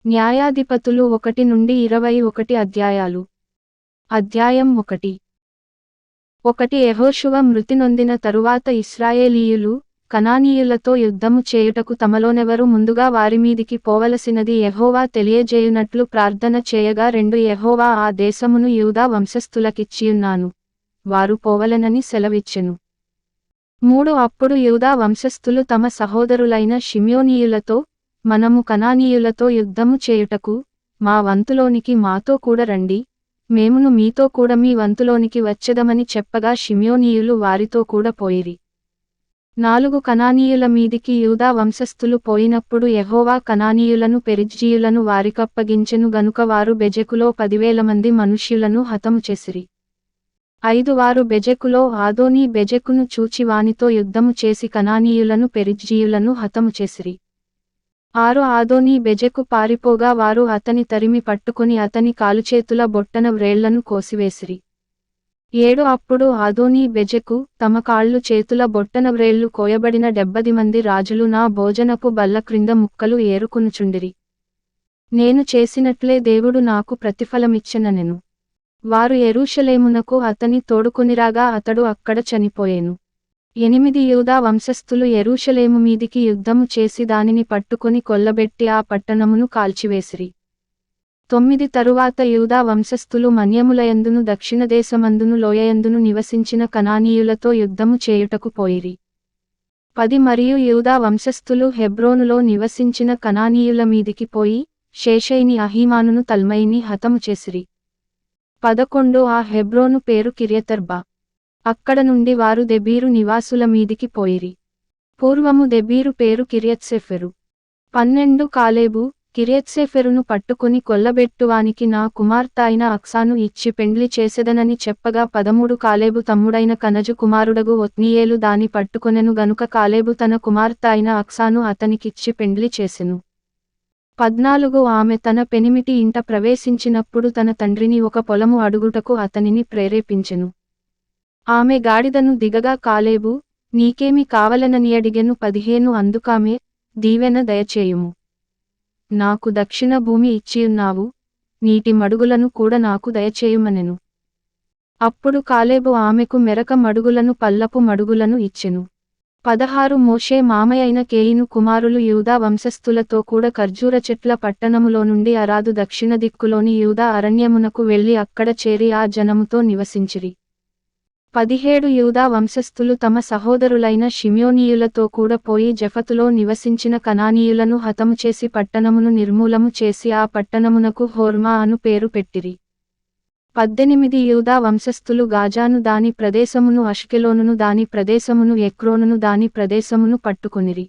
న్యాయాధిపతులు 1-21 అధ్యాయాలు. అధ్యాయం 1. యెహోషువ మృతి నొందిన తరువాత ఇశ్రాయేలీయులు కనానీయులతో యుద్ధము చేయుటకు తమలోనెవరు ముందుగా వారిమీదికి పోవలసినది యెహోవా తెలియజేయునట్లు ప్రార్థన చేయగా 2 యెహోవా ఆ దేశమును యూదా వంశస్థులకిచ్చియున్నాను, వారు పోవలెనని సెలవిచ్చెను. 3 అప్పుడు యూదా వంశస్థులు తమ సహోదరులైన షిమ్యోనీయులతో, మనము కనానీయులతో యుద్ధము చేయుటకు మా వంతులోనికి మాతో కూడా రండి, మేమును మీతో కూడా మీ వంతులోనికి వచ్చెదమని చెప్పగా షిమ్యోనీయులు వారితో కూడా పోయిరి. 4 కనానీయుల మీదికి యూదా వంశస్థులు పోయినప్పుడు యెహోవా కనానీయులను పెరిజ్జీయులను వారికప్పగించెను గనుక వారు బెజెకులో 10,000 మంది మనుష్యులను హతము చేసిరి. 5 వారు బెజెకులో ఆదోనీ బెజెకును చూచి వానితో యుద్ధము చేసి కనానీయులను పెరిజ్జీయులను హతము చేసిరి. 6 ఆదోనీ బెజెకు పారిపోగా వారు అతని తరిమి పట్టుకొని అతని కాలుచేతుల బొట్టన వ్రేళ్లను కోసివేసిరి. 7 అప్పుడు ఆదోనీ బెజెకు, తమ కాళ్ళు చేతుల బొట్టన వ్రేళ్లు కోయబడిన 70 మంది రాజులు నా భోజనపు బల్ల క్రింద ముక్కలు ఏరుకొనుచుండిరి. నేను చేసినట్లే దేవుడు నాకు ప్రతిఫలమిచ్చెననెను. వారు యెరూషలేమునకు అతని తోడుకొనిరాగా అతడు అక్కడ చనిపోయెను. 8 యూదా వంశస్థులు యెరూషలేము మీదికి యుద్ధము చేసి దానిని పట్టుకొని కొల్లబెట్టి ఆ పట్టణమును కాల్చివేసిరి. 9 తరువాత యూదా వంశస్థులు మన్యములయందును దక్షిణదేశమందును లోయయందును నివసించిన కనానీయులతో యుద్ధము చేయుటకు పోయిరి. 10 మరియు యూదా వంశస్థులు హెబ్రోనులో నివసించిన కనానీయుల మీదికి పోయి షేషయిని అహీమానును తల్మయిని హతము చేసిరి. 11 ఆ హెబ్రోను పేరు కిర్యతర్బా. అక్కడ నుండి వారు దెబీరు నివాసుల మీదికి పోయిరి. పూర్వము దెబీరు పేరు కిర్యత్సేఫెరు. 12 కాలేబు, కిర్యత్సేఫెరును పట్టుకుని కొల్లబెట్టువానికి నా కుమార్తెయైన అక్సాను ఇచ్చి పెండ్లి చేసెదనని చెప్పగా 13 కాలేబు తమ్ముడైన కనజు కుమారుడగు ఒత్నీయేలు దాని పట్టుకొనెను గనుక కాలేబు తన కుమార్తె అయిన అక్సాను అతనికిచ్చి పెండ్లి చేసెను. 14 ఆమె తన పెనిమిటి ఇంట ప్రవేశించినప్పుడు తన తండ్రిని ఒక పొలము అడుగుటకు అతనిని ప్రేరేపించెను. ఆమె గాడిదను దిగగా కాలేబు, నీకేమి కావలెనని అడిగెను. 15 అందుకామె, దీవెన దయచేయుము, నాకు దక్షిణ భూమి ఇచ్చియున్నావు, నీటి మడుగులను కూడా నాకు దయచేయుమనెను. అప్పుడు కాలేబు ఆమెకు మెరక మడుగులను పల్లపు మడుగులను ఇచ్చెను. 16 మోషే మామయైన కేయిను కుమారులు యూదా వంశస్థులతో కూడా ఖర్జూర చెట్ల పట్టణములో నుండి అరాదు దక్షిణ దిక్కులోని యూదా అరణ్యమునకు వెళ్లి అక్కడ చేరి ఆ జనముతో నివసించిరి. 17 యూదా వంశస్థులు తమ సహోదరులైన షిమ్యోనీయులతో కూడా పోయి జెఫతులో నివసించిన కనానీయులను హతము చేసి పట్టణమును నిర్మూలము చేసి ఆ పట్టణమునకు హోర్మా అను పేరు పెట్టిరి. 18 యూదా వంశస్థులు గాజాను దాని ప్రదేశమును అష్కెలోనును దాని ప్రదేశమును ఎక్రోనును దాని ప్రదేశమును పట్టుకొనిరి.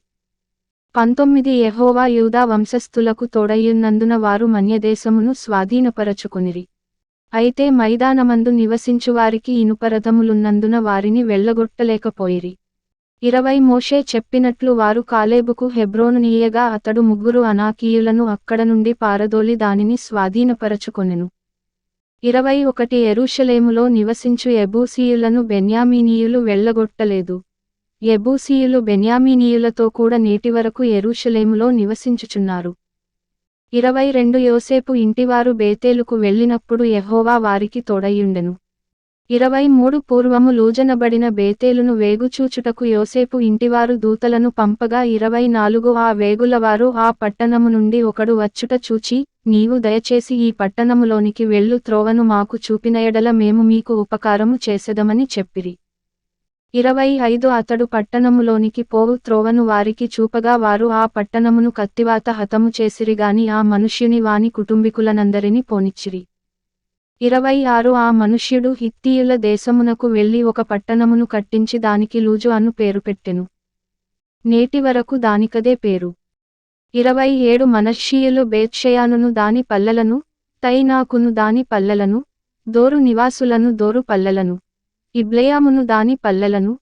19 యెహోవా యూదా వంశస్థులకు తోడయ్యున్నందున వారు మన్యదేశమును స్వాధీనపరచుకొనిరి. అయితే మైదానమందు నివసించువారికి ఇనుపరథములున్నందున వారిని వెళ్ళగొట్టలేకపోయిరి. 20 మోషే చెప్పినట్లు వారు కాలేబుకు హెబ్రోనునియ్యగా అతడు 3 అనాకీయులను అక్కడ నుండి పారదోలి దానిని స్వాధీనపరచుకొనెను. 21 యెరూషలేములో నివసించు యెబూసీయులను బెన్యామీనీయులు వెళ్ళగొట్టలేదు. యెబూసీయులు బెన్యామీనీయులతో కూడా నేటివరకు యెరూషలేములో నివసించుచున్నారు. 22 యోసేపు ఇంటివారు బేతేలుకు వెళ్ళినప్పుడు యెహోవా వారికి తోడయ్యుండెను. 23 పూర్వము లూజనబడిన బేతేలును వేగుచూచుటకు యోసేపు ఇంటివారు దూతలను పంపగా 24 ఆ వేగులవారు ఆ పట్టణము నుండి ఒకడు వచ్చుట చూచి, నీవు దయచేసి ఈ పట్టణములోనికి వెళ్ళు త్రోవను మాకు చూపిన యెడల మేము మీకు ఉపకారము చేసెదమని చెప్పిరి. 25 అతడు పట్టణములోనికి పోవు త్రోవను వారికి చూపగా వారు ఆ పట్టణమును కత్తివాత హతము చేసిరిగాని ఆ మనుష్యుని వాని కుటుంబీకులనందరినీ పోనిచ్చిరి. 26 ఆ మనుష్యుడు హిత్తీయుల దేశమునకు వెళ్లి ఒక పట్టణమును కట్టించి దానికి లూజు అను పేరు పెట్టెను. నేటివరకు దానికదే పేరు. 27 మనష్షీయులు బేత్షెయానును దాని పల్లెలను, తైనాకును దాని పల్లెలను, దోరు నివాసులను దోరు పల్లెలను, ఇబ్లెయామును దాని పల్లెలను,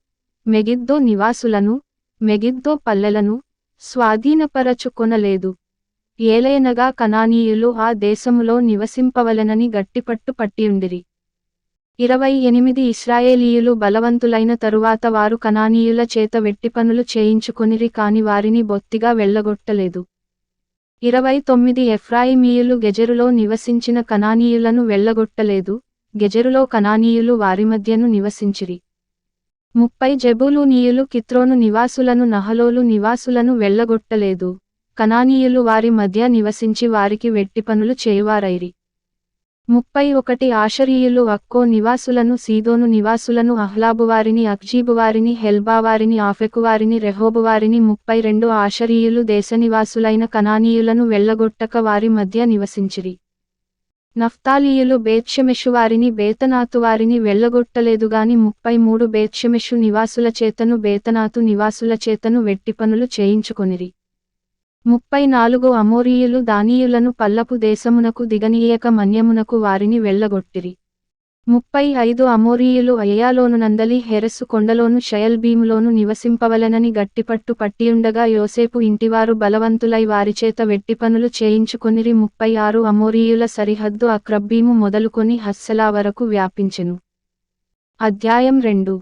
మెగిద్దో నివాసులను, మెగిద్దో పల్లెలను స్వాధీనపరచుకొనలేదు. ఏలయనగా కనానీయులు ఆ దేశములో నివసింపవలెనని గట్టిపట్టు పట్టియుండిరి. 28 ఇశ్రాయేలీయులు బలవంతులైన తరువాత వారు కనానీయుల చేత వెట్టిపనులు చేయించుకొనిరి కాని వారిని బొత్తిగా వెళ్ళగొట్టలేదు. 29 ఎఫ్రాయిమీయులు గెజెరులో నివసించిన కనానీయులను వెళ్ళగొట్టలేదు, గెజెరులో కనానీయులు వారి మధ్యను నివసించిరి. 30 జెబూలూనీయులు కిత్రోను నివాసులను నహలోలు నివాసులను వెళ్ళగొట్టలేదు, కనానీయులు వారి మధ్య నివసించి వారికి వెట్టిపనులు చేయువారైరి. 31 ఆషరీయులు అక్కో నివాసులను సీదోను నివాసులను అహ్లాబువారిని అక్జీబువారిని హెల్బావారిని ఆఫెకువారిని రెహోబువారిని 32 ఆషరీయులు దేశనివాసులైన కనానీయులను వెళ్ళగొట్టక వారి మధ్య నివసించిరి. నఫ్తాలీయులు బేత్షెమెషువారిని బేతనాతువారిని వెళ్ళగొట్టలేదుగాని 33 బేత్షెమెషు నివాసుల చేతను బేతనాతు నివాసుల చేతను వెట్టిపనులు చేయించుకొనిరి. 34 అమోరీయులు దానీయులను పల్లపు దేశమునకు దిగనీయక మన్యమునకు వారిని వెళ్ళగొట్టిరి. 35 అమోరీయులు అయ్యాలోనునందలి హెరెసు కొండలోను షయల్బీములోను నివసింపవలెనని గట్టిపట్టు పట్టియుండగా యోసేపు ఇంటివారు బలవంతులై వారిచేత వెట్టిపనులు చేయించుకొనిరి. 36 అమోరీయుల సరిహద్దు అక్రబ్బీము మొదలుకొని హస్సెలా వరకు వ్యాపించెను. అధ్యాయం 2.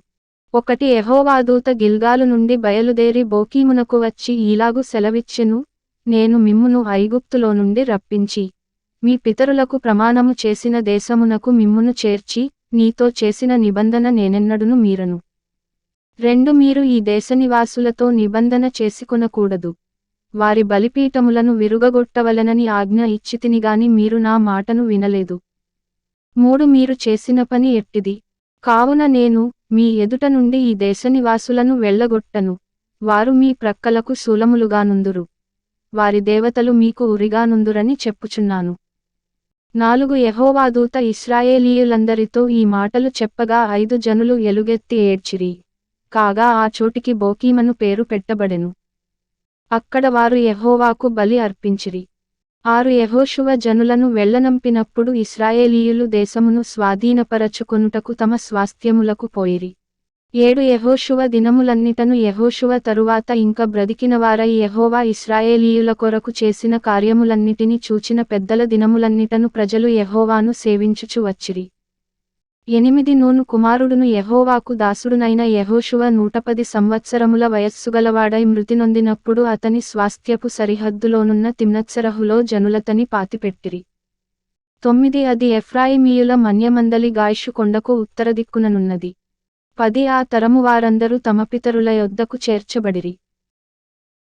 1 యెహోవా దూత గిల్గాలు నుండి బయలుదేరి బోకీమునకు వచ్చి ఈలాగు సెలవిచ్చెను, నేను మిమ్మును ఐగుప్తులో నుండి రప్పించి మీ పితరులకు ప్రమాణము చేసిన దేశమునకు మిమ్మును చేర్చి నీతో చేసిన నిబంధన నేనెన్నడును మీరను. 2 మీరు ఈ దేశనివాసులతో నిబంధన చేసుకొనకూడదు, వారి బలిపీఠములను విరుగగొట్టవలెనని ఆజ్ఞ ఇచ్చితినిగాని మీరు నా మాటను వినలేదు. 3 మీరు చేసిన పని ఎట్టిది, కావున నేను మీ ఎదుట నుండి ఈ దేశనివాసులను వెళ్ళగొట్టను, వారు మీ ప్రక్కలకు శూలములుగానుందురు, వారి దేవతలు మీకు ఉరిగానుందురని చెప్పుచున్నాను. 4 యెహోవా దూత ఇశ్రాయేలీయులందరితో ఈ మాటలు చెప్పగా 5 జనులు ఎలుగెత్తి ఏడ్చిరి, కాగా ఆ చోటికి బోకీమను పేరు పెట్టబడెను. అక్కడ వారు యెహోవాకు బలి అర్పించిరి. 6 యెహోషువ జనులను వెళ్ళనంపినప్పుడు ఇశ్రాయేలీయులు దేశమును స్వాధీనపరచుకొనుటకు తమ స్వాస్థ్యములకు పోయిరి. 7 యెహోషువ దినములన్నిటను యెహోషువ తరువాత ఇంక బ్రతికినవారై యెహోవా ఇశ్రాయేలీయుల కొరకు చేసిన కార్యములన్నిటిని చూచిన పెద్దల దినములన్నిటను ప్రజలు యెహోవాను సేవించుచు వచ్చిరి. 8 నూను కుమారుడును యెహోవాకు దాసుడునైన యెహోషువ 110 సంవత్సరముల వయస్సుగలవాడై మృతి నొందినప్పుడు అతని స్వాస్థ్యపు సరిహద్దులోనున్న తిమ్నత్సెరహులో జనులతని పాతిపెట్టిరి. 9 అది ఎఫ్రాయిమీయుల మన్యమందలి గాయషు కొండకు ఉత్తర దిక్కుననున్నది. 10 ఆ తరము వారందరూ తమ పితరుల యొద్దకు చేర్చబడిరి.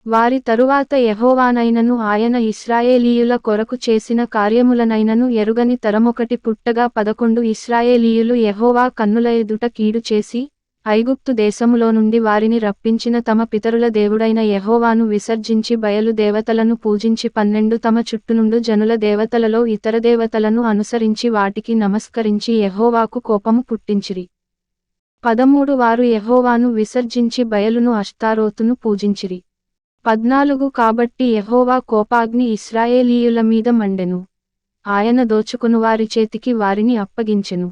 వారి తరువాత యెహోవానైనను ఆయన ఇశ్రాయేలీయుల కొరకు చేసిన కార్యములనైనను ఎరుగని తరమొకటి పుట్టగా 11 ఇశ్రాయేలీయులు యెహోవా కన్నుల ఎదుట కీడు చేసి ఐగుప్తు దేశములో నుండి వారిని రప్పించిన తమ పితరుల దేవుడైన యెహోవాను విసర్జించి బయలు దేవతలను పూజించి 12 తమ చుట్టునుండు జనుల దేవతలలో ఇతర దేవతలను అనుసరించి వాటికి నమస్కరించి యెహోవాకు కోపము పుట్టించిరి. 13 వారు యెహోవాను విసర్జించి బయలును అష్తారోతును పూజించిరి. 14 కాబట్టి యెహోవా కోపాగ్ని ఇశ్రాయేలీయుల మీద మండెను, ఆయన దోచుకొనువారి చేతికి వారిని అప్పగించెను.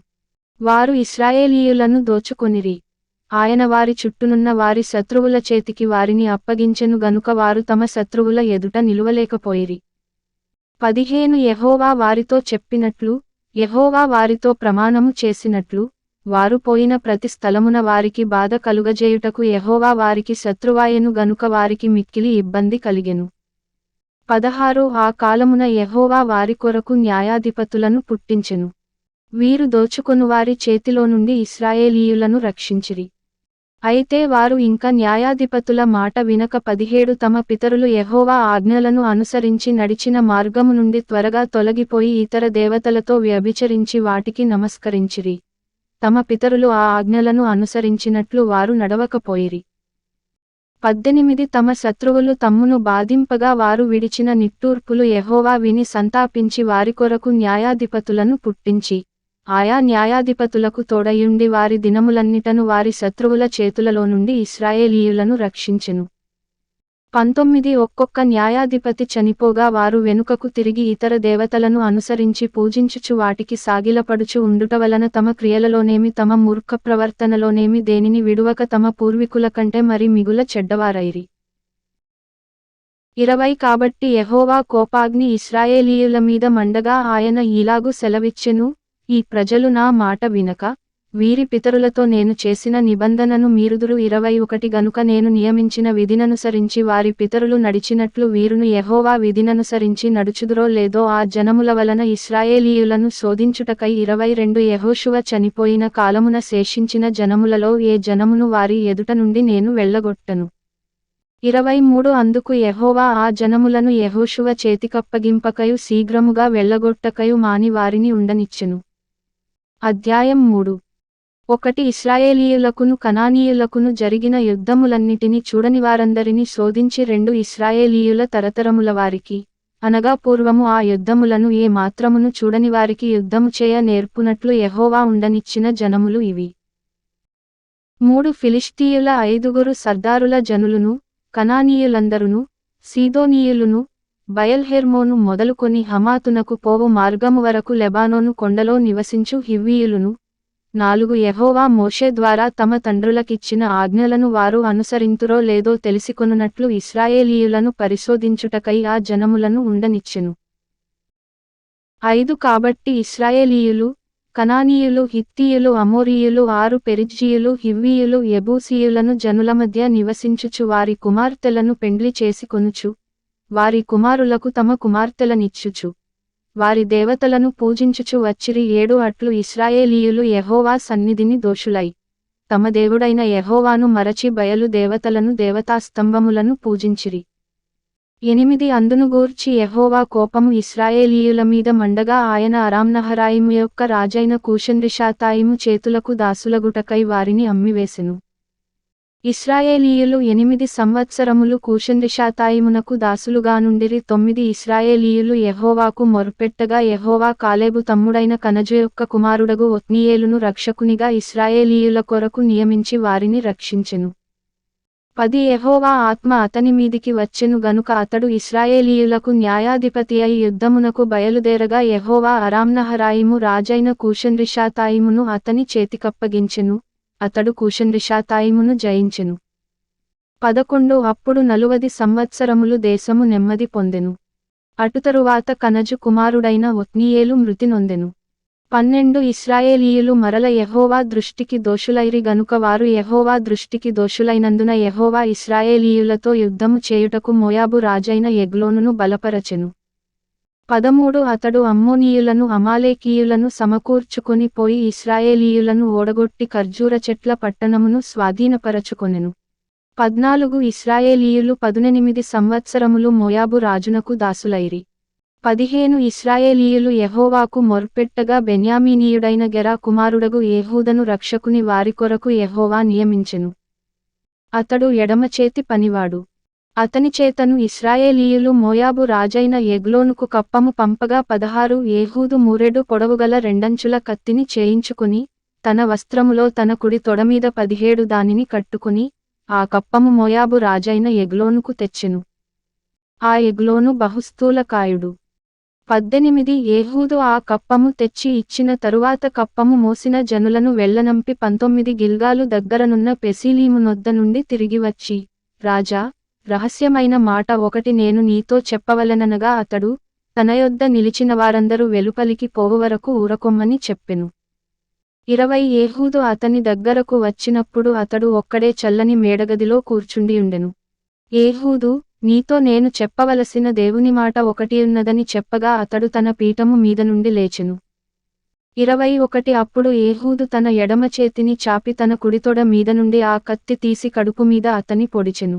వారు ఇశ్రాయేలీయులను దోచుకొనిరి, ఆయన వారి చుట్టూనున్న వారి శత్రువుల చేతికి వారిని అప్పగించెను గనుక వారు తమ శత్రువుల ఎదుట నిలువలేకపోయిరి. 15 యెహోవా వారితో చెప్పినట్లు, యెహోవా వారితో ప్రమాణము చేసినట్లు, వారు పోయిన ప్రతి స్థలమున వారికి బాధ కలుగజేయుటకు యెహోవా వారికి శత్రువాయెను గనుక వారికి మిక్కిలి ఇబ్బంది కలిగెను. 16 ఆ కాలమున యెహోవా వారి కొరకు న్యాయాధిపతులను పుట్టించెను, వీరు దోచుకొనువారి చేతిలో నుండి ఇశ్రాయేలీయులను రక్షించిరి. అయితే వారు ఇంకా న్యాయాధిపతుల మాట వినక 17 తమ పితరులు యెహోవా ఆజ్ఞలను అనుసరించి నడిచిన మార్గము నుండి త్వరగా తొలగిపోయి ఇతర దేవతలతో వ్యభిచరించి వాటికి నమస్కరించిరి. తమ పితరులు ఆ ఆజ్ఞలను అనుసరించినట్లు వారు నడవకపోయిరి. 18 తమ శత్రువులు తమ్మును బాధింపగా వారు విడిచిన నిట్టూర్పులు యెహోవా విని సంతాపించి వారి కొరకు న్యాయాధిపతులను పుట్టించి ఆయా న్యాయాధిపతులకు తోడయుండి వారి దినములన్నిటను వారి శత్రువుల చేతులలో నుండి ఇశ్రాయేలీయులను రక్షించెను. 19 ఒక్కొక్క న్యాయాధిపతి చనిపోగా వారు వెనుకకు తిరిగి ఇతర దేవతలను అనుసరించి పూజించుచు వాటికి సాగిలపడుచు ఉండుట వలన తమ క్రియలలోనేమి తమ మూర్ఖ ప్రవర్తనలోనేమి దేనిని విడువక తమ పూర్వీకుల కంటే మరి మిగుల చెడ్డవారైరి. 20 కాబట్టి యెహోవా కోపాగ్ని ఇశ్రాయేలీయుల మీద మండగా ఆయన ఈలాగు సెలవిచ్చెను, ఈ ప్రజలు నా మాట వినక వీరి పితరులతో నేను చేసిన నిబంధనను మీరుదురు. 21 గనుక నేను నియమించిన విధిననుసరించి వారి పితరులు నడిచినట్లు వీరును యెహోవా విధిననుసరించి నడుచుదురో లేదో ఆ జనముల వలన ఇశ్రాయేలీయులను శోధించుటకై 22 యెహోషువ చనిపోయిన కాలమున శేషించిన జనములలో ఏ జనమును వారి ఎదుట నుండి నేను వెళ్ళగొట్టను. 23 అందుకు యెహోవా ఆ జనములను యెహోషువ చేతికప్పగింపకయు శీఘ్రముగా వెళ్ళగొట్టకయు మాని వారిని ఉండనిచ్చెను. అధ్యాయం 3. 1 ఇశ్రాయేలీయులకును కనానీయులకును జరిగిన యుద్ధములన్నిటిని చూడని వారందరిని శోధించి 2 ఇశ్రాయేలీయుల తరతరముల వారికి, అనగా పూర్వము ఆ యుద్ధములను ఏ మాత్రమును చూడని వారికి యుద్ధము చేయ నేర్పునట్లు యెహోవా ఉండనిచ్చిన జనములు ఇవి. 3 ఫిలిష్తీయుల 5 సర్దారుల జనులును, కనానీయులందరును, సీదోనీయులును, బయల్హెర్మోను మొదలుకొని హమాతునకు పోవు మార్గము వరకు లెబానోను కొండలో నివసించు హివ్వీయులును, 4 యెహోవా మోషే ద్వారా తమ తండ్రులకిచ్చిన ఆజ్ఞలను వారు అనుసరింతురో లేదో తెలిసికొనున్నట్లు ఇశ్రాయేలీయులను పరిశోధించుటకై ఆ జనములను ఉండనిచ్చెను. 5 కాబట్టి ఇశ్రాయేలీయులు, కనానీయులు, హిత్తీయులు, అమోరీయులు, 6 పెరిజ్జీయులు, హివ్వీయులు, యెబూసీయులను జనుల మధ్య నివసించుచు వారి కుమార్తెలను పెండ్లి చేసుకొనుచు, వారి కుమారులకు తమ కుమార్తెలనిచ్చుచు, వారి దేవతలను పూజించుచు వచ్చిరి. 7 అట్లు ఇశ్రాయేలీయులు యెహోవా సన్నిధిని దోషులై, తమ దేవుడైన యెహోవాను మరచి బయలు దేవతలను దేవతాస్తంభములను పూజించిరి. 8 అందును గూర్చి యెహోవా కోపము ఇశ్రాయేలీయుల మీద మండగా ఆయన అరామ్నహరాయిము యొక్క రాజైన కూషన్రిషాతాయిము చేతులకు దాసులగుటకై వారిని అమ్మివేసెను. ఇశ్రాయేలీయులు 8 సంవత్సరములు కూషన్రిషాతాయిమునకు దాసులుగానుండిరి. 9 ఇశ్రాయేలీయులు యెహోవాకు మొర్పెట్టగా యెహోవా కాలేబు తమ్ముడైన కనజు యొక్క కుమారుడగు ఒత్నీయేలును రక్షకునిగా ఇశ్రాయేలీయుల కొరకు నియమించి వారిని రక్షించెను. 10 యెహోవా ఆత్మ అతని మీదికి వచ్చెను గనుక అతడు ఇశ్రాయేలీయులకు న్యాయాధిపతి అయి యుద్ధమునకు బయలుదేరగా యెహోవా అరామ్నహరాయిము రాజైన కూషన్రిషాతాయిమును అతని చేతికప్పగించెను, అతడు కూషన్రిషాతాయిమును జయించెను. 11 అప్పుడు 40 సంవత్సరములు దేశము నెమ్మది పొందెను. అటుతరువాత కనజు కుమారుడైన ఒత్నీయేలు మృతి నొందెను. 12 ఇశ్రాయేలీయులు మరల యెహోవా దృష్టికి దోషులైరి గనుక వారు యెహోవా దృష్టికి దోషులైనందున యెహోవా ఇశ్రాయేలీయులతో యుద్ధము చేయుటకు మోయాబు రాజైన ఎగ్లోనును బలపరచెను. 13 అతడు అమ్మోనీయులను అమాలేకీయులను సమకూర్చుకొని పోయి ఇశ్రాయేలీయులను ఓడగొట్టి ఖర్జూర చెట్ల పట్టణమును స్వాధీనపరచుకొనెను. 14 ఇశ్రాయేలీయులు 18 సంవత్సరములు మోయాబు రాజునకు దాసులైరి. 15 ఇశ్రాయేలీయులు యెహోవాకు మొర్పెట్టగా బెన్యామీనీయుడైన గెరా కుమారుడగు ఏహూదను రక్షకుని వారి కొరకు యెహోవా నియమించెను. అతడు ఎడమచేతి పనివాడు. అతని చేతను ఇశ్రాయేలీయులు మోయాబు రాజైన ఎగ్లోనుకు కప్పము పంపగా 16 ఏహూదు మూరెడు పొడవుగల రెండంచుల కత్తిని చేయించుకుని, తన వస్త్రములో తన కుడి తొడమీద 17 దానిని కట్టుకుని, ఆ కప్పము మోయాబు రాజైన ఎగ్లోనుకు తెచ్చెను. ఆ ఎగ్లోను బహుస్థూలకాయుడు. 18 ఏహూదు ఆ కప్పము తెచ్చి ఇచ్చిన తరువాత కప్పము మోసిన జనులను వెళ్ళనంపి 19 గిల్గాలు దగ్గరనున్న పెసీలీము నొద్ద నుండి తిరిగి వచ్చి, రాజా, రహస్యమైన మాట ఒకటి నేను నీతో చెప్పవలెననగా అతడు, తన యొద్ద నిలిచిన వారందరూ వెలుపలికి పోవువరకు ఊరకొమ్మని చెప్పెను. 20 ఏహూదు అతని దగ్గరకు వచ్చినప్పుడు అతడు ఒక్కడే చల్లని మేడగదిలో కూర్చుండియుండెను. ఏహూదు, నీతో నేను చెప్పవలసిన దేవుని మాట ఒకటియున్నదని చెప్పగా అతడు తన పీఠము మీద నుండి లేచెను. 21 అప్పుడు ఏహూదు తన ఎడమ చేతిని చాపి తన కుడితొడ మీద నుండి ఆ కత్తి తీసి కడుపు మీద అతని పొడిచెను.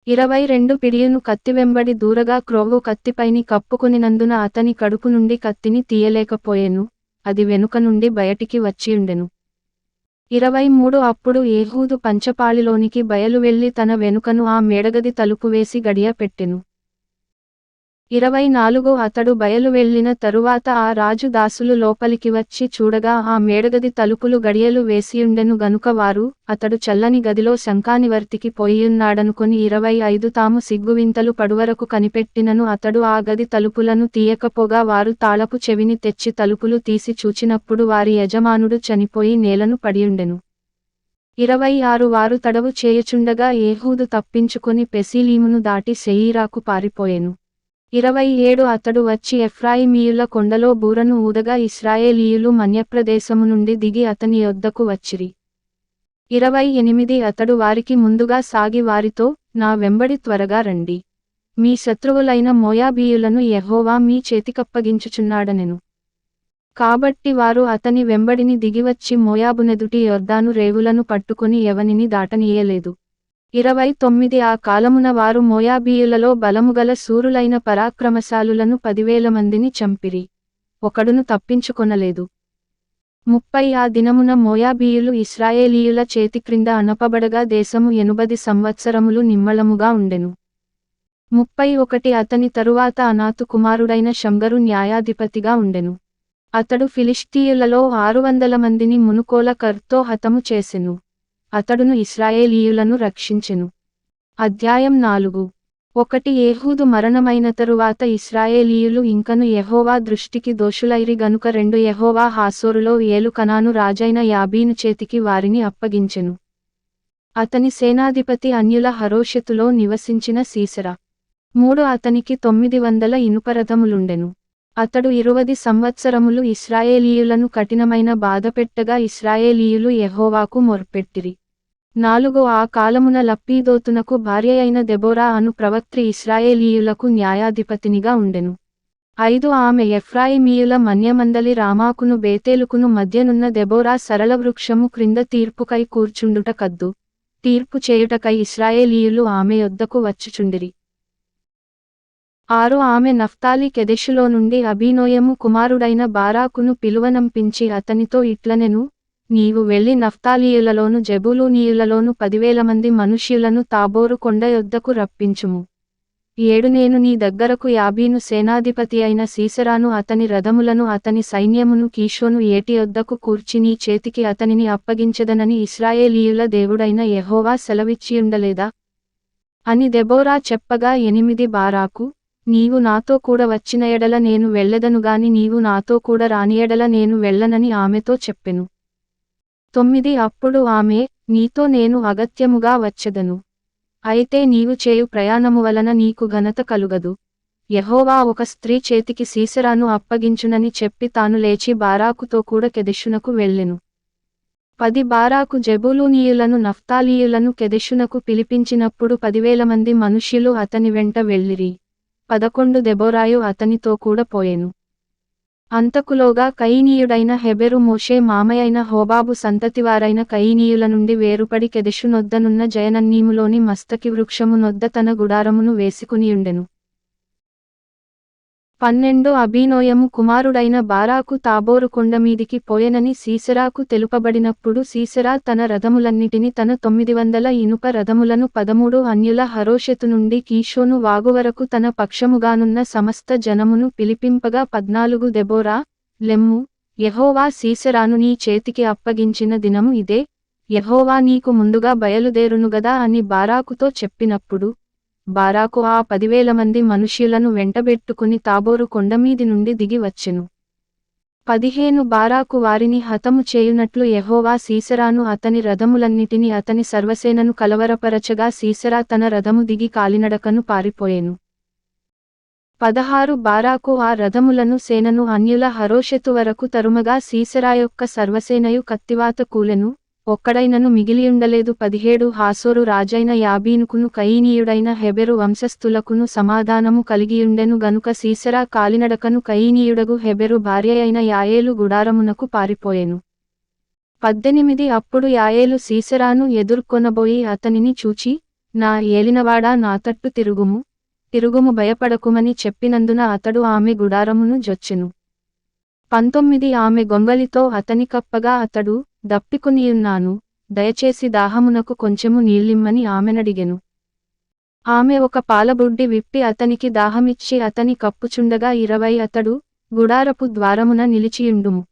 22 పిడియును కత్తి వెంబడి దూరగా క్రొవ్వు కత్తిపైని కప్పుకొనినందున అతని కడుపు నుండి కత్తిని తీయలేకపోయెను, అది వెనుక నుండి బయటికి వచ్చియుండెను. 23 అప్పుడు ఏహూదు పంచపాళిలోనికి బయలు వెళ్లి తన వెనుకను ఆ మేడగది తలుపు వేసి గడియ పెట్టెను. 24 అతడు బయలు వెళ్ళిన తరువాత ఆ రాజు దాసులు లోపలికి వచ్చి చూడగా ఆ మేడగది తలుపులు గడియలు వేసియుండెను గనుక వారు, అతడు చల్లని గదిలో శంఖానివర్తికి పోయియున్నాడనుకొని 25 తాము సిగ్గువింతలు పడువరకు కనిపెట్టినను అతడు ఆ గది తలుపులను తీయకపోగా వారు తాళపు చెవిని తెచ్చి తలుపులు తీసి చూచినప్పుడు వారి యజమానుడు చనిపోయి నేలను పడియుండెను. 26 వారు తడవు చేయుచుండగా ఏహూదు తప్పించుకొని పెసీలీమును దాటి సెయీరాకు పారిపోయెను. 27 అతడు వచ్చి ఎఫ్రాయిమీయుల కొండలో బూరను ఊదగా ఇశ్రాయేలీయులు మన్యప్రదేశము నుండి దిగి అతని యొద్దకు వచ్చిరి. 28 అతడు వారికి ముందుగా సాగి వారితో, నా వెంబడి త్వరగా రండి. మీ శత్రువులైన మోయాబీయులను యెహోవా మీ చేతికప్పగించుచున్నాడనెను. కాబట్టి వారు అతని వెంబడిని దిగివచ్చి మోయాబునెదుటి యొర్దాను రేవులను పట్టుకొని ఎవనిని దాటనీయలేదు. 29 ఆ కాలమున వారు మోయాబీయులలో బలముగల శూరులైన పరాక్రమశాలులను 10,000 మందిని చంపిరి. ఒకడును తప్పించుకొనలేదు. 30 ఆ దినమున మోయాబీయులు ఇశ్రాయేలీయుల చేతిక్రింద అణపబడగా దేశము 80 సంవత్సరములు నిమ్మళముగా ఉండెను. 31 అతని తరువాత అనాతు కుమారుడైన షమ్గరు న్యాయాధిపతిగా ఉండెను. అతడు ఫిలిష్తీయులలో 600 మందిని మునుకోల కర్తో హతము చేసెను. అతడును ఇశ్రాయేలీయులను రక్షించెను. అధ్యాయం 4. 1 ఏహూదు మరణమైన తరువాత ఇశ్రాయేలీయులు ఇంకను యెహోవా దృష్టికి దోషులైరి గనుక 2 యెహోవా హాసోరులో ఏలు కనాను రాజైన యాబీను చేతికి వారిని అప్పగించెను. అతని సేనాధిపతి అన్యుల హరోషెతులో నివసించిన సీసెరా. 3 అతనికి 900 ఇనుపరథములుండెను. అతడు 20 సంవత్సరములు ఇశ్రాయేలీయులను కఠినమైన బాధపెట్టగా ఇశ్రాయేలీయులు యెహోవాకు మొర్పెట్టిరి. 4 ఆ కాలమున లప్పీదోతునకు భార్యయైన దెబోరా అను ప్రవక్త్రి ఇశ్రాయేలీయులకు న్యాయాధిపతినిగా ఉండెను. 5 ఆమె ఎఫ్రాయిమీయుల మన్యమందలి రామాకును బేతేలుకును మధ్యనున్న దెబోరా సరళవృక్షము క్రింద తీర్పుకై కూర్చుండుట కద్దు. తీర్పు చేయుటకై ఇశ్రాయేలీయులు ఆమె యొద్దకు వచ్చుచుండిరి. 6 ఆమె నఫ్తాలి కెదెషులో నుండి అబీనోయము కుమారుడైన బారాకును పిలువనంపించి అతనితో ఇట్లనెను, నీవు వెళ్లి నఫ్తాలీయులలోను జెబూలూనీయులలోను 10,000 మంది మనుష్యులను తాబోరు కొండ యొద్దకు రప్పించుము. 7 నేను నీ దగ్గరకు యాబీను సేనాధిపతి అయిన సీసెరాను అతని రథములను అతని సైన్యమును కీషోను ఏటి యొద్దకు కూర్చి నీ చేతికి అతనిని అప్పగించెదనని ఇశ్రాయేలీయుల దేవుడైన యెహోవా సెలవిచ్చియుండలేదా? అని దెబోరా చెప్పగా 8 బారాకు, నీవు నాతో కూడా వచ్చిన ఎడల నేను వెళ్ళెదనుగాని నీవు నాతో కూడా రాని ఎడల నేను వెళ్ళనని ఆమెతో చెప్పెను. 9 అప్పుడు ఆమె, నీతో నేను అగత్యముగా వచ్చెదను. అయితే నీవు చేయు ప్రయాణము వలన నీకు ఘనత కలుగదు. యెహోవా ఒక స్త్రీ చేతికి సీసెరాను అప్పగించునని చెప్పి తాను లేచి బారాకుతో కూడా కెదెషునకు వెళ్ళెను. 10 బారాకు జెబూలూనీయులను నఫ్తాలీయులను కెదెషునకు పిలిపించినప్పుడు 10,000 మంది మనుష్యులు అతని వెంట వెళ్ళిరి. 11 దెబోరాయు అతనితో కూడా పోయెను. అంతకులోగా కయీనీయుడైన హెబెరు మోషే మామయైన హోబాబు సంతతివారైన కయీనీయుల నుండి వేరుపడి కెదెషునొద్దనున్న జయనన్నీములోని మస్తకి వృక్షము నొద్ద తన గుడారమును వేసుకునియుండెను. 12 అబీనోయము కుమారుడైన బారాకు తాబోరు కొండమీదికి పోయెనని సీసెరాకు తెలుపబడినప్పుడు సీసెరా తన రథములన్నిటిని తన 900 ఇనుప రథములను 13 అన్యుల హరోషెతు నుండి కీషోను వాగువరకు తన పక్షముగానున్న సమస్త జనమును పిలిపింపగా 14 దెబోరా, లెమ్ము, యెహోవా సీసెరాను నీ చేతికి అప్పగించిన దినము ఇదే, యెహోవా నీకు ముందుగా బయలుదేరునుగదా అని బారాకుతో చెప్పినప్పుడు, బారాకు ఆ 10,000 మంది మనుష్యులను వెంటబెట్టుకుని తాబోరు కొండమీది నుండి దిగి వచ్చెను. 15 బారాకు వారిని హతము చేయునట్లు యెహోవా సీసెరాను అతని రథములన్నిటిని అతని సర్వసేనను కలవరపరచగా సీసెరా తన రథము దిగి కాలినడకను పారిపోయెను. 16 బారాకు ఆ రథములను సేనను అన్యుల హరోషెతు వరకు తరుమగా సీసెరా యొక్క సర్వసేనయు కత్తివాత కూలెను, ఒక్కడైనను మిగిలియుండలేదు. 17 హాసోరు రాజైన యాబీనుకును కయీనీయుడైన హెబెరు వంశస్థులకును సమాధానము కలిగియుండెను గనుక సీసెరా కాలినడకను కయీనీయుడగు హెబెరు భార్యయైన యాయేలు గుడారమునకు పారిపోయెను. 18 అప్పుడు యాయేలు సీసెరాను ఎదుర్కొనబోయి అతనిని చూచి, నా ఏలినవాడా నా తట్టు తిరుగుము భయపడకుమని చెప్పినందున అతడు ఆమె గుడారమును జొచ్చెను. 19 ఆమె గొంగలితో అతనికప్పగా అతడు, దప్పికొనియున్నాను, దయచేసి దాహమునకు కొంచెము నీళ్ళిమ్మని ఆమెనడిగెను. ఆమె ఒక పాలబుడ్డి విప్పి అతనికి దాహమిచ్చి అతని కప్పుచుండగా 20 అతడు, గుడారపు ద్వారమున నిలిచియుండుము.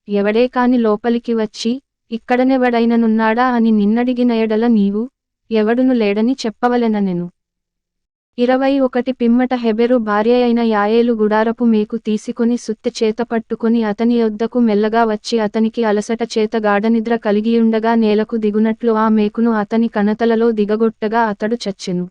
ఎవడే కాని లోపలికి వచ్చి, ఇక్కడనెవడైననున్నాడా అని నిన్నడిగిన ఎడల నీవు, ఎవడును లేడని చెప్పవలెననెను. 21 పిమ్మట హెబెరు భార్యయైన యాయేలు గుడారపు మేకు తీసుకుని సుత్తె చేత పట్టుకుని అతని యొద్దకు మెల్లగా వచ్చి అతనికి అలసట చేత గాఢనిద్ర కలిగియుండగా నేలకు దిగునట్లు ఆ మేకును అతని కణతలలో దిగగొట్టగా అతడు చచ్చెను.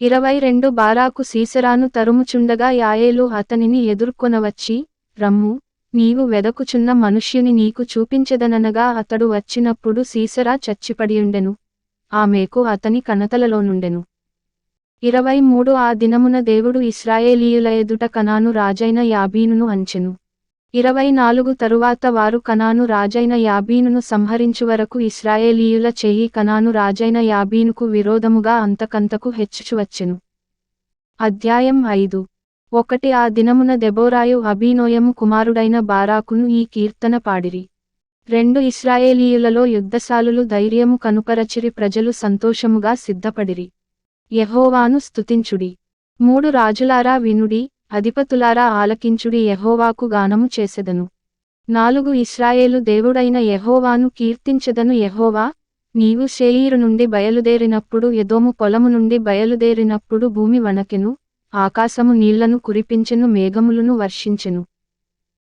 22 బారాకు సీసెరాను తరుముచుండగా యాయేలు అతనిని ఎదుర్కొనవచ్చి, రమ్ము, నీవు వెదకుచున్న మనుష్యుని నీకు చూపించెదననగా అతడు వచ్చినప్పుడు సీసెరా చచ్చిపడియుండెను. ఆమెకు అతని కణతలలోనుండెను. 23 ఆ దినమున దేవుడు ఇశ్రాయేలీయుల ఎదుట కనాను రాజైన యాబీనును అంచెను. 24 తరువాత వారు కనాను రాజైన యాబీనును సంహరించువరకు ఇశ్రాయేలీయుల చెయ్యి కనాను రాజైన యాబీనుకు విరోధముగా అంతకంతకు హెచ్చుచువచ్చెను. అధ్యాయం 5. 1 ఆ దినమున దెబోరాయు అబీనోయము కుమారుడైన బారాకును ఈ కీర్తన పాడిరి. 2 ఇశ్రాయేలీయులలో యుద్ధశాలులు ధైర్యము కనుపరచిరి, ప్రజలు సంతోషముగా సిద్ధపడిరి. యెహోవాను స్తుతించుడి. 3 రాజులారా వినుడి, అధిపతులారా ఆలకించుడి, యెహోవాకు గానము చేసెదను. 4 ఇశ్రాయేలు దేవుడైన యెహోవాను కీర్తించెదను. యెహోవా, నీవు శేయీరు నుండి బయలుదేరినప్పుడు, ఎదోము పొలము నుండి బయలుదేరినప్పుడు భూమి వణకెను, ఆకాశము నీళ్లను కురిపించెను, మేఘములను వర్షించెను.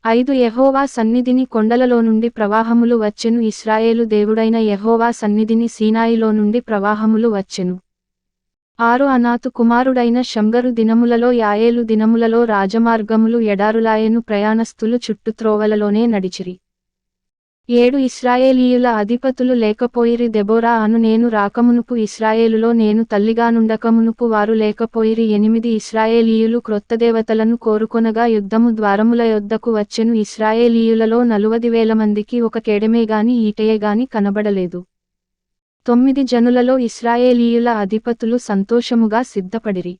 5 యెహోవా సన్నిధిని కొండలలో నుండి ప్రవాహములు వచ్చెను, ఇశ్రాయేలు దేవుడైన యెహోవా సన్నిధిని సీనాయిలో నుండి ప్రవాహములు వచ్చెను. 6 అనాతు కుమారుడైన షమ్గరు దినములలో యాయేలు దినములలో రాజమార్గములు ఎడారులాయెను, ప్రయాణస్థులు చుట్టుత్రోవలలోనే నడిచిరి. 7 ఇశ్రాయేలీయుల అధిపతులు లేకపోయిరి, దెబోరా అను నేను రాకమునుపు ఇశ్రాయేలులో నేను తల్లిగానుండకమునుపు వారు లేకపోయిరి. 8 ఇశ్రాయేలీయులు క్రొత్త దేవతలను కోరుకొనగా యుద్ధము ద్వారముల యొద్దకు వచ్చెను, ఇశ్రాయేలీయులలో 40,000 మందికి ఒక కేడెమేగాని ఈటెయేగాని కనబడలేదు. 9 జనులలో ఇశ్రాయేలీయుల అధిపతులు సంతోషముగా సిద్ధపడిరి.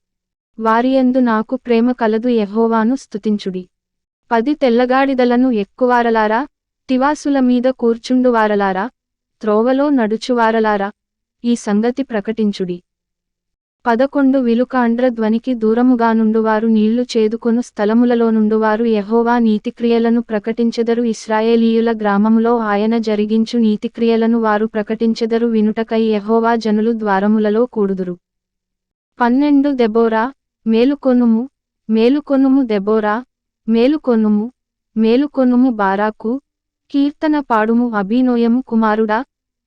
వారియందు నాకు ప్రేమ కలదు, యెహోవాను స్తుతించుడి. 10 తెల్లగాడిదలను ఎక్కువారలారా, తివాసుల మీద కూర్చుండువారలారా, త్రోవలో నడుచువారలారా, ఈ సంగతి ప్రకటించుడి. 11 విలుకాండ్ర ధ్వనికి దూరముగానుండువారు, నీళ్లు చేదుకొను స్థలములలోనుండువారు యెహోవా నీతిక్రియలను ప్రకటించెదరు. ఇశ్రాయేలీయుల గ్రామములో ఆయన జరిగించు నీతిక్రియలను వారు ప్రకటించెదరు, వినుటకై యెహోవా జనులు ద్వారములలో కూడుదురు. 12 దెబోరా, మేలుకొనుము, మేలుకొనుము దెబోరా, మేలుకొనుము, మేలుకొనుము బారాకు, కీర్తన పాడుము అబీనోయము కుమారుడా,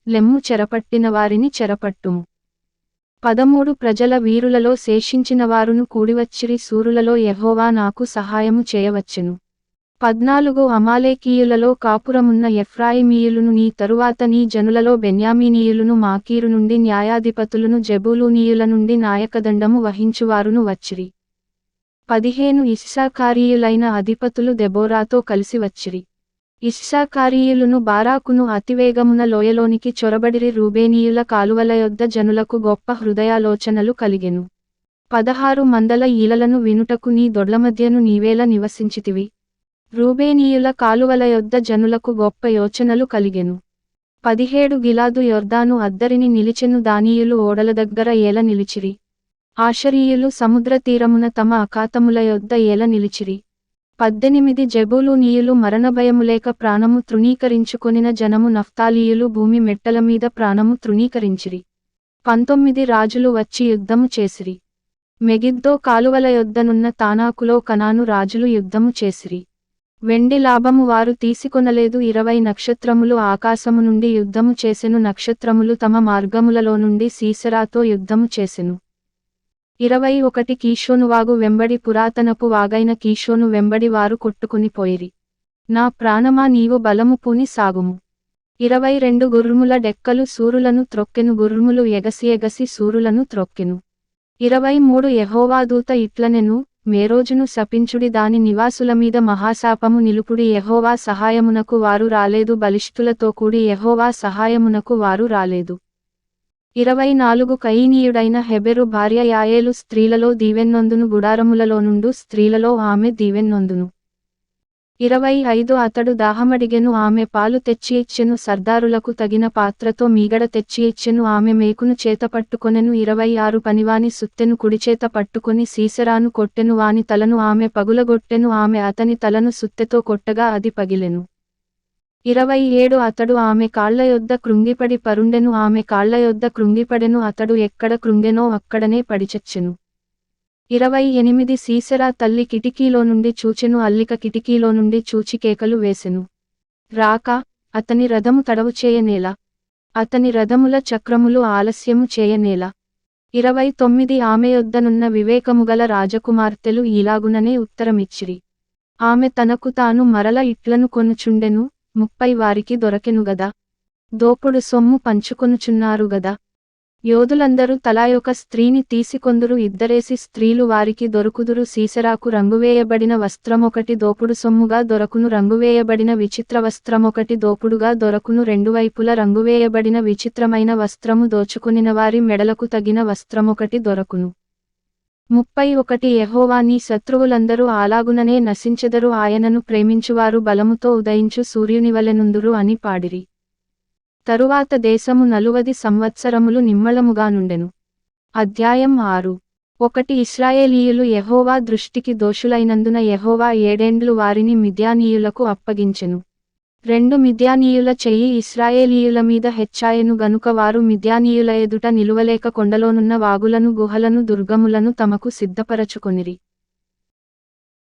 లెమ్ము, చెరపట్టిన వారిని చెరపట్టుము. 13 ప్రజల వీరులలో శేషించినవారును కూడివచ్చిరి, శూరులలో యెహోవా నాకు సహాయము చేయవచ్చెను. 14 అమాలేకీయులలో కాపురమున్న ఎఫ్రాయిమీయులును, నీ తరువాత నీ జనులలో బెన్యామీనీయులును, మాకీరు నుండి న్యాయాధిపతులును, జెబూలూనీయుల నుండి నాయకదండము వహించువారును వచ్చిరి. 15 ఇశ్శాఖారీయులైన అధిపతులు దెబోరాతో కలిసి వచ్చిరి. ఇశ్శాఖారీయులును బారాకును అతివేగమున లోయలోనికి చొరబడిరి. రూబేనీయుల కాలువల యొద్ద జనులకు గొప్ప హృదయాలోచనలు కలిగెను. 16 మందల ఈలలను వినుటకు నీ దొడ్లమధ్యను నీవేల నివసించితివి. రూబేనీయుల కాలువల యొద్ద జనులకు గొప్ప యోచనలు కలిగెను. 17 గిలాదు యొర్దాను అద్దరిని నిలిచెను, దానీయులు ఓడల దగ్గర ఏల నిలిచిరి. ఆషరీయులు సముద్రతీరమున తమ అఖాతముల యొద్ద ఏల నిలిచిరి. 18 జెబూలూనీయులు మరణభయములేక ప్రాణము తృణీకరించుకొనిన జనము, నఫ్తాలీయులు భూమి మెట్టల మీద ప్రాణము తృణీకరించిరి. 19 రాజులు వచ్చి యుద్ధము చేసిరి. మెగిద్దో కాలువల యొద్దనున్న తానాకులో కనాను రాజులు యుద్ధము చేసిరి. వెండి లాభము వారు తీసుకొనలేదు. 20 నక్షత్రములు ఆకాశము నుండి యుద్ధము చేసెను, నక్షత్రములు తమ మార్గములలో నుండి సీసెరాతో యుద్ధము చేసెను. 21 కీషోను వాగు వెంబడి, పురాతనపు వాగైన కీషోను వెంబడి వారు కొట్టుకుని పోయిరి. నా ప్రాణమా, నీవు బలము పూని సాగుము. 22 గుర్రముల డెక్కలు శూరులను త్రొక్కెను, గుర్రములు ఎగసి ఎగసి శూరులను త్రొక్కెను. 23 యెహోవా దూత ఇట్లనెను, మేరోజును శపించుడి, దాని నివాసుల మీద మహాశాపము నిలుపుడి. యెహోవా సహాయమునకు వారు రాలేదు, బలిష్ఠులతో కూడి యెహోవా సహాయమునకు వారు రాలేదు. 24 కయీనీయుడైన హెబెరు భార్య యాయేలు స్త్రీలలో దీవెన్నొందును, గుడారములలో నుండు స్త్రీలలో ఆమె దీవెన్నొందును. 25 అతడు దాహమడిగెను, ఆమె పాలు తెచ్చి ఇచ్చెను, సర్దారులకు తగిన పాత్రతో మీగడ తెచ్చి ఇచ్చెను, ఆమె మేకును చేతపట్టుకొనెను. 26 పనివాని సుత్తెను కుడిచేత పట్టుకొని సీసెరాను కొట్టెను, వాని తలను ఆమె పగులగొట్టెను, ఆమె అతని తలను సుత్తెతో కొట్టగా అది పగిలెను. 27 అతడు ఆమె కాళ్ల యొద్ద కృంగిపడి పరుండెను, ఆమె కాళ్ల యొద్ద కృంగిపడెను, అతడు ఎక్కడ కృంగెనో అక్కడనే పడిచచ్చెను. 28 సీసెరా తల్లి కిటికీలో నుండి చూచెను, అల్లిక కిటికీలో నుండి చూచి కేకలు వేసెను. రాక, అతని రథము తడవు చేయనేలా, అతని రథముల చక్రములు ఆలస్యము చేయనేలా. 29 ఆమె యొద్దనున్న వివేకముగల రాజకుమార్తెలు ఈలాగుననే ఉత్తరమిచ్చిరి. ఆమె తనకు తాను మరల ఇట్లను కొనుచుండెను, 30 వారికి దొరకెను గదా. దోపుడు సొమ్ము పంచుకొనుచున్నారు గదా. యోధులందరూ తలాయొక స్త్రీని తీసుకొందురు, ఇద్దరేసి స్త్రీలు వారికి దొరుకుదురు. సీసెరాకు రంగువేయబడిన వస్త్రమొకటి దోపుడు సొమ్ముగా దొరకును, రంగువేయబడిన విచిత్ర వస్త్రమొకటి దోపుడుగా దొరకును. రెండు వైపుల రంగువేయబడిన విచిత్రమైన వస్త్రము దోచుకునిన వారి మెడలకు తగిన వస్త్రమొకటి దొరకును. 31 యెహోవా నీ శత్రువులందరూ అలాగుననే నశించెదరు, ఆయనను ప్రేమించువారు బలముతో ఉదయించు సూర్యునివలెనుందురు అని పాడిరి. తరువాత దేశము 40 సంవత్సరములు నిమ్మళముగా నుండెను. అధ్యాయం 6. 1 ఇశ్రాయేలీయులు యెహోవా దృష్టికి దోషులైనందున యెహోవా 7 ఏండ్లు వారిని మిద్యానీయులకు అప్పగించెను. 2 మిద్యానీయుల చెయ్యి ఇశ్రాయేలీయుల మీద హెచ్చాయెను గనుక వారు మిద్యానీయుల ఎదుట నిలువలేక కొండలోనున్న వాగులను గుహలను దుర్గములను తమకు సిద్ధపరచుకొనిరి.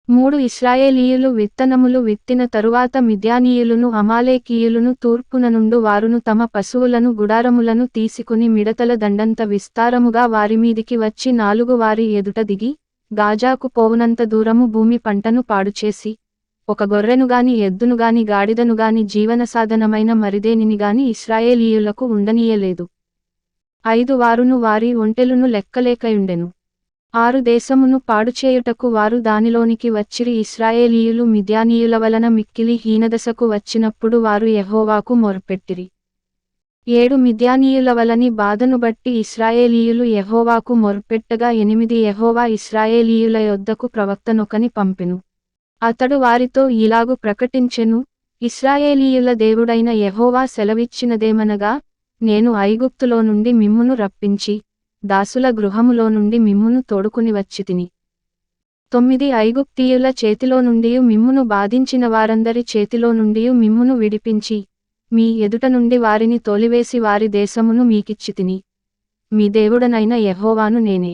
3 ఇశ్రాయేలీయులు విత్తనములు విత్తిన తరువాత మిద్యానీయులును అమాలేకీయులును తూర్పున నుండు వారును తమ పశువులను గుడారములను తీసుకుని మిడతల దండంత విస్తారముగా వారిమీదికి వచ్చి 4 వారి ఎదుట దిగి, గాజాకు పోవునంత దూరము భూమి పంటను పాడుచేసి, ఒక గొర్రెనుగాని ఎద్దునుగాని గాడిదనుగాని జీవనసాధనమైన మరిదేనినిగాని ఇశ్రాయేలీయులకు ఉండనీయలేదు. 5 వారును వారి ఒంటెలును లెక్కలేకయుండెను. 6 దేశమును పాడుచేయుటకు వారు దానిలోనికి వచ్చిరి. ఇశ్రాయేలీయులు మిద్యానీయుల వలన మిక్కిలి హీనదశకు వచ్చినప్పుడు వారు యెహోవాకు మొర్పెట్టిరి. 7 మిద్యానీయుల వలని బాధను బట్టి ఇశ్రాయేలీయులు యెహోవాకు మొర్పెట్టగా 8 యెహోవా ఇశ్రాయేలీయుల యొద్దకు ప్రవక్తనొకని పంపెను. అతడు వారితో ఈలాగు ప్రకటించెను, ఇశ్రాయేలీయుల దేవుడైన యెహోవా సెలవిచ్చినదేమనగా, నేను ఐగుప్తులో నుండి మిమ్మును రప్పించి, దాసుల గృహములో నుండి మిమ్మును తోడుకుని వచ్చితిని. 9 ఐగుప్తీయుల చేతిలో నుండియు మిమ్మును బాధించిన వారందరి చేతిలో నుండియు మిమ్మును విడిపించి, మీ ఎదుట నుండి వారిని తోలివేసి వారి దేశమును మీకిచ్చితిని. మీ దేవుడనైన యెహోవాను నేనే.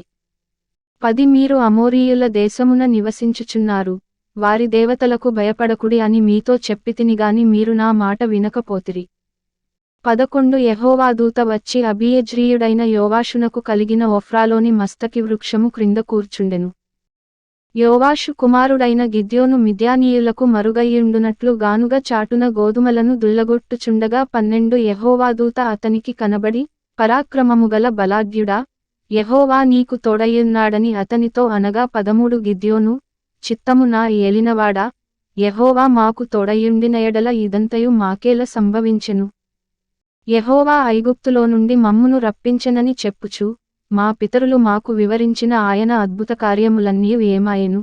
10 మీరు అమోరీయుల దేశమున నివసించుచున్నారు, వారి దేవతలకు భయపడకుడి అని మీతో చెప్పితినిగాని మీరు నా మాట వినకపోతిరి. 11 యెహోవా దూత వచ్చి అబీయెజ్రీయుడైన యోవాషునకు కలిగిన ఒఫ్రాలోని మస్తకి వృక్షము క్రింద కూర్చుండెను. యోవాషు కుమారుడైన గిద్యోను మిద్యానీయులకు మరుగయ్యుండునట్లు గానుగ చాటున గోధుమలను దుల్లగొట్టుచుండగా 12 యెహోవా దూత అతనికి కనబడి, పరాక్రమముగల బలాఢ్యుడా, యెహోవా నీకు తోడయ్యున్నాడని అతనితో అనగా 13 గిద్యోను, చిత్తము నా ఏలినవాడా, యెహోవా మాకు తోడయ్యుండిన ఎడల ఇదంతయు మాకేల సంభవించెను. యెహోవా ఐగుప్తులో నుండి మమ్మును రప్పించెనని చెప్పుచు, మా పితరులు మాకు వివరించిన ఆయన అద్భుత కార్యములన్నీ ఏమాయెను.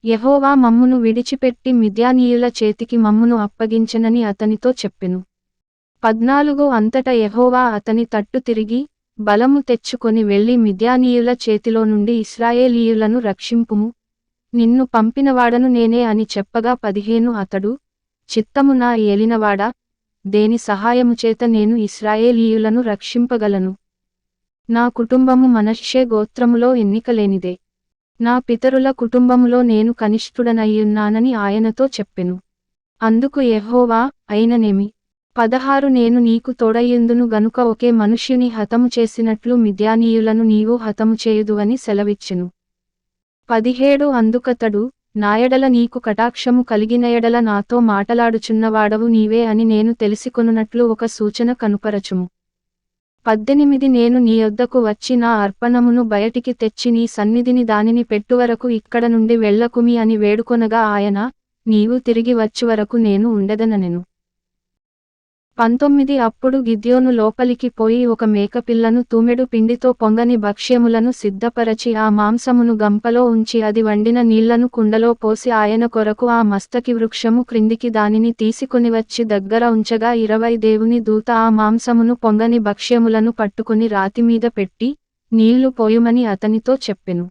యెహోవా మమ్మును విడిచిపెట్టి మిద్యానీయుల చేతికి మమ్మును అప్పగించెనని అతనితో చెప్పెను. 14 అంతట యెహోవా అతని తట్టు తిరిగి, బలము తెచ్చుకొని వెళ్లి మిద్యానీయుల చేతిలో నుండి ఇశ్రాయేలీయులను రక్షింపుము, నిన్ను పంపినవాడను నేనే అని చెప్పగా 15 అతడు, చిత్తము నా ఏలినవాడా, దేని సహాయముచేత నేను ఇశ్రాయేలీయులను రక్షింపగలను? నా కుటుంబము మనష్షే గోత్రములో ఎన్నికలేనిదే. నా పితరుల కుటుంబములో నేను కనిష్ఠుడనయ్యున్నానని ఆయనతో చెప్పెను. అందుకు యెహోవా, అయిననేమి, 16 నేను నీకు తోడయ్యుందును గనుక ఒకే మనుష్యుని హతము చేసినట్లు మిద్యానీయులను నీవు హతము చేయుదువని సెలవిచ్చెను. 17 అందుకతడు, నా ఎడల నీకు కటాక్షము కలిగిన ఎడల నాతో మాటలాడుచున్నవాడవు నీవే అని నేను తెలిసికొనున్నట్లు ఒక సూచన కనుపరచుము. 18 నేను నీ యొద్దకు వచ్చి నా అర్పణమును బయటికి తెచ్చి నీ సన్నిధిని దానిని పెట్టువరకు ఇక్కడ నుండి వెళ్ళకుమి అని వేడుకొనగా ఆయన, నీవు తిరిగి వచ్చువరకు నేను ఉండెదనెను. 19 అప్పుడు గిద్యోను లోపలికి పోయి ఒక మేకపిల్లను తూమెడు పిండితో పొంగని భక్ష్యములను సిద్ధపరచి ఆ మాంసమును గంపలో ఉంచి అది వండిన నీళ్లను కుండలో పోసి ఆయన కొరకు ఆ మస్తకి వృక్షము క్రిందికి దానిని తీసుకొనివచ్చి దగ్గర ఉంచగా 20 దేవుని దూత ఆ మాంసమును పొంగని భక్ష్యములను పట్టుకుని రాతిమీద పెట్టి, నీళ్లు పోయుమని అతనితో చెప్పెను.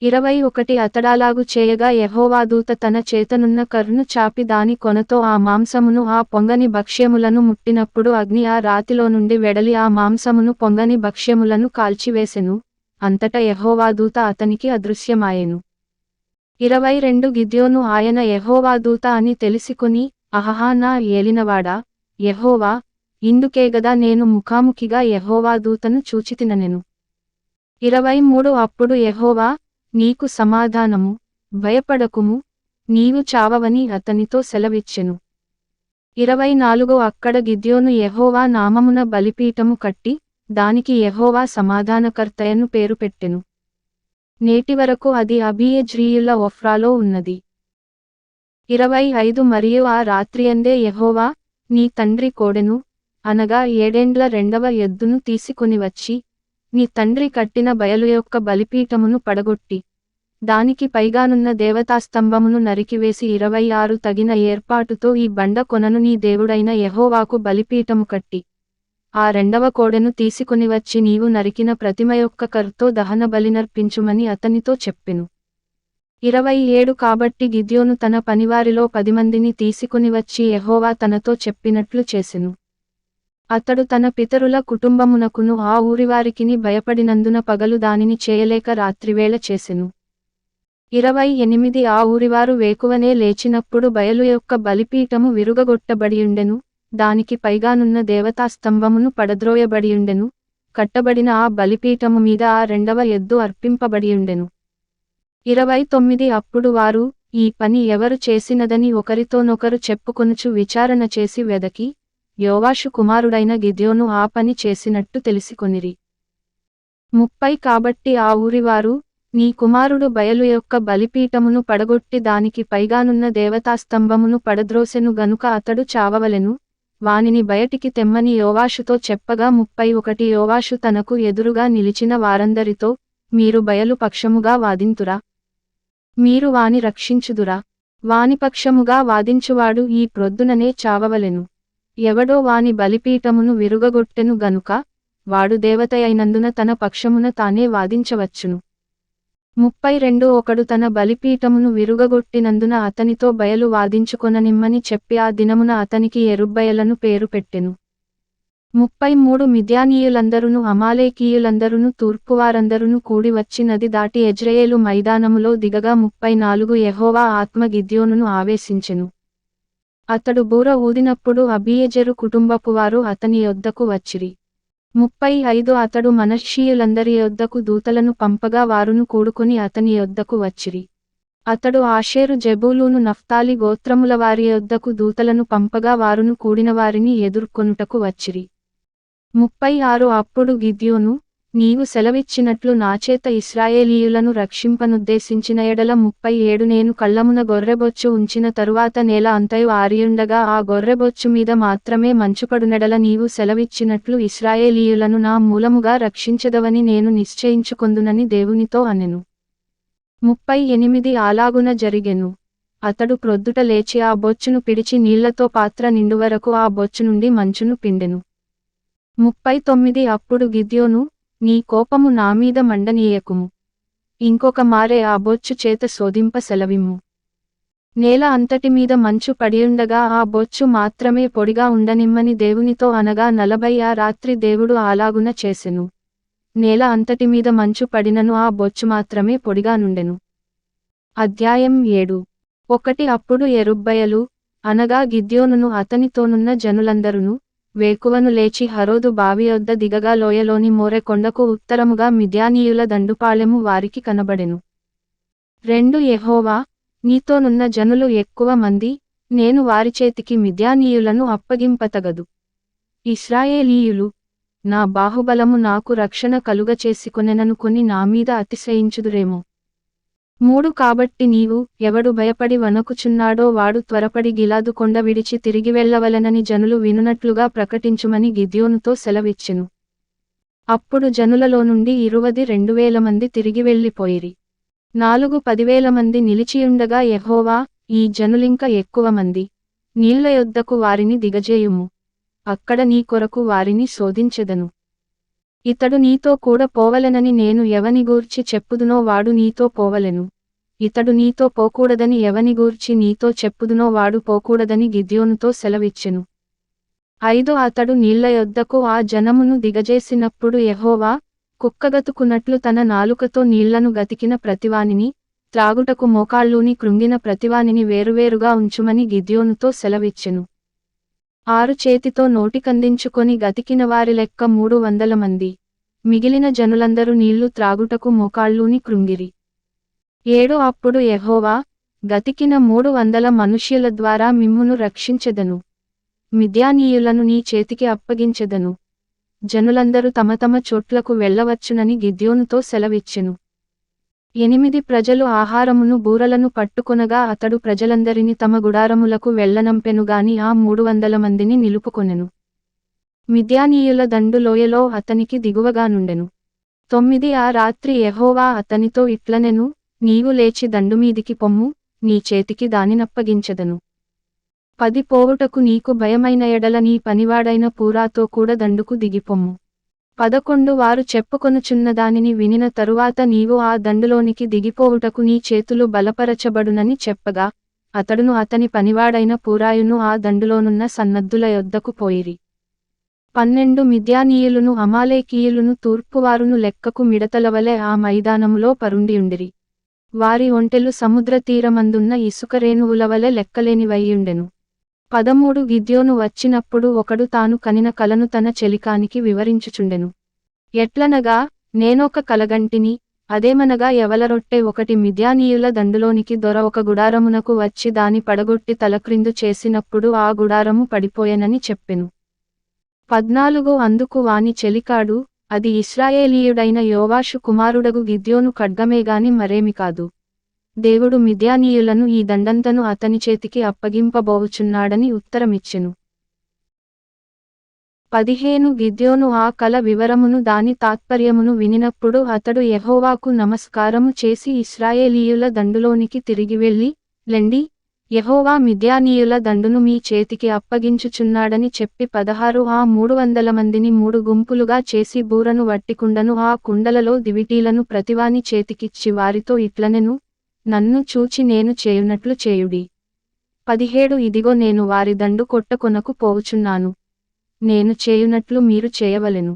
21 అతడాలాగు చేయగా యెహోవా దూత తన చేతనున్న కర్ను చాపి దాని కొనతో ఆ మాంసమును ఆ పొంగని భక్ష్యములను ముట్టినప్పుడు అగ్ని ఆ రాతిలో నుండి వెడలి ఆ మాంసమును పొంగని భక్ష్యములను కాల్చివేసెను, అంతటా యెహోవా దూత అతనికి అదృశ్యమాయెను. 22 గిద్యోను ఆయన యెహోవా దూత అని తెలిసికొని, అహహా నా ఏలినవాడా, యెహోవా, ఇందుకేగదా నేను ముఖాముఖిగా యెహోవా దూతను చూచితిననెను. 23 అప్పుడు యెహోవా, నీకు సమాధానము, భయపడకుము, నీవు చావవని అతనితో సెలవిచ్చెను. 24 అక్కడ గిద్యోను యెహోవా నామమున బలిపీఠము కట్టి, దానికి యెహోవా సమాధానకర్తయను పేరు పెట్టెను. నేటివరకు అది అబీయెజ్రీయుల ఒఫ్రాలో ఉన్నది. 25 మరియు ఆ రాత్రియందే యెహోవా, నీ తండ్రి కోడెను, అనగా 7 ఏండ్ల రెండవ ఎద్దును తీసుకొని వచ్చి, నీ తండ్రి కట్టిన బయలు యొక్క బలిపీఠమును పడగొట్టి, దానికి పైగానున్న దేవతాస్తంభమును నరికివేసి 26 తగిన ఏర్పాటుతో ఈ బండ కొనను నీ దేవుడైన యెహోవాకు బలిపీఠము కట్టి, ఆ రెండవ కోడెను తీసుకొని వచ్చి నీవు నరికిన ప్రతిమ యొక్క కర్తో దహన బలినర్పించుమని అతనితో చెప్పెను. 27 కాబట్టి గిద్యోను తన పనివారిలో 10 మందిని తీసుకొని వచ్చి యెహోవా తనతో చెప్పినట్లు చేసెను. అతడు తన పితరుల కుటుంబమునకును ఆ ఊరివారికిని భయపడినందున పగలు దానిని చేయలేక రాత్రివేళ చేసెను. 28 ఆ ఊరివారు వేకువనే లేచినప్పుడు బయలు యొక్క బలిపీఠము విరుగగొట్టబడియుండెను, దానికి పైగానున్న దేవతాస్తంభమును పడద్రోయబడియుండెను, కట్టబడిన ఆ బలిపీఠము మీద ఆ రెండవ ఎద్దు అర్పింపబడియుండెను. 29 అప్పుడు వారు, ఈ పని ఎవరు చేసినదని ఒకరితోనొకరు చెప్పుకొనుచు విచారణ చేసి వెదకి, యోవాషు కుమారుడైన గిద్యోను ఆ పని చేసినట్టు తెలిసికొనిరి. 30 కాబట్టి ఆ ఊరివారు, నీ కుమారుడు బయలు యొక్క బలిపీఠమును పడగొట్టి దానికి పైగానున్న దేవతాస్తంభమును పడద్రోసెను గనుక అతడు చావవలెను, వానిని బయటికి తెమ్మని యోవాషుతో చెప్పగా 31 యోవాషు తనకు ఎదురుగా నిలిచిన వారందరితో, మీరు బయలు పక్షముగా వాదింతురా? మీరు వాని రక్షించుదురా? వాని పక్షముగా వాదించువాడు ఈ ప్రొద్దుననే చావవలెను. ఎవడో వాని బలిపీఠమును విరుగగొట్టెను గనుక, వాడు దేవతయైనందున తన పక్షమున తానే వాదించవచ్చును. 32 ఒకడు తన బలిపీఠమును విరుగగొట్టినందున అతనితో బయలు వాదించుకొననిమ్మని చెప్పి ఆ దినమున అతనికి యెరుబ్బయలను పేరు పెట్టెను. 33 మిద్యానీయులందరును అమాలేకీయులందరును తూర్పువారందరును కూడి వచ్చి నది దాటి యెజ్రెయేలు మైదానములో దిగగా 34 యెహోవా ఆత్మ గిద్యోనును ఆవేశించెను. అతడు బూర ఊదినప్పుడు అబీయెజెరు కుటుంబపువారు అతని యొద్దకు వచ్చిరి. 35 అతడు మనష్షీయులందరి యొద్దకు దూతలను పంపగా వారును కూడుకొని అతని యొద్దకు వచ్చిరి. అతడు ఆషేరు జెబూలూను నఫ్తాలి గోత్రముల వారి యొద్దకు దూతలను పంపగా వారును కూడినవారిని ఎదుర్కొనుటకు వచ్చిరి. 36 అప్పుడు గిద్యోను, నీవు సెలవిచ్చినట్లు నాచేత ఇశ్రాయేలీయులను రక్షింపనుద్దేశించిన ఎడల 37 నేను కళ్ళమున గొర్రెబొచ్చు ఉంచిన తరువాత నేల అంతయు ఆరియుండగా ఆ గొర్రెబొచ్చు మీద మాత్రమే మంచుపడునెడల నీవు సెలవిచ్చినట్లు ఇశ్రాయేలీయులను నా మూలముగా రక్షించెదవని నేను నిశ్చయించుకొందునని దేవునితో అనెను. 38 అలాగున జరిగెను. అతడు ప్రొద్దుట లేచి ఆ బొచ్చును పిడిచి నీళ్లతో పాత్ర నిండువరకు ఆ బొచ్చు నుండి మంచును పిండెను. 39 అప్పుడు గిద్యోను, నీ కోపము నామీద మండనీయకుము. ఇంకొక మారే ఆ బొచ్చు చేత శోధింప సెలవిమ్ము. నేల అంతటి మీద మంచు పడియుండగా ఆ బొచ్చు మాత్రమే పొడిగా ఉండనిమ్మని దేవునితో అనగా 40 ఆ రాత్రి దేవుడు అలాగున చేసెను. నేల అంతటి మీద మంచు పడినను ఆ బొచ్చు మాత్రమే పొడిగా నుండెను. అధ్యాయం 7 1 అప్పుడు యెరుబ్బయలు, అనగా గిద్యోనును అతనితోనున్న జనులందరును, వేకువను లేచి హరోదు బావియొద్ద దిగగా లోయలోని మోరె కొండకు ఉత్తరముగా మిద్యానీయుల దండుపాళెము వారికి కనబడెను. 2 యెహోవా, నీతోనున్న జనులు ఎక్కువ మంది, నేను వారి చేతికి మిద్యానీయులను అప్పగింపతగదు. ఇశ్రాయేలీయులు, నా బాహుబలము నాకు రక్షణ కలుగచేసికొనెననుకొని నామీద అతిశయించుదురేమో. 3 కాబట్టి నీవు, ఎవడు భయపడి వణకుచున్నాడో వాడు త్వరపడి గిలాదు కొండ విడిచి తిరిగి వెళ్ళవలెనని జనులు వినునట్లుగా ప్రకటించుమని గిద్యోనుతో సెలవిచ్చెను. అప్పుడు జనులలో నుండి 22,000 మంది తిరిగి వెళ్ళిపోయిరి. 10,000 మంది నిలిచియుండగా యెహోవా, ఈ జనులింక ఎక్కువ మంది, నీళ్ల యొద్దకు వారిని దిగజేయుము, అక్కడ నీ కొరకు వారిని శోధించెదను. ఇతడు నీతో కూడా పోవలెనని నేను ఎవని గూర్చి చెప్పుదునో వాడు నీతో పోవలెను, ఇతడు నీతో పోకూడదని ఎవని గూర్చి నీతో చెప్పుదునో వాడు పోకూడదని గిద్యోనుతో సెలవిచ్చెను. 5 అతడు నీళ్ల యొద్దకు ఆ జనమును దిగజేసినప్పుడు యెహోవా, కుక్కగతుకున్నట్లు తన నాలుకతో నీళ్లను గతికిన ప్రతివానిని, త్రాగుటకు మోకాళ్ళూని కృంగిన ప్రతివానిని వేరువేరుగా ఉంచుమని గిద్యోనుతో సెలవిచ్చెను. 6 చేతితో నోటికందించుకొని గతికిన వారి లెక్క 300 మంది. మిగిలిన జనులందరూ నీళ్లు త్రాగుటకు మోకాళ్ళూని కృంగిరి. 7 అప్పుడు యెహోవా, గతికిన 300 మనుష్యుల ద్వారా మిమ్మును రక్షించెదను. మిద్యానీయులను నీ చేతికి అప్పగించెదను. జనులందరూ తమ తమ చోట్లకు వెళ్ళవచ్చునని గిద్యోనుతో సెలవిచ్చెను. 8 ప్రజలు ఆహారమును బూరలను పట్టుకొనగా అతడు ప్రజలందరిని తమ గుడారములకు వెళ్ళనంపెనుగాని ఆ 300 మందిని నిలుపుకొనెను. మిద్యానీయుల దండు లోయలో అతనికి దిగువగా నుండెను. 9 ఆ రాత్రి యెహోవా అతనితో ఇట్లనెను, నీవు లేచి దండుమీదికి పొమ్ము, నీ చేతికి దానినప్పగించెదను. 10 పోవుటకు నీకు భయమైన ఎడల నీ పనివాడైన పూరాతో కూడా దండుకు దిగిపొమ్ము. 11 వారు చెప్పుకొనుచున్న దానిని వినిన తరువాత నీవు ఆ దండులోనికి దిగిపోవుటకు నీ చేతులు బలపరచబడునని చెప్పగా, అతడును అతని పనివాడైన పూరాయును ఆ దండులోనున్న సన్నద్ధుల యొద్దకు పోయిరి. 12 మిద్యానీయులును అమాలేకీయులును తూర్పువారును లెక్కకు మిడతలవలె ఆ మైదానములో పరుండియుండిరి. వారి ఒంటెలు సముద్ర తీరమందున్న ఇసుక రేణువులవలె లెక్కలేనివైయుండెను. 13 గిద్యోను వచ్చినప్పుడు ఒకడు తాను కనిన కలను తన చెలికానికి వివరించుచుండెను. ఎట్లనగా, నేనొక కలగంటిని, అదేమనగా యవల రొట్టె ఒకటి మిద్యానీయుల దండులోనికి దొర ఒక గుడారమునకు వచ్చి దాని పడగొట్టి తలక్రిందు చేసినప్పుడు ఆ గుడారము పడిపోయెనని చెప్పెను. 14 అందుకు వాని చెలికాడు, అది ఇశ్రాయేలీయుడైన యోవాషు కుమారుడగు గిద్యోను ఖడ్గమేగాని మరేమి కాదు. దేవుడు మిద్యానీయులను ఈ దండంతను అతని చేతికి అప్పగింపబోవుచున్నాడని ఉత్తరమిచ్చెను. 15 గిద్యోను ఆ కల వివరమును దాని తాత్పర్యమును వినినప్పుడు అతడు యెహోవాకు నమస్కారము చేసి ఇశ్రాయేలీయుల దండులోనికి తిరిగి వెళ్ళి, లెండి, యెహోవా మిద్యానీయుల దండును మీ చేతికి అప్పగించుచున్నాడని చెప్పి 16 ఆ 300 మందిని 3 గుంపులుగా చేసి బూరను వట్టికుండను ఆ కుండలలో దివిటీలను ప్రతివాని చేతికిచ్చి వారితో ఇట్లనెను, నన్ను చూచి నేను చేయునట్లు చేయుడి. 17 ఇదిగో నేను వారి దండు కొట్టకొనకు పోవుచున్నాను. నేను చేయునట్లు మీరు చేయవలెను.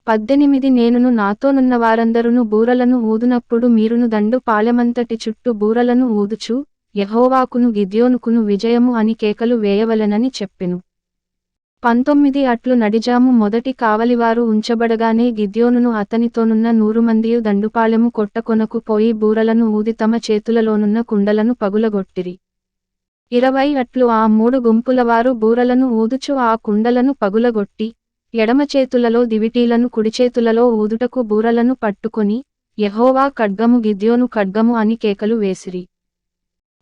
18 నేనును నాతోనున్న వారందరును బూరలను ఊదునప్పుడు మీరును దండు పాళెమంతటి చుట్టూ బూరలను ఊదుచు, యెహోవాకును గిద్యోనుకును విజయము అని కేకలు వేయవలెనని చెప్పెను. 19 అట్లు నడిజాము మొదటి కావలివారు ఉంచబడగానే గిద్యోనును అతనితోనున్న 100 మందియు దండుపాళెము కొట్టకొనకు పోయి బూరలను ఊది తమ చేతులలోనున్న కుండలను పగులగొట్టిరి. 20 అట్లు ఆ 3 గుంపులవారు బూరలను ఊదుచు ఆ కుండలను పగులగొట్టి, ఎడమ చేతులలో దివిటీలను కుడిచేతులలో ఊదుటకు బూరలను పట్టుకొని, యెహోవా ఖడ్గము గిద్యోను ఖడ్గము అని కేకలు వేసిరి.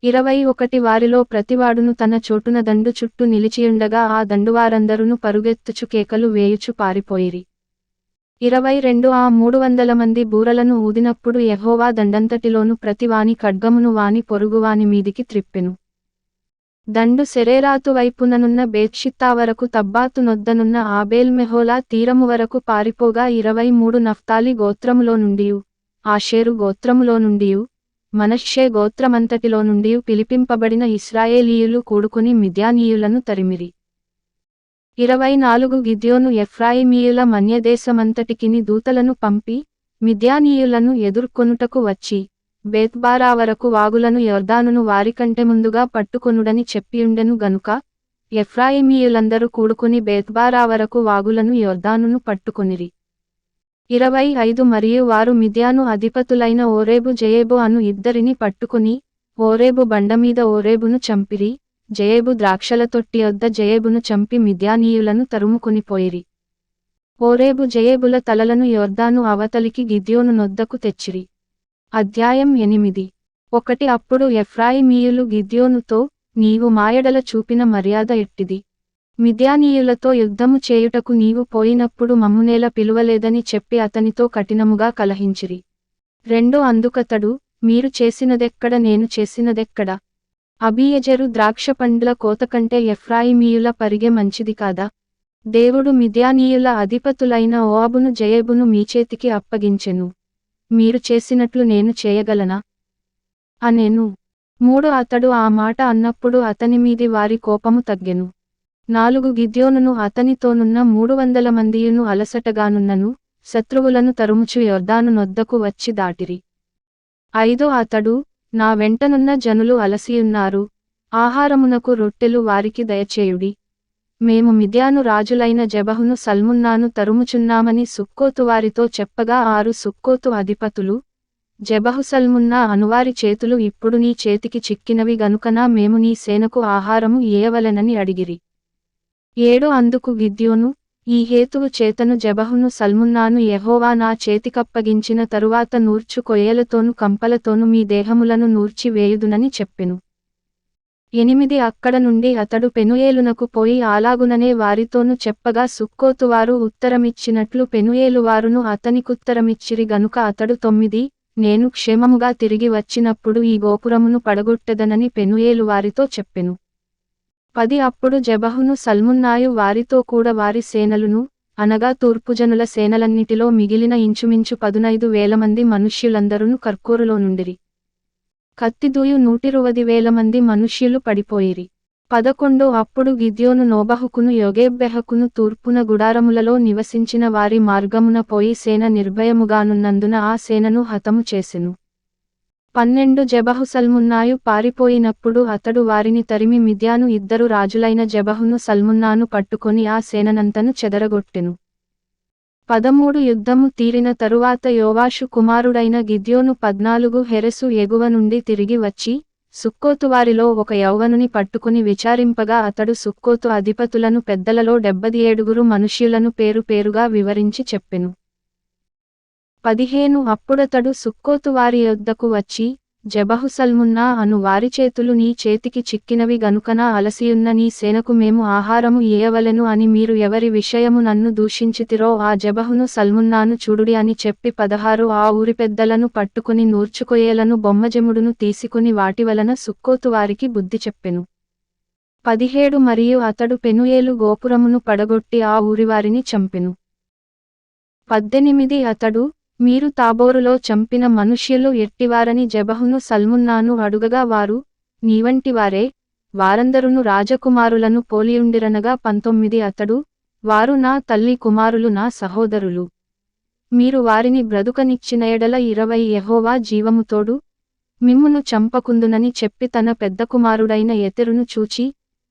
21 వారిలో ప్రతివాడును తన చోటున దండు చుట్టూ నిలిచియుండగా ఆ దండువారందరును పరుగెత్తుచు కేకలు వేయుచు పారిపోయిరి. 22 ఆ 300 మంది బూరలను ఊదినప్పుడు యెహోవా దండంతటిలోను ప్రతివాని ఖడ్గమును వాని పొరుగువాని మీదికి త్రిప్పెను. దండు సెరేరాతు వైపుననున్న బేత్షిత్తా వరకు తబ్బాతు నొద్దనున్న ఆబేల్ మెహోలా తీరము వరకు పారిపోగా 23 నఫ్తాలి గోత్రములో నుండియు, ఆషేరు గోత్రములో నుండియు, మనష్షే గోత్రమంతటిలో నుండియు పిలిపింపబడిన ఇశ్రాయేలీయులు కూడుకుని మిద్యానీయులను తరిమిరి. 24 గిద్యోను ఎఫ్రాయిమీయుల మన్యదేశమంతటికిని దూతలను పంపి, మిద్యానీయులను ఎదుర్కొనుటకు వచ్చి, బేత్బారా వరకు వాగులను యొర్దానును వారికంటే ముందుగా పట్టుకొనుడని చెప్పియుండెను గనుక, ఎఫ్రాయిమీయులందరూ కూడుకుని బేత్బారా వరకు వాగులను యొర్దానును పట్టుకొనిరి. 25 మరియు వారు మిద్యాను అధిపతులైన ఓరేబు జయేబు అను ఇద్దరిని పట్టుకుని, ఓరేబు బండమీద ఓరేబును చంపిరి, జయేబు ద్రాక్షల తొట్టి యొద్ద జయేబును చంపి మిద్యానీయులను తరుముకొనిపోయిరి. ఓరేబు జయేబుల తలలను యొర్దాను అవతలికి గిద్యోను నొద్దకు తెచ్చిరి. అధ్యాయం 8 1 అప్పుడు ఎఫ్రాయిమీయులు గిద్యోనుతో, నీవు మాయడల చూపిన మర్యాద ఎట్టిది? మిద్యానీయులతో యుద్ధము చేయుటకు నీవు పోయినప్పుడు మమ్మునేల పిలువలేదని చెప్పి అతనితో కఠినముగా కలహించిరి. 2 అందుకతడు, మీరు చేసినదెక్కడ నేను చేసినదెక్కడ? అబీయెజెరు ద్రాక్షపండ్ల కోతకంటే ఎఫ్రాయిమీయుల పరిగె మంచిది కాదా? దేవుడు మిద్యానీయుల అధిపతులైన ఓబును జయేబును మీ చేతికి అప్పగించెను. మీరు చేసినట్లు నేను చేయగలనా? అనెను. 3 అతడు ఆ మాట అన్నప్పుడు అతనిమీది వారి కోపము తగ్గెను. 4 గిద్యోనును అతనితోనున్న 300 మందియును అలసటగానున్నను, శత్రువులను తరుముచు యొర్దాను నొద్దకు వచ్చి దాటిరి. 5 అతడు, నా వెంటనున్న జనులు అలసియున్నారు, ఆహారమునకు రొట్టెలు వారికి దయచేయుడి. మేము మిద్యాను రాజులైన జెబహును సల్మున్నాను తరుముచున్నామని సుక్కోతు వారితో చెప్పగా 6 సుక్కోతు అధిపతులు, జెబహు సల్మున్నా అనువారి చేతులు ఇప్పుడు నీ చేతికి చిక్కినవి గనుకనా మేము నీ సేనకు ఆహారము ఇయ్యవలెనని అడిగిరి. 7 అందుకు గిద్యోను, ఈ హేతువు చేతను జెబహును సల్మున్నాను యెహోవా నా చేతికప్పగించిన తరువాత నూర్చు కొయ్యలతోను కంపలతోను మీ దేహములను నూర్చి వేయుదునని చెప్పెను. 8 అక్కడ నుండి అతడు పెనుయేలునకు పోయి అలాగుననే వారితోను చెప్పగా సుక్కోతువారు ఉత్తరమిచ్చినట్లు పెనుయేలువారును అతనికుత్తరమిచ్చిరి గనుక అతడు 9 నేను క్షేమముగా తిరిగి వచ్చినప్పుడు ఈ గోపురమును పడగొట్టెదనని పెనుయేలు వారితో చెప్పెను. 10 అప్పుడు జెబహును సల్మున్నాయు వారితో కూడా వారి సేనలును, అనగా తూర్పుజనుల సేనలన్నిటిలో మిగిలిన ఇంచుమించు 15,000 మంది మనుష్యులందరును కర్కోరులో నుండిరి. కత్తిదూయు 120,000 మంది మనుష్యులు పడిపోయిరి. 11 అప్పుడు గిద్యోను నోబహుకును యొగెబెహకును తూర్పున గుడారములలో నివసించిన వారి మార్గమున పోయి సేన నిర్భయముగానున్నందున ఆ సేనను హతము చేసెను. 12 జెబహు సల్మున్నాయు పారిపోయినప్పుడు అతడు వారిని తరిమి మిద్యాను 2 రాజులైన జెబహును సల్మున్నాను పట్టుకొని ఆ సేననంతను చెదరగొట్టెను. 13 యుద్ధము తీరిన తరువాత యోవాషు కుమారుడైన గిద్యోను 14 హెరెసు ఎగువ నుండి తిరిగి వచ్చి, సుక్కోతువారిలో ఒక యౌవనుని పట్టుకుని విచారింపగా అతడు సుక్కోతు అధిపతులను పెద్దలలో 77 మనుష్యులను పేరు పేరుగా వివరించి చెప్పెను. 15 అప్పుడతడు సుక్కోతు వారి యొద్దకు వచ్చి, జెబహు సల్మున్నా అను వారి చేతులు నీ చేతికి చిక్కినవి గనుకనా అలసియున్న నీ సేనకు మేము ఆహారము ఇయ్యవలెను అని మీరు ఎవరి విషయము నన్ను దూషించితిరో ఆ జెబహును సల్మున్నాను చూడుడి అని చెప్పి 16 ఆ ఊరి పెద్దలను పట్టుకుని నూర్చుకొయ్యలను బొమ్మజెముడును తీసుకుని వాటి వలన సుక్కోతు వారికి బుద్ధి చెప్పెను. 17 మరియు అతడు పెనుయేలు గోపురమును పడగొట్టి ఆ ఊరివారిని చంపెను. 18 అతడు, మీరు తాబోరులో చంపిన మనుష్యులు ఎట్టివారని జెబహును సల్మున్నాను అడుగగా వారు, నీవంటివారే, వారందరును రాజకుమారులను పోలియుండిరనగా 19 అతడు, వారు నా తల్లి కుమారులు నా సహోదరులు. మీరు వారిని బ్రతుకనిచ్చిన ఎడల 20 యెహోవా జీవముతోడు, మిమ్మును చంపకుందునని చెప్పి తన పెద్ద కుమారుడైన యెతెరును చూచి,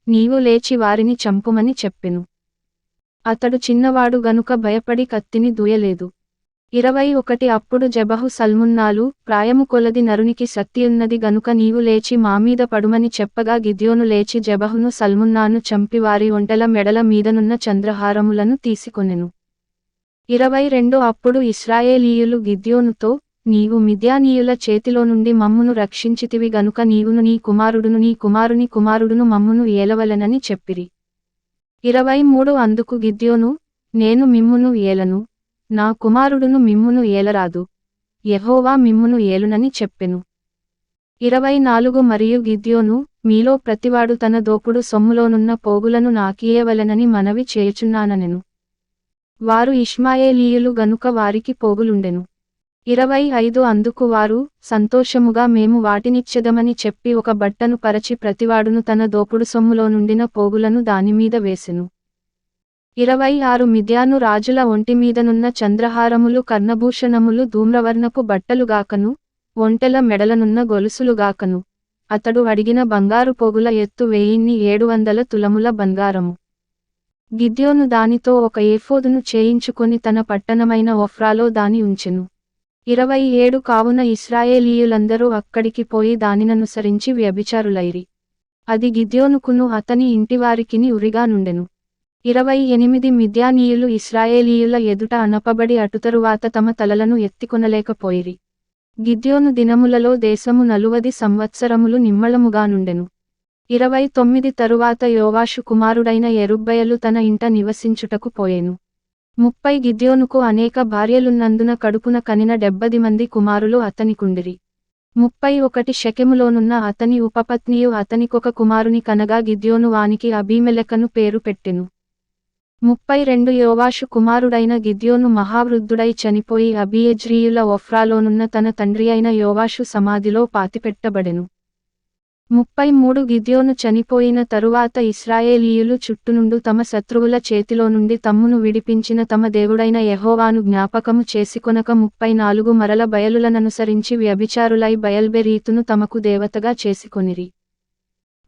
నీవు లేచి వారిని చంపుమని చెప్పెను. అతడు చిన్నవాడు గనుక భయపడి కత్తిని దూయలేదు. 21 అప్పుడు జెబహు సల్మున్నాలు, ప్రాయము కొలది నరునికి శక్తియున్నది గనుక నీవు లేచి మామీద పడుమని చెప్పగా గిద్యోను లేచి జెబహును సల్మున్నాను చంపి వారి ఒంటెల మెడల మీదనున్న చంద్రహారములను తీసుకొనెను. 22 అప్పుడు ఇశ్రాయేలీయులు గిద్యోనుతో, నీవు మిద్యానీయుల చేతిలో నుండి మమ్మును రక్షించితివి గనుక నీవును నీ కుమారుడును నీ కుమారుని కుమారుడును మమ్మును ఏలవలెనని చెప్పిరి. 23 అందుకు గిద్యోను, నేను మిమ్మును ఏలను, నా కుమారుడును మిమ్మును ఏలరాదు, యెహోవా మిమ్మును ఏలునని చెప్పెను. 24 మరియు గిద్యోను, మీలో ప్రతివాడు తన దోపుడు సొమ్ములోనున్న పోగులను నాకియ్యవలెనని మనవి చేయుచున్నాననెను. వారు ఇష్మాయేలీయులు గనుక వారికి పోగులుండెను. 25 అందుకు వారు, సంతోషముగా మేము వాటినిచ్చెదమని చెప్పి ఒక బట్టను పరచి ప్రతివాడును తన దోపుడు సొమ్ములో నుండిన పోగులను దానిమీద వేసెను. 26 మిద్యాను రాజుల ఒంటిమీదనున్న చంద్రహారములు కర్ణభూషణములు ధూమ్రవర్ణపు బట్టలుగాకను, ఒంటెల మెడలనున్న గొలుసులుగాకను, అతడు అడిగిన బంగారు పోగుల ఎత్తు 1700 తులముల బంగారము. గిద్యోను దానితో ఒక ఏఫోదును చేయించుకొని తన పట్టణమైన ఒఫ్రాలో దాని ఉంచెను. 27 కావున ఇశ్రాయేలీయులందరూ అక్కడికి పోయి దానిననుసరించి వ్యభిచారులైరి. అది గిద్యోనుకును అతని ఇంటివారికిని ఉరిగా నుండెను. 28 మిద్యానీయులు ఇశ్రాయేలీయుల ఎదుట అనపబడి అటుతరువాత తమ తలలను ఎత్తికొనలేకపోయిరి. గిద్యోను దినములలో దేశము 40 సంవత్సరములు నిమ్మళముగా నుండెను. 29 తరువాత యోవాషు కుమారుడైన యెరుబ్బయలు తన ఇంట నివసించుటకు పోయెను. 30 గిద్యోనుకు అనేక భార్యలున్నందున కడుపున కనిన 70 మంది కుమారులు అతనికుండిరి. 31 షెకెములోనున్న అతని ఉపపత్నియు అతనికొక కుమారుని కనగా గిద్యోను వానికి అబీమెలెకను పేరు పెట్టెను. 32 యోవాషు కుమారుడైన గిద్యోను మహావృద్ధుడై చనిపోయి అబీయెజ్రీయుల ఒఫ్రాలోనున్న తన తండ్రి అయిన యోవాషు సమాధిలో పాతిపెట్టబడెను. 33 గిద్యోను చనిపోయిన తరువాత ఇశ్రాయేలీయులు చుట్టునుండు తమ శత్రువుల చేతిలో నుండి తమ్మును విడిపించిన తమ దేవుడైన యెహోవాను జ్ఞాపకము చేసుకొనక 34 మరల బయలులననుసరించి వ్యభిచారులై బయల్బెరీతును తమకు దేవతగా చేసుకొనిరి.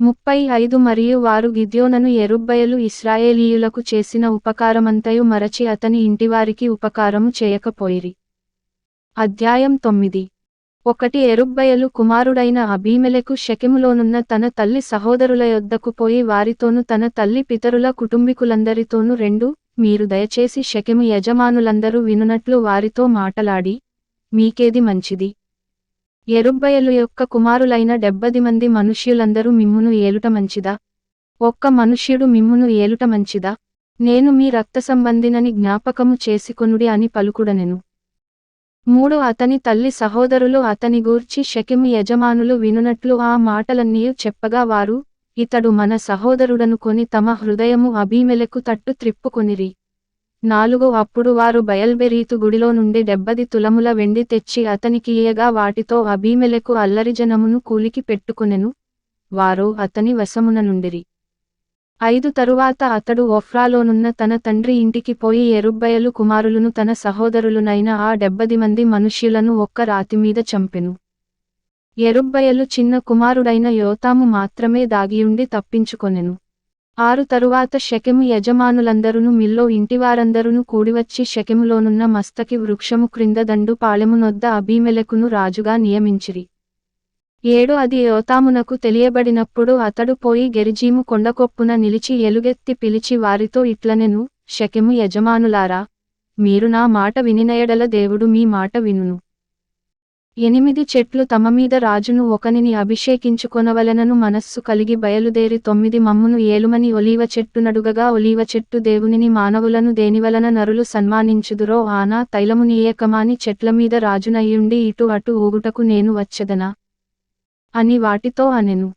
35 మరియు వారు గిద్యోనను యెరుబ్బయలు ఇశ్రాయేలీయులకు చేసిన ఉపకారమంతయు మరచి అతని ఇంటివారికి ఉపకారము చేయకపోయిరి. అధ్యాయం 9. 1 యెరుబ్బయలు కుమారుడైన అబీమెలెకు షెకెములోనున్న తన తల్లి సహోదరుల యొద్దకు పోయి వారితోను తన తల్లి పితరుల కుటుంబీకులందరితోను 2 మీరు దయచేసి షెకెము యజమానులందరూ వినునట్లు వారితో మాటలాడి, మీకేది మంచిది? యెరుబ్బయలు యొక్క కుమారులైన 70 మంది మనుష్యులందరూ మిమ్మును ఏలుట మంచిదా? ఒక్క మనుష్యుడు మిమ్మును ఏలుట మంచిదా? నేను మీ రక్తసంబంధినని జ్ఞాపకము చేసుకొనుడి అని పలుకుడనెను. 3 అతని తల్లి సహోదరులు అతని గూర్చి షెకెము యజమానులు వినునట్లు ఆ మాటలన్నీయు చెప్పగా వారు, ఇతడు మన సహోదరుడనుకొని తమ హృదయము అబీమెలెకు తట్టు త్రిప్పుకొనిరి. 4 అప్పుడు వారు బయల్బెరీతు గుడిలో నుండి 70 తులముల వెండి తెచ్చి అతనికి ఇయ్యగా వాటితో అబీమెలెకు అల్లరిజనమును కూలికి పెట్టుకొనెను, వారు అతని వశమున నుండిరి. 5 తరువాత అతడు ఒఫ్రాలోనున్న తన తండ్రి ఇంటికి పోయి యెరుబ్బయలు కుమారులను తన సహోదరులునైన ఆ 70 మంది మనుష్యులను ఒక్క రాతిమీద చంపెను. యెరుబ్బయలు చిన్న కుమారుడైన యోతాము మాత్రమే దాగియుండి తప్పించుకొనెను. 6 తరువాత షెకెము యజమానులందరును మిల్లో ఇంటివారందరును కూడివచ్చి షెకెములోనున్న మస్తకి వృక్షము క్రింద దండు పాళెమునొద్ద అబీమెలెకును రాజుగా నియమించిరి. 7 అది యోతామునకు తెలియబడినప్పుడు అతడు పోయి గెరిజీము కొండకొప్పున నిలిచి ఎలుగెత్తి పిలిచి వారితో ఇట్లనెను, షెకెము యజమానులారా, మీరు నా మాట వినినయెడల దేవుడు మీ మాట వినును. 8 చెట్లు తమమీద రాజును ఒకనిని అభిషేకించుకొనవలెనను మనస్సు కలిగి బయలుదేరి 9 మమ్మును ఏలుమని ఒలీవ చెట్టు నడుగగా ఒలీవ చెట్టు దేవునిని మానవులను దేనివలన నరులు సన్మానించుదురో ఆనా తైలమునీయకమాని చెట్లమీద రాజునయ్యుండి ఇటు అటు ఊగుటకు నేను వచ్చెదనా అని వాటితో అనెను.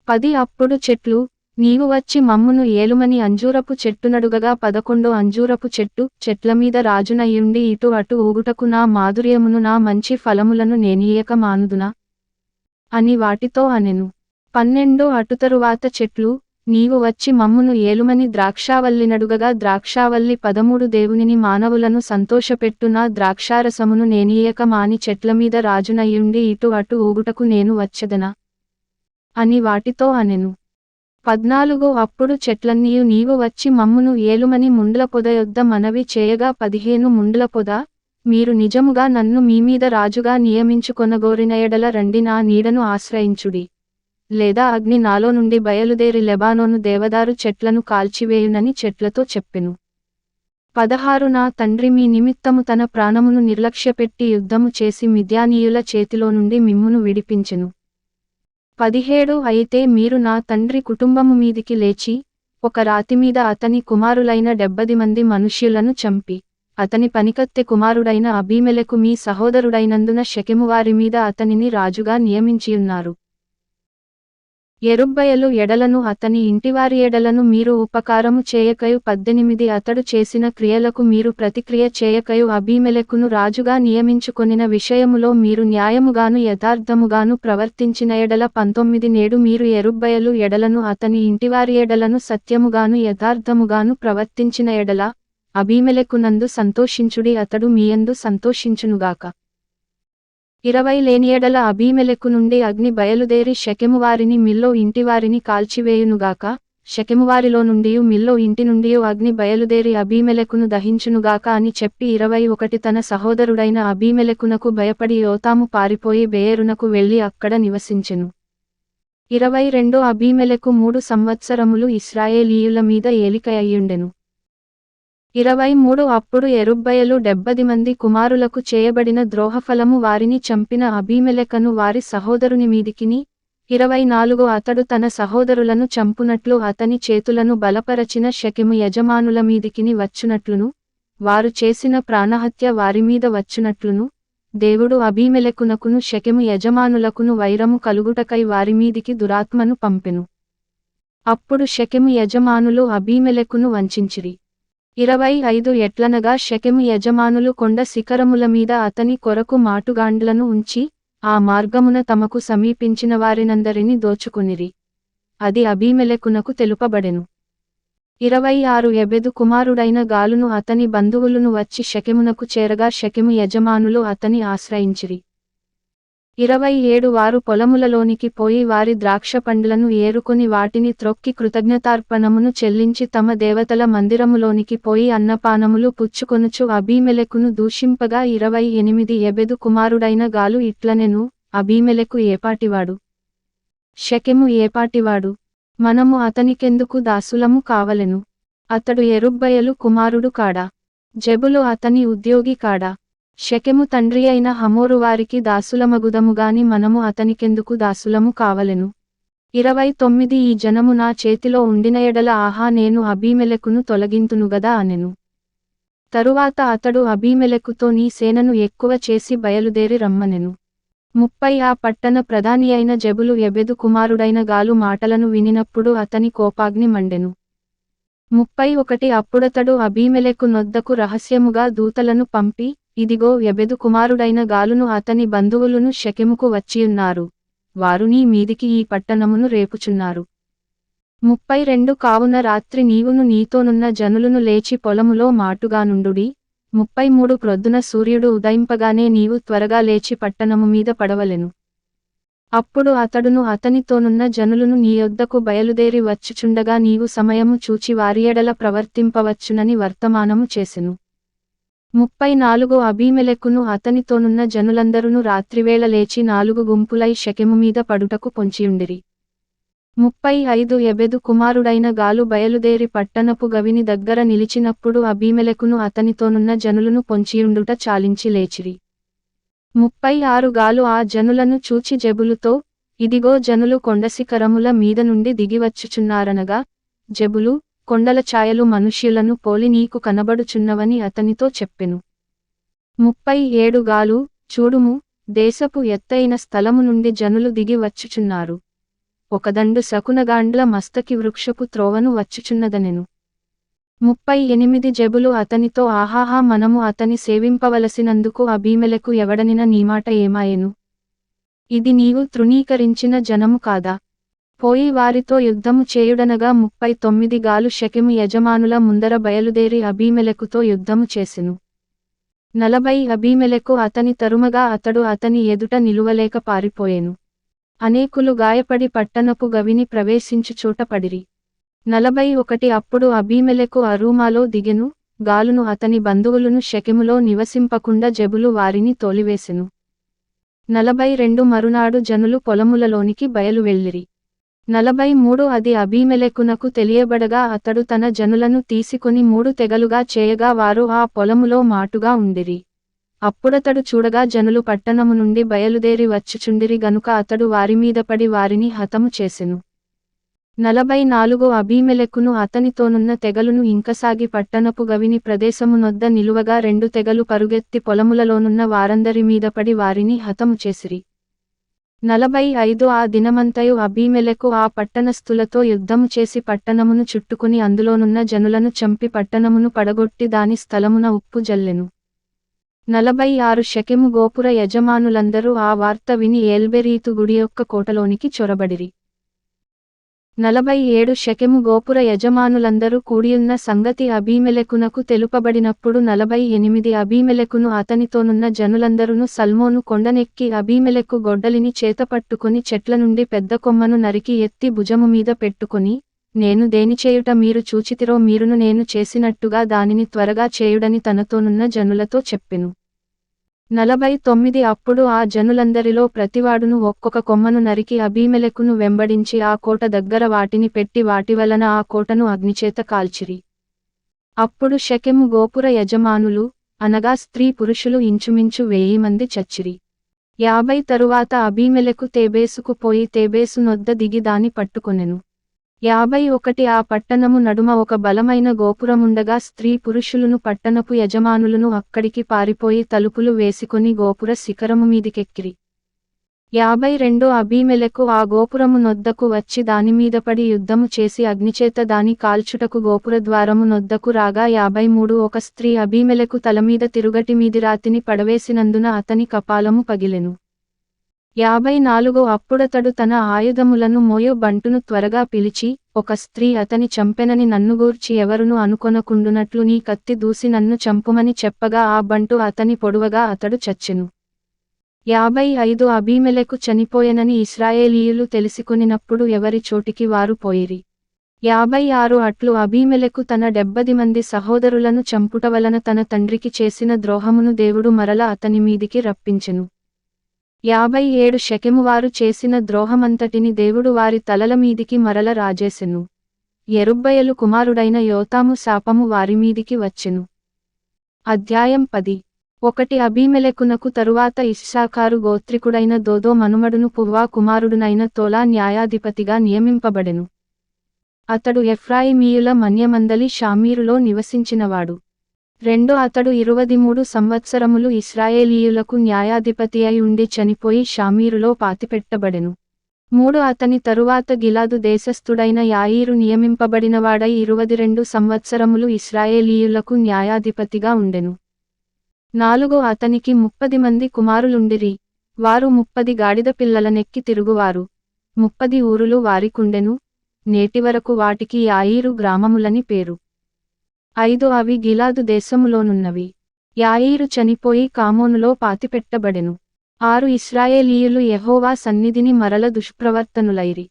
10 అప్పుడు చెట్లు, నీవు వచ్చి మమ్మును ఏలుమని అంజూరపు చెట్టునడుగగా 11 అంజూరపు చెట్లమీద రాజునయ్యుండి ఇటు అటు ఊగుటకు నా మాధుర్యమును నా మంచి ఫలములను నేనీయక మానుదునా అని వాటితో అనెను. 12 అటుతరువాత చెట్లు, నీవు వచ్చి మమ్మును ఏలుమని ద్రాక్షావల్లినడుగగా ద్రాక్షావల్లి 13 దేవునిని మానవులను సంతోషపెట్టు నా ద్రాక్షారసమును నేనీయక మాని చెట్లమీద రాజునయ్యుండి ఇటు అటు ఊగుటకు నేను వచ్చెదనా అని వాటితో అనెను. 14 అప్పుడు చెట్లన్నీయు నీవు వచ్చి మమ్మును ఏలుమని ముండ్ల పొద యొద్ద మనవి చేయగా 15 ముండ్ల పొద, మీరు నిజముగా నన్ను మీమీద రాజుగా నియమించుకొనగోరిన ఎడల రండి నా నీడను ఆశ్రయించుడి, లేదా అగ్ని నాలో నుండి బయలుదేరి లెబానోను దేవదారు చెట్లను కాల్చివేయునని చెట్లతో చెప్పెను. 16 నా తండ్రి మీ నిమిత్తము తన ప్రాణమును నిర్లక్ష్యపెట్టి యుద్ధము చేసి మిద్యానీయుల చేతిలో నుండి మిమ్మును విడిపించెను. 17 అయితే మీరు నా తండ్రి కుటుంబము మీదికి లేచి, ఒక రాతిమీద అతని కుమారులైన 70 మంది మనుష్యులను చంపి, అతని పనికత్తె కుమారుడైన అబీమెలెకు మీ సహోదరుడైనందున షెకెము వారి మీద అతనిని రాజుగా నియమించియున్నారు. యెరుబ్బయలు ఎడలను అతని ఇంటివారి ఎడలను మీరు ఉపకారము చేయకయు 18 అతడు చేసిన క్రియలకు మీరు ప్రతిక్రియ చేయకయు అబీమెలెకును రాజుగా నియమించుకొనిన విషయములో మీరు న్యాయముగాను యథార్థముగాను ప్రవర్తించిన ఎడల 19 నేడు మీరు యెరుబ్బయలు ఎడలను అతని ఇంటివారి ఎడలను సత్యముగాను యథార్థముగాను ప్రవర్తించిన ఎడల అబీమెలెకునందు సంతోషించుడి అతడు మీయందు సంతోషించునుగాక. 20 లేని ఎడల అబీమెలెకు నుండి అగ్ని బయలుదేరి షెకెము వారిని మిల్లో ఇంటివారిని కాల్చివేయునుగాక, షెకెము వారిలో నుండియు మిల్లో ఇంటి నుండియు అగ్ని బయలుదేరి అబీమెలెకును దహించునుగాక అని చెప్పి 21 తన సహోదరుడైన అబీమెలెకునకు భయపడి యోతాము పారిపోయి బెయేరునకు వెళ్లి అక్కడ నివసించెను. 22 అబీమెలెకు 3 సంవత్సరములు ఇశ్రాయేలీయుల మీద ఏలిక అయ్యుండెను. 23 అప్పుడు యెరుబ్బయలు 70 మంది కుమారులకు చేయబడిన ద్రోహఫలము వారిని చంపిన అబీమెలెకను వారి సహోదరుని మీదికిని, 24 అతడు తన సహోదరులను చంపునట్లు అతని చేతులను బలపరచిన షెకెము యజమానుల మీదికిని వచ్చునట్లును, వారు చేసిన ప్రాణహత్య వారిమీద వచ్చునట్లును, దేవుడు అబీమెలెకునకును షెకెము యజమానులకును వైరము కలుగుటకై వారిమీదికి దురాత్మను పంపెను. అప్పుడు షెకెము యజమానులు అబీమెలెకును వంచించిరి. 25 ఎట్లనగా షెకెము యజమానులు కొండ శిఖరముల మీద అతని కొరకు మాటుగాండ్లను ఉంచి, ఆ మార్గమున తమకు సమీపించిన వారినందరినీ దోచుకొనిరి. అది అబీమెలెకునకు తెలుపబడెను. 26 ఎబెదు కుమారుడైన గాలును అతని బంధువులును వచ్చి షెకెమునకు చేరగా షెకెము యజమానులు అతని ఆశ్రయించిరి. 27 వారు పొలములలోనికి పోయి వారి ద్రాక్ష పండ్లను ఏరుకొని వాటిని త్రొక్కి కృతజ్ఞతార్పణమును చెల్లించి తమ దేవతల మందిరములోనికి పోయి అన్నపానములు పుచ్చుకొనుచు అబీమెలెకును దూషింపగా 28 ఎబెదు కుమారుడైన గాలు ఇట్లనెను, అబీమెలెకు ఏపాటివాడు? షెకెము ఏపాటివాడు? మనము అతనికెందుకు దాసులము కావలెను? అతడు యెరుబ్బయలు కుమారుడు కాడా? జెబులు అతని ఉద్యోగి కాడా? షెకెము తండ్రి అయిన హమోరు వారికి దాసులమగుదముగాని మనము అతనికెందుకు దాసులము కావలెను? 29 ఈ జనము నా చేతిలో ఉండిన ఎడల ఆహా నేను అబీమెలెకును తొలగింతునుగదా అనెను. తరువాత అతడు అబీమెలెకుతో నీ సేనను ఎక్కువ చేసి బయలుదేరి రమ్మనెను. 30 ఆ పట్టణ ప్రధాని అయిన జెబులు ఎబెదు కుమారుడైన గాలు మాటలను వినినప్పుడు అతని కోపాగ్ని మండెను. 31 అప్పుడతడు అబీమెలెకు నొద్దకు రహస్యముగా దూతలను పంపి, ఇదిగో ఎబెదు కుమారుడైన గాలును అతని బంధువులును షెకెముకు వచ్చియున్నారు, వారు నీ మీదికి ఈ పట్టణమును రేపుచున్నారు. 32 కావున రాత్రి నీవును నీతోనున్న జనులును లేచి పొలములో మాటుగానుండుడి. 33 ప్రొద్దున సూర్యుడు ఉదయింపగానే నీవు త్వరగా లేచి పట్టణము మీద పడవలెను. అప్పుడు అతడును అతనితోనున్న జనులును నీ యొద్దకు బయలుదేరి వచ్చుచుండగా నీవు సమయము చూచి వారి ఎడల ప్రవర్తింపవచ్చునని వర్తమానము చేసెను. 34 అబీమెలెకును అతనితోనున్న జనులందరును రాత్రివేళ లేచి 4 గుంపులై షెకెము మీద పడుటకు పొంచియుండిరి. 35 ఎబెదు కుమారుడైన గాలు బయలుదేరి పట్టణపు గవిని దగ్గర నిలిచినప్పుడు అబీమెలెకును అతనితోనున్న జనులను పొంచియుండుట చాలించి లేచిరి. 36 గాలు ఆ జనులను చూచి జెబులుతో, ఇదిగో జనులు కొండశిఖరముల మీద నుండి దిగివచ్చుచున్నారనగా, జెబులు, కొండల ఛాయలు మనుష్యులను పోలి నీకు కనబడుచున్నవని అతనితో చెప్పెను. 37 గాలు, చూడుము, దేశపు ఎత్తైన స్థలము నుండి జనులు దిగి వచ్చుచున్నారు. ఒకదండు శకునగాండ్ల మస్తకి వృక్షపు త్రోవను వచ్చుచున్నదనెను. 38 జెబులు అతనితో ఆహాహా మనము అతని సేవింపవలసినందుకు అబీమెలెకు ఎవడనిన నీమాట ఏమాయెను? ఇది నీవు తృణీకరించిన జనము కాదా? పోయి వారితో యుద్ధము చేయుడనగా 39 గాలు షెకెము యజమానుల ముందర బయలుదేరి అబీమెలెకుతో యుద్ధము చేసెను. 40 అబీమెలెకు అతని తరుమగా అతడు అతని ఎదుట నిలువలేక పారిపోయెను. అనేకులు గాయపడి పట్టణపు గవిని ప్రవేశించు చోట పడిరి. 41 అప్పుడు అబీమెలెకు అరూమాలో దిగెను, గాలును అతని బంధువులును షెకెములో నివసింపకుండా జెబులు వారిని తోలివేసెను. 42 మరునాడు జనులు పొలములలోనికి బయలు వెళ్ళిరి. 43 అది అబీమెలెకునకు తెలియబడగా అతడు తన జనులను తీసుకొని 3 తెగలుగా చేయగా వారు ఆ పొలములో మాటుగా ఉండిరి. అప్పుడతడు చూడగా జనులు పట్టణము నుండి బయలుదేరి వచ్చుచుండిరి గనుక అతడు వారిమీద పడి వారిని హతము చేసెను. 44 అబీమెలెకును అతనితోనున్న తెగలును ఇంకసాగి పట్టణపు గవిని ప్రదేశము నొద్ద నిలువగా 2 తెగలు పరుగెత్తి పొలములలోనున్న వారందరి మీద పడి వారిని హతము చేసిరి. 45 ఆ దినమంతయు అబీమెలెకు ఆ పట్టణస్థులతో యుద్ధము చేసి పట్టణమును చుట్టుకుని అందులోనున్న జనులను చంపి పట్టణమును పడగొట్టి దాని స్థలమున ఉప్పు జల్లెను. 46 షెకెము గోపుర యజమానులందరూ ఆ వార్త విని ఏల్బెరీతు గుడి యొక్క కోటలోనికి చొరబడిరి. 47 షెకెము గోపుర యజమానులందరూ కూడియున్న సంగతి అబీమెలెకునకు తెలుపబడినప్పుడు 48 అబీమెలెకును అతనితోనున్న జనులందరును సల్మోను కొండనెక్కి అబీమెలెకు గొడ్డలిని చేతపట్టుకొని చెట్ల నుండి పెద్ద కొమ్మను నరికి ఎత్తి భుజము మీద పెట్టుకొని, నేను దేనిచేయుట మీరు చూచితిరో మీరును నేను చేసినట్టుగా దానిని త్వరగా చేయుడని తనతోనున్న జనులతో చెప్పెను. 49 అప్పుడు ఆ జనులందరిలో ప్రతివాడును ఒక్కొక్క కొమ్మను నరికి అబీమెలెకును వెంబడించి ఆ కోట దగ్గర వాటిని పెట్టి వాటి వలన ఆ కోటను అగ్నిచేత కాల్చిరి. అప్పుడు షెకెము గోపుర యజమానులు, అనగా స్త్రీ పురుషులు ఇంచుమించు 1000 మంది చచ్చిరి. 50 తరువాత అబీమెలెకు తేబేసుకు పోయి తేబేసు నొద్ద దిగి దాని పట్టుకొనెను. 51 ఆ పట్టణము నడుమ ఒక బలమైన గోపురముండగా స్త్రీ పురుషులును పట్టణపు యజమానులను అక్కడికి పారిపోయి తలుపులు వేసికొని గోపుర శిఖరము మీదికెక్కిరి. 52 అబీమెలెకు ఆ గోపురము నొద్దకు వచ్చి దానిమీద పడి యుద్ధము చేసి అగ్నిచేత దాని కాల్చుటకు గోపుర ద్వారము నొద్దకు రాగా 53 ఒక స్త్రీ అబీమెలెకు తలమీద తిరుగటి మీది రాతిని పడవేసినందున అతని కపాలము పగిలెను. 54 అప్పుడతడు తన ఆయుధములను మోయు బంటును త్వరగా పిలిచి, ఒక స్త్రీ అతని చంపెనని నన్నుగూర్చి ఎవరును అనుకొనకుండునట్లు నీ కత్తి దూసి నన్ను చంపుమని చెప్పగా ఆ బంటు అతని పొడువగా అతడు చచ్చెను. 55 అబీమెలెకు చనిపోయెనని ఇశ్రాయేలీయులు తెలిసికొనినప్పుడు ఎవరి చోటికి వారు పోయిరి. 56 అట్లు అబీమెలెకు తన 70 మంది సహోదరులను చంపుట వలన తన తండ్రికి చేసిన ద్రోహమును దేవుడు మరల అతని మీదికి రప్పించెను. 57 షెకెము వారు చేసిన ద్రోహమంతటిని దేవుడు వారి తలల మీదికి మరల రాజేసెను. యెరుబ్బయలు కుమారుడైన యోతాము శాపము వారి మీదికి వచ్చెను. అధ్యాయం 10. 1 అబీమెలెకునకు తరువాత ఇస్సాకారు గోత్రికుడైన దోదో మనుమడును పువ్వా కుమారుడునైన తోలా న్యాయాధిపతిగా నియమింపబడెను. అతడు ఎఫ్రాయిమీయుల మన్యమందలి షామీరులో నివసించినవాడు. 2 అతడు 23 సంవత్సరములు ఇశ్రాయేలీయులకు న్యాయాధిపతి అయి ఉండి చనిపోయి షామీరులో పాతిపెట్టబడెను. 3 అతని తరువాత గిలాదు దేశస్థుడైన యాయీరు నియమింపబడినవాడై 22 సంవత్సరములు ఇశ్రాయేలీయులకు న్యాయాధిపతిగా ఉండెను. 4 అతనికి 30 మంది కుమారులుండిరి. వారు 30 గాడిద పిల్లలనెక్కి తిరుగువారు. 30 ఊరులు వారికుండెను. నేటివరకు వాటికి యాయీరు గ్రామములని పేరు. 5 అవి గిలాదు దేశములోనున్నవి. యాయీరు చనిపోయి కామోనులో పాతిపెట్టబడెను. 6 ఇశ్రాయేలీయులు యెహోవా సన్నిధిని మరల దుష్ప్రవర్తనులైరి.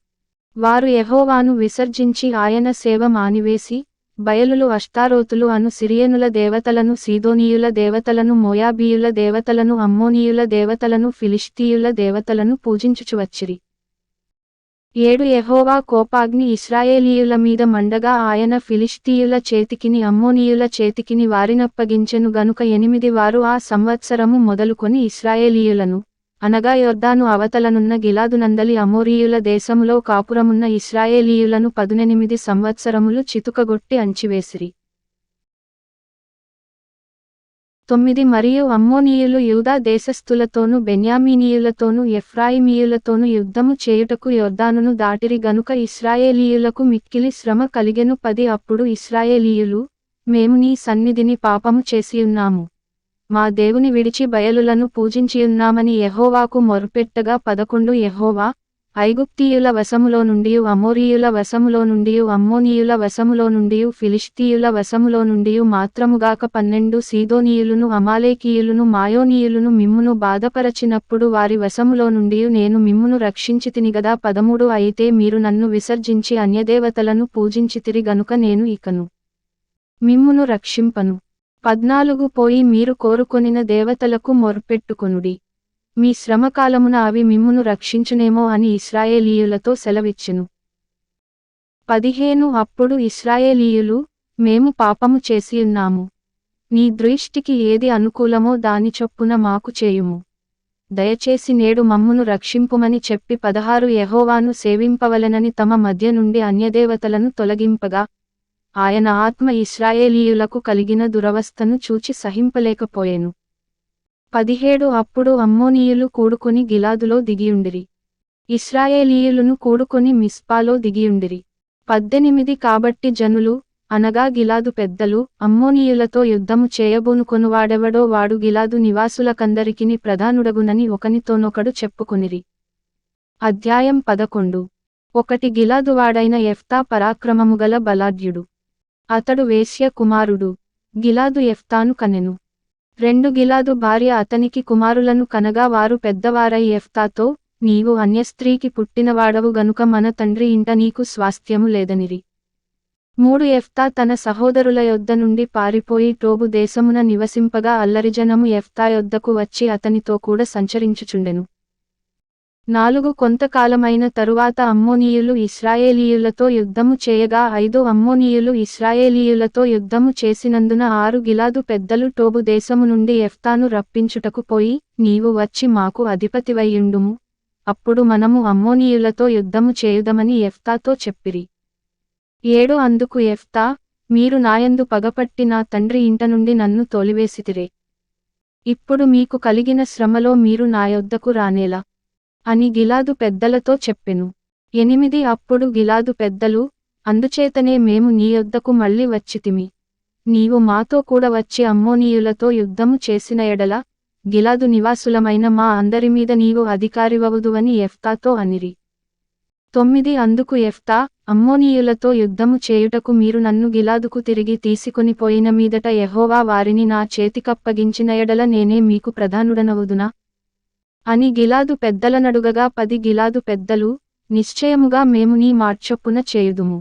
వారు యెహోవాను విసర్జించి ఆయన సేవ మానివేసి, బయలులు అష్తారోతులు అను సిరియనుల దేవతలను సీదోనీయుల దేవతలను మోయాబీయుల దేవతలను అమ్మోనీయుల దేవతలను ఫిలిష్తీయుల దేవతలను పూజించుచు వచ్చిరి. 7 యెహోవా కోపాగ్ని ఇశ్రాయేలీయుల మీద మండగా ఆయన ఫిలిష్తీయుల చేతికిని అమ్మోనీయుల చేతికిని వారినప్పగించెను గనుక 8 వారు ఆ సంవత్సరము మొదలుకొని ఇశ్రాయేలీయులను, అనగా యొర్దాను అవతలనున్న గిలాదునందలి అమోరీయుల దేశములో కాపురమున్న ఇశ్రాయేలీయులను 18 సంవత్సరములు చితుకగొట్టి అంచివేసిరి. 9 మరియు అమ్మోనీయులు యూదా దేశస్థులతోనూ బెన్యామీనీయులతోనూ ఎఫ్రాయిమీయులతోనూ యుద్ధము చేయుటకు యొర్దానును దాటిరి గనుక ఇశ్రాయేలీయులకు మిక్కిలి శ్రమ కలిగెను. 10 అప్పుడు ఇశ్రాయేలీయులు, మేము నీ సన్నిధిని పాపము చేసియున్నాము, మా దేవుని విడిచి బయలులను పూజించియున్నామని యెహోవాకు మొర్పెట్టగా 11 యెహోవా, ఐగుప్తీయుల వశములో నుండియు అమోరీయుల వశములో నుండియు అమ్మోనీయుల వశములో నుండియు ఫిలిష్తీయుల వశములో నుండియు మాత్రముగాక 12 సీదోనీయులును అమాలేకీయులును మాయోనీయులును మిమ్మును బాధపరచినప్పుడు వారి వశములో నుండియు నేను మిమ్మును రక్షించితిని గదా. 13 అయితే మీరు నన్ను విసర్జించి అన్యదేవతలను పూజించితిరి గనుక నేను ఇకను మిమ్మును రక్షింపను. 14 పోయి మీరు కోరుకొనిన దేవతలకు మొర్పెట్టుకొనుడి, మీ శ్రమకాలమున అవి మిమ్మును రక్షించునేమో అని ఇశ్రాయేలీయులతో సెలవిచ్చెను. 15 అప్పుడు ఇశ్రాయేలీయులు, మేము పాపము చేసియున్నాము, నీ దృష్టికి ఏది అనుకూలమో దాని చొప్పున మాకు చేయుము, దయచేసి నేడు మమ్మును రక్షింపుమని చెప్పి 16 యెహోవాను సేవింపవలెనని తమ మధ్య నుండి అన్యదేవతలను తొలగింపగా, ఆయన ఆత్మ ఇశ్రాయేలీయులకు కలిగిన దురవస్థను చూచి సహింపలేకపోయెను. 17 అప్పుడు అమ్మోనీయులు కూడుకొని గిలాదులో దిగియుండిరి. ఇశ్రాయేలీయులును కూడుకొని మిస్పాలో దిగియుండిరి. 18 కాబట్టి జనులు, అనగా గిలాదు పెద్దలు, అమ్మోనీయులతో యుద్ధము చేయబూనుకొనువాడెవడో వాడు గిలాదు నివాసులకందరికిని ప్రధానుడగునని ఒకనితోనొకడు చెప్పుకొనిరి. అధ్యాయం 11. 1 గిలాదువాడైన యెఫ్తా పరాక్రమముగల బలాఢ్యుడు. అతడు వేశ్య కుమారుడు. గిలాదు యెఫ్తాను కనెను. 2 గిలాదు భార్య అతనికి కుమారులను కనగా వారు పెద్దవారై యెఫ్తాతో, నీవు అన్యస్త్రీకి పుట్టినవాడవు గనుక మన తండ్రి ఇంట నీకు స్వాస్థ్యము లేదనిరి. 3 యెఫ్తా తన సహోదరుల యొద్ద నుండి పారిపోయి టోబు దేశమున నివసింపగా అల్లరిజనము యెఫ్తా యొద్దకు వచ్చి అతనితో కూడా సంచరించుచుండెను. 4 కొంతకాలమైన తరువాత అమ్మోనీయులు ఇశ్రాయేలీయులతో యుద్ధము చేయగా 5 అమ్మోనీయులు ఇశ్రాయేలీయులతో యుద్ధము చేసినందున 6 గిలాదు పెద్దలు టోబు దేశము నుండి యెఫ్తాను రప్పించుటకు పోయి, నీవు వచ్చి మాకు అధిపతివైయుండుము, అప్పుడు మనము అమ్మోనీయులతో యుద్ధము చేయుదమని యెఫ్తాతో చెప్పిరి. 7 అందుకు యెఫ్తా, మీరు నాయందు పగపట్టి నా తండ్రి ఇంట నుండి నన్ను తోలివేసితిరే. ఇప్పుడు మీకు కలిగిన శ్రమలో మీరు నా యొద్దకు రానేలా అని గిలాదు పెద్దలతో చెప్పెను. 8 అప్పుడు గిలాదు పెద్దలు, అందుచేతనే మేము నీ యొద్దకు మళ్ళీ వచ్చితిమి, నీవు మాతో కూడా వచ్చి అమ్మోనీయులతో యుద్ధము చేసిన ఎడల, గిలాదు నివాసులమైన మా అందరి మీద నీవు అధికారివవుదువని యెఫ్తాతో అనిరి. 9 అందుకు యెఫ్తా, అమ్మోనీయులతో యుద్ధము చేయుటకు మీరు నన్ను గిలాదుకు తిరిగి తీసుకొని పోయిన మీదట యెహోవా వారిని నా చేతికప్పగించిన ఎడల నేనే మీకు ప్రధానుడనవుదునా? అని గిలాదు పెద్దలనడుగగా 10 గిలాదు పెద్దలు, నిశ్చయముగా మేము నీ మాటచొప్పున చేయుదుము.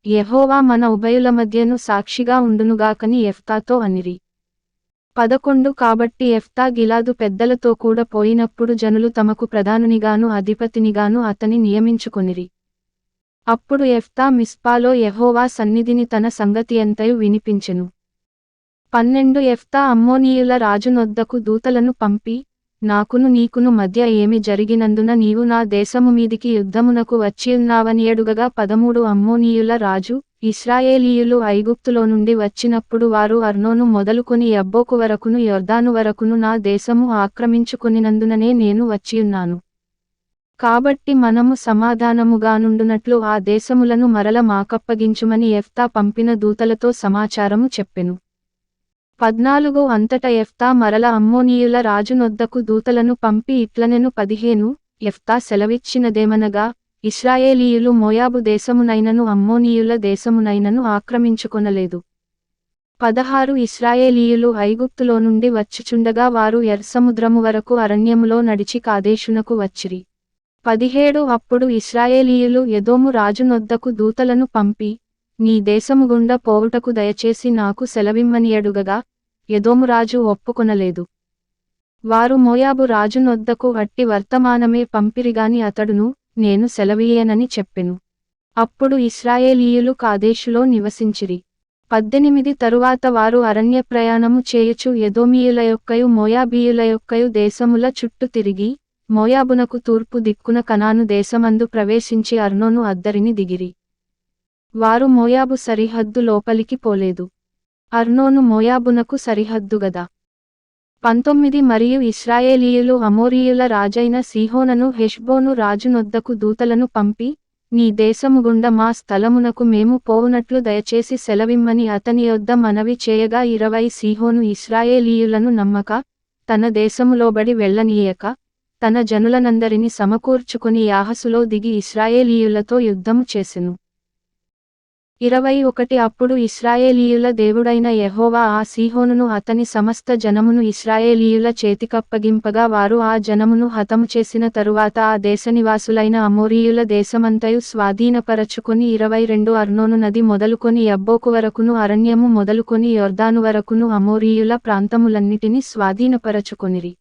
యెహోవా మన ఉభయుల మధ్యను సాక్షిగా ఉండునుగాకని యెఫ్తాతో అనిరి. 11 కాబట్టి యెఫ్తా గిలాదు పెద్దలతో కూడా పోయినప్పుడు జనులు తమకు ప్రధానునిగాను అధిపతినిగాను అతని నియమించుకొనిరి. అప్పుడు యెఫ్తా మిస్పాలో యెహోవా సన్నిధిని తన సంగతియంతయు వినిపించెను. 12 యెఫ్తా అమ్మోనీయుల రాజునొద్దకు దూతలను పంపి, నాకును నీకును మధ్య ఏమి జరిగినందున నీవు నా దేశము మీదికి యుద్ధమునకు వచ్చియున్నావని అడుగగా 13 అమ్మోనీయుల రాజు, ఇశ్రాయేలీయులు ఐగుప్తులో నుండి వచ్చినప్పుడు వారు అర్నోను మొదలుకొని యబ్బోకు వరకును యొర్దాను వరకును నా దేశము ఆక్రమించుకొనినందుననే నేను వచ్చియున్నాను. కాబట్టి మనము సమాధానముగానుండునట్లు ఆ దేశములను మరల మాకప్పగించుమని యెఫ్తా పంపిన దూతలతో సమాచారము చెప్పెను. 14 అంతట యెఫ్తా మరల అమ్మోనీయుల రాజునొద్దకు దూతలను పంపి ఇట్లనెను. 15 యెఫ్తా సెలవిచ్చినదేమనగా, ఇశ్రాయేలీయులు మోయాబు దేశమునైనను అమ్మోనీయుల దేశమునైనను ఆక్రమించుకొనలేదు. 16 ఇశ్రాయేలీయులు ఐగుప్తులో నుండి వచ్చుచుండగా వారు ఎర్సముద్రము వరకు అరణ్యములో నడిచి కాదేషునకు వచ్చిరి. 17 అప్పుడు ఇశ్రాయేలీయులు ఎదోము రాజునొద్దకు దూతలను పంపి, నీ దేశము గుండా పోవుటకు దయచేసి నాకు సెలవిమ్మని అడుగగా, ఎదోము రాజు ఒప్పుకొనలేదు. వారు మోయాబు రాజునొద్దకు అట్టి వర్తమానమే పంపిరిగాని అతడును, నేను సెలవీయనని చెప్పెను. అప్పుడు ఇశ్రాయేలీయులు కాదేషులో నివసించిరి. 18 తరువాత వారు అరణ్య ప్రయాణము చేయుచు ఎదోమీయుల యొక్కయు మోయాబీయుల యొక్కయు దేశముల చుట్టూ తిరిగి, మోయాబునకు తూర్పు దిక్కున కనాను దేశమందు ప్రవేశించి అర్నోను అద్దరిని దిగిరి. వారు మోయాబు సరిహద్దు లోపలికి పోలేదు. అర్నోను మోయాబునకు సరిహద్దు గదా. 19 మరియు ఇశ్రాయేలీయులు అమోరీయుల రాజైన సీహోనను హెష్బోను రాజునొద్దకు దూతలను పంపి, నీ దేశము గుండా మా స్థలమునకు మేము పోవునట్లు దయచేసి సెలవిమ్మని అతని యొద్ద మనవి చేయగా 20 సీహోను ఇశ్రాయేలీయులను నమ్మక, తన దేశములోబడి వెళ్ళనీయక, తన జనులనందరిని సమకూర్చుకొని యాహసులో దిగి ఇశ్రాయేలీయులతో యుద్ధము చేసెను. 21 అప్పుడు ఇశ్రాయేలీయుల దేవుడైన యెహోవా ఆ సీహోనును అతని సమస్త జనమును ఇశ్రాయేలీయుల చేతికప్పగింపగా వారు ఆ జనమును హతము చేసిన తరువాత ఆ దేశనివాసులైన అమోరీయుల దేశమంతయు స్వాధీనపరచుకొని 22 అర్నోను నది మొదలుకొని యబ్బోకు వరకును అరణ్యము మొదలుకొని యొర్దాను వరకును అమోరీయుల ప్రాంతములన్నిటిని స్వాధీనపరచుకొనిరి.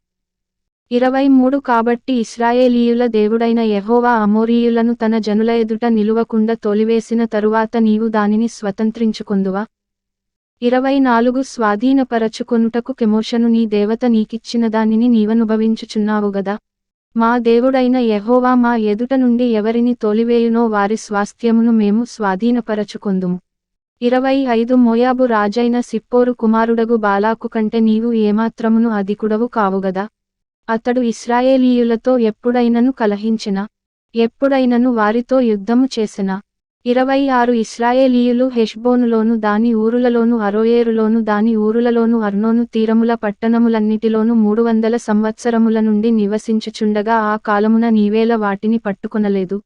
23 కాబట్టి ఇశ్రాయేలీయుల దేవుడైన యెహోవా అమోరీయులను తన జనుల ఎదుట నిలువకుండా తోలివేసిన తరువాత నీవు దానిని స్వతంత్రించుకొందువా? 24 స్వాధీనపరచుకొనుటకు కెమోషను నీ దేవత నీకిచ్చిన దానిని నీవనుభవించుచున్నావు గదా. మా దేవుడైన యెహోవా మా ఎదుట నుండి ఎవరిని తోలివేయునో వారి స్వాస్థ్యమును మేము స్వాధీనపరచుకొందుము. 25 మోయాబు రాజైన సిప్పోరు కుమారుడగు బాలాకు కంటే నీవు ఏమాత్రమును అధికుడవు కావుగదా. అతడు ఇశ్రాయేలీయులతో ఎప్పుడైనను కలహించిన, ఎప్పుడైనను వారితో యుద్ధము చేసిన. 26 ఇశ్రాయేలీయులు హెష్బోనులోను దాని ఊరులలోను అరోయేరులోను దాని ఊరులలోను అర్నోను తీరముల పట్టణములన్నిటిలోను 300 సంవత్సరముల నుండి నివసించుచుండగా ఆ కాలమున నీవేల వాటిని పట్టుకొనలేదు.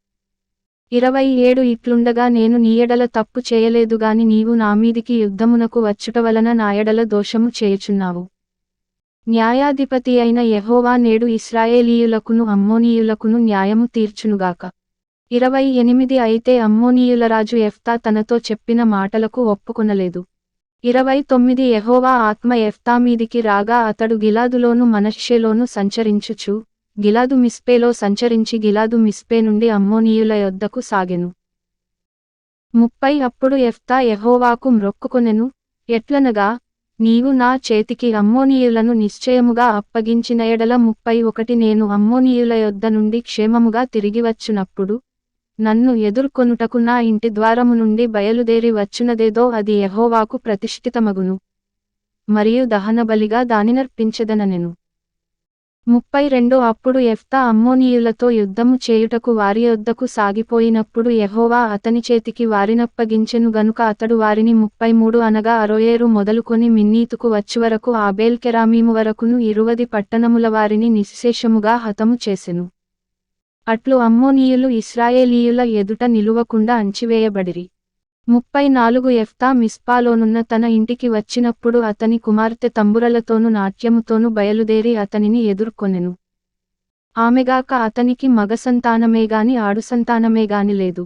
27 ఇట్లుండగా నేను నీ ఎడల తప్పు చేయలేదుగాని నీవు నామీదికి యుద్ధమునకు వచ్చుట వలన నా ఎడల దోషము చేయుచున్నావు. న్యాయాధిపతి అయిన యెహోవా నేడు ఇశ్రాయేలీయులకును అమ్మోనీయులకును న్యాయము తీర్చునుగాక. 28 అయితే అమ్మోనీయుల రాజు యెఫ్తా తనతో చెప్పిన మాటలకు ఒప్పుకొనలేదు. 29 యెహోవా ఆత్మ యెఫ్తా మీదికి రాగా అతడు గిలాదులోను మనష్షేలోను సంచరించుచు, గిలాదు మిస్పేలో సంచరించి గిలాదు మిస్పే నుండి అమ్మోనీయుల యొద్దకు సాగెను. 30 అప్పుడు యెఫ్తా యెహోవాకు మ్రొక్కుకొనెను, ఎట్లనగా, నీవు నా చేతికి అమ్మోనీయులను నిశ్చయముగా అప్పగించిన ఎడల 31 నేను అమ్మోనీయుల యొద్ద నుండి క్షేమముగా తిరిగివచ్చునప్పుడు, నన్ను ఎదుర్కొనుటకు నా ఇంటి ద్వారము నుండి బయలుదేరి వచ్చునదేదో అది యెహోవాకు ప్రతిష్ఠితమగును. మరియు దహనబలిగా దానినర్పించెదనెను. 32 అప్పుడు యెఫ్తా అమ్మోనీయులతో యుద్ధము చేయుటకు వారి యొద్దకు సాగిపోయినప్పుడు యెహోవా అతని చేతికి వారినప్పగించెను గనుక అతడు వారిని 33 అనగా అరోయేరు మొదలుకొని మిన్నీతుకు వచ్చువరకు ఆబేల్కెరామీము వరకును 20 పట్టణముల వారిని నిశ్శేషముగా హతము చేసెను. అట్లు అమ్మోనీయులు ఇశ్రాయేలీయుల ఎదుట నిలువకుండా అణచివేయబడిరి. 34 యెఫ్తా మిస్పాలోనున్న తన ఇంటికి వచ్చినప్పుడు అతని కుమార్తె తంబురలతోను నాట్యముతోను బయలుదేరి అతనిని ఎదుర్కొనెను. ఆమెగాక అతనికి మగ సంతానమేగాని ఆడు సంతానమేగాని లేదు.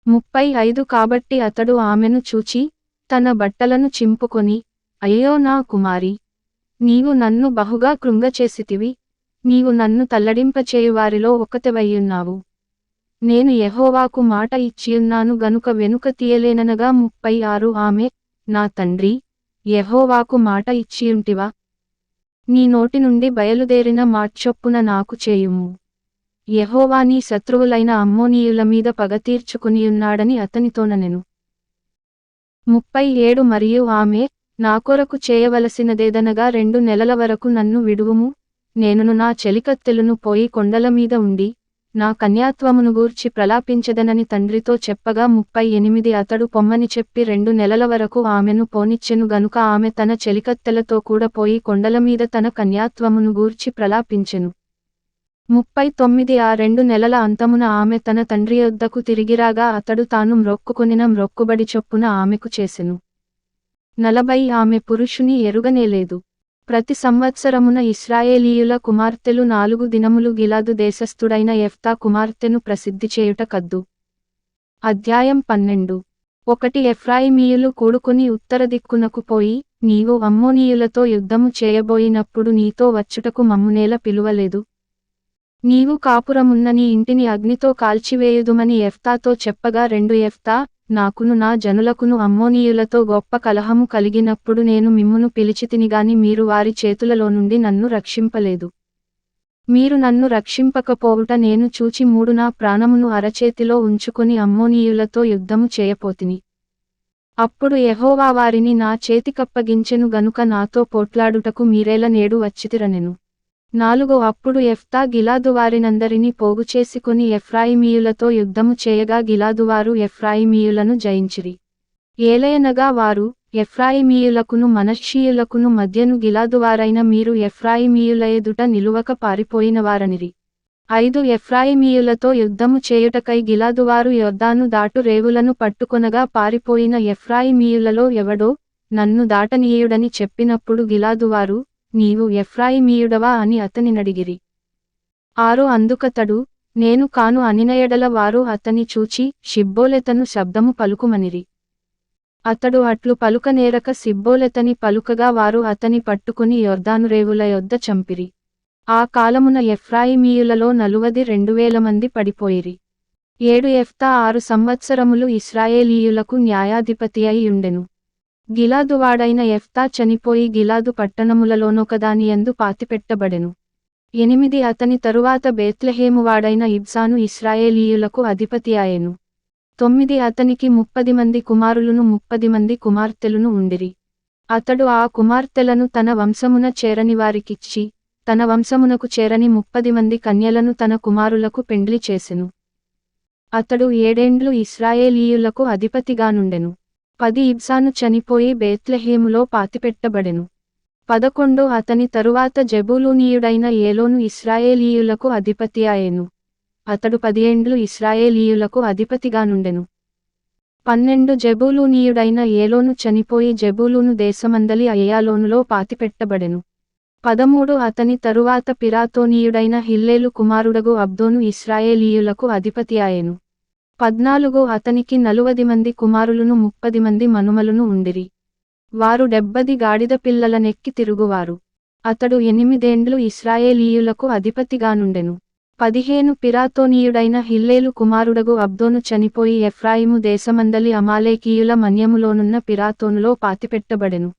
35 కాబట్టి అతడు ఆమెను చూచి తన బట్టలను చింపుకొని, అయ్యో నా కుమారి, నీవు నన్ను బహుగా కృంగచేసితివి, నీవు నన్ను తల్లడింపచేయువారిలో ఒకతెవయ్యున్నావు. నేను యెహోవాకు మాట ఇచ్చియున్నాను గనుక వెనుక తీయలేననగా 36 ఆమె, నా తండ్రి, యెహోవాకు మాట ఇచ్చియుంటివా? నీ నోటి నుండి బయలుదేరిన మాటచొప్పున నాకు చేయుము. యెహోవా నీ శత్రువులైన అమ్మోనీయుల మీద పగ తీర్చుకునియున్నాడని అతనితోననెను. 37 మరియు ఆమె, నా కొరకు చేయవలసినదేదనగా 2 నెలల వరకు నన్ను విడువుము, నేనును నా చెలికత్తెలును పోయి కొండల మీద ఉండి, నా కన్యాత్వమును గూర్చి ప్రలాపించెదనని తండ్రితో చెప్పగా 38 అతడు పొమ్మని చెప్పి 2 నెలల వరకు ఆమెను పోనిచ్చెను గనుక ఆమె తన చెలికత్తెలతో కూడా పోయి కొండల మీద తన కన్యాత్వమును గూర్చి ప్రలాపించెను. 39 ఆ 2 నెలల అంతమున ఆమె తన తండ్రి యొద్దకు తిరిగిరాగా అతడు తాను మ్రొక్కుకొనిన మ్రొక్కుబడి చొప్పున ఆమెకు చేసెను. 40 ఆమె పురుషుని ఎరుగనేలేదు. ప్రతి సంవత్సరమున ఇశ్రాయేలీయుల కుమార్తెలు 4 దినములు గిలాదు దేశస్థుడైన యెఫ్తా కుమార్తెను ప్రసిద్ధి చేయుట కద్దు. అధ్యాయం 12. 1 ఎఫ్రాయిమీయులు కూడుకుని ఉత్తర దిక్కునకు పోయి, నీవు అమ్మోనీయులతో యుద్ధము చేయబోయినప్పుడు నీతో వచ్చుటకు మమ్మునేల పిలువలేదు? నీవు కాపురమున్న నీ ఇంటిని అగ్నితో కాల్చివేయుదుమని యెఫ్తాతో చెప్పగా 2 యెఫ్తా, నాకును నా జనులకును అమ్మోనీయులతో గొప్ప కలహము కలిగినప్పుడు నేను మిమ్మును పిలిచితినిగాని మీరు వారి చేతులలో నుండి నన్ను రక్షింపలేదు. మీరు నన్ను రక్షింపకపోవుట నేను చూచి 3 నా ప్రాణమును అరచేతిలో ఉంచుకొని అమ్మోనీయులతో యుద్ధము చేయపోతిని. అప్పుడు యెహోవా వారిని నా చేతికప్పగించెను గనుక నాతో పోట్లాడుటకు మీరేల నేడు వచ్చితిరనెను. 4 అప్పుడు యెఫ్తా గిలాదు వారినందరినీ పోగుచేసికొని ఎఫ్రాయిమీయులతో యుద్ధము చేయగా గిలాదువారు ఎఫ్రాయిమీయులను జయించిరి. ఏలయనగా వారు, ఎఫ్రాయిమీయులకును మనష్షీయులకును మధ్యను గిలాదువారైన మీరు ఎఫ్రాయిమీయుల ఎదుట నిలువక పారిపోయినవారనిరి. 5 ఎఫ్రాయిమీయులతో యుద్ధము చేయుటకై గిలాదువారు యొర్దాను దాటు రేవులను పట్టుకొనగా పారిపోయిన ఎఫ్రాయిమీయులలో ఎవడో, నన్ను దాటనీయుడని చెప్పినప్పుడు గిలాదువారు, నీవు ఎఫ్రాయిమీయుడవా అని అతనినడిగిరి. 6 అందుకతడు, నేను కాను అనిన ఎడల వారు అతని చూచి, షిబ్బోలెతను శబ్దము పలుకుమనిరి. అతడు అట్లు పలుకనేరక సిబ్బోలెతని పలుకగా వారు అతని పట్టుకుని యొర్దాను రేవుల యొద్ద చంపిరి. ఆ కాలమున ఎఫ్రాయిమీయులలో 42,000 మంది పడిపోయిరి. 7 యెఫ్తా 6 సంవత్సరములు ఇశ్రాయేలీయులకు న్యాయాధిపతి అయి ఉండెను. గిలాదువాడైన యెఫ్తా చనిపోయి గిలాదు పట్టణములలోనొకదానియందు పాతిపెట్టబడెను. 8 అతని తరువాత బేత్లెహేమువాడైన ఇబ్సాను ఇశ్రాయేలీయులకు అధిపతి ఆయెను. 9 అతనికి 30 మంది కుమారులును 30 మంది కుమార్తెలును ఉండిరి. అతడు ఆ కుమార్తెలను తన వంశమున చేరని వారికిచ్చి, తన వంశమునకు చేరని 30 మంది కన్యలను తన కుమారులకు పెండ్లి చేసెను. అతడు 7 ఏండ్లు ఇశ్రాయేలీయులకు అధిపతిగానుండెను. 10 ఇబ్సాను చనిపోయి బేత్లెహేములో పాతిపెట్టబడెను. 11 అతని తరువాత జెబూలూనీయుడైన ఏలోను ఇశ్రాయేలీయులకు అధిపతి ఆయెను. అతడు 10 ఏండ్లు ఇశ్రాయేలీయులకు అధిపతిగానుండెను. 12 జెబూలూనీయుడైన ఏలోను చనిపోయి జెబూలూను దేశమందలి అయ్యాలోనులో పాతిపెట్టబడెను. 13 అతని తరువాత పిరాతోనీయుడైన హిల్లేలు కుమారుడగు అబ్దోను ఇశ్రాయేలీయులకు అధిపతి ఆయెను. 14 అతనికి 40 మంది కుమారులును 30 మంది మనుమలును ఉండిరి. వారు 70 గాడిద పిల్లలనెక్కి తిరుగువారు. అతడు 8 ఏండ్లు ఇశ్రాయేలీయులకు అధిపతిగానుండెను. 15 పిరాతోనీయుడైన హిల్లేలు కుమారుడగు అబ్దోను చనిపోయి ఎఫ్రాయిము దేశమందలి అమాలేకీయుల మన్యములోనున్న పిరాతోనులో పాతిపెట్టబడెను.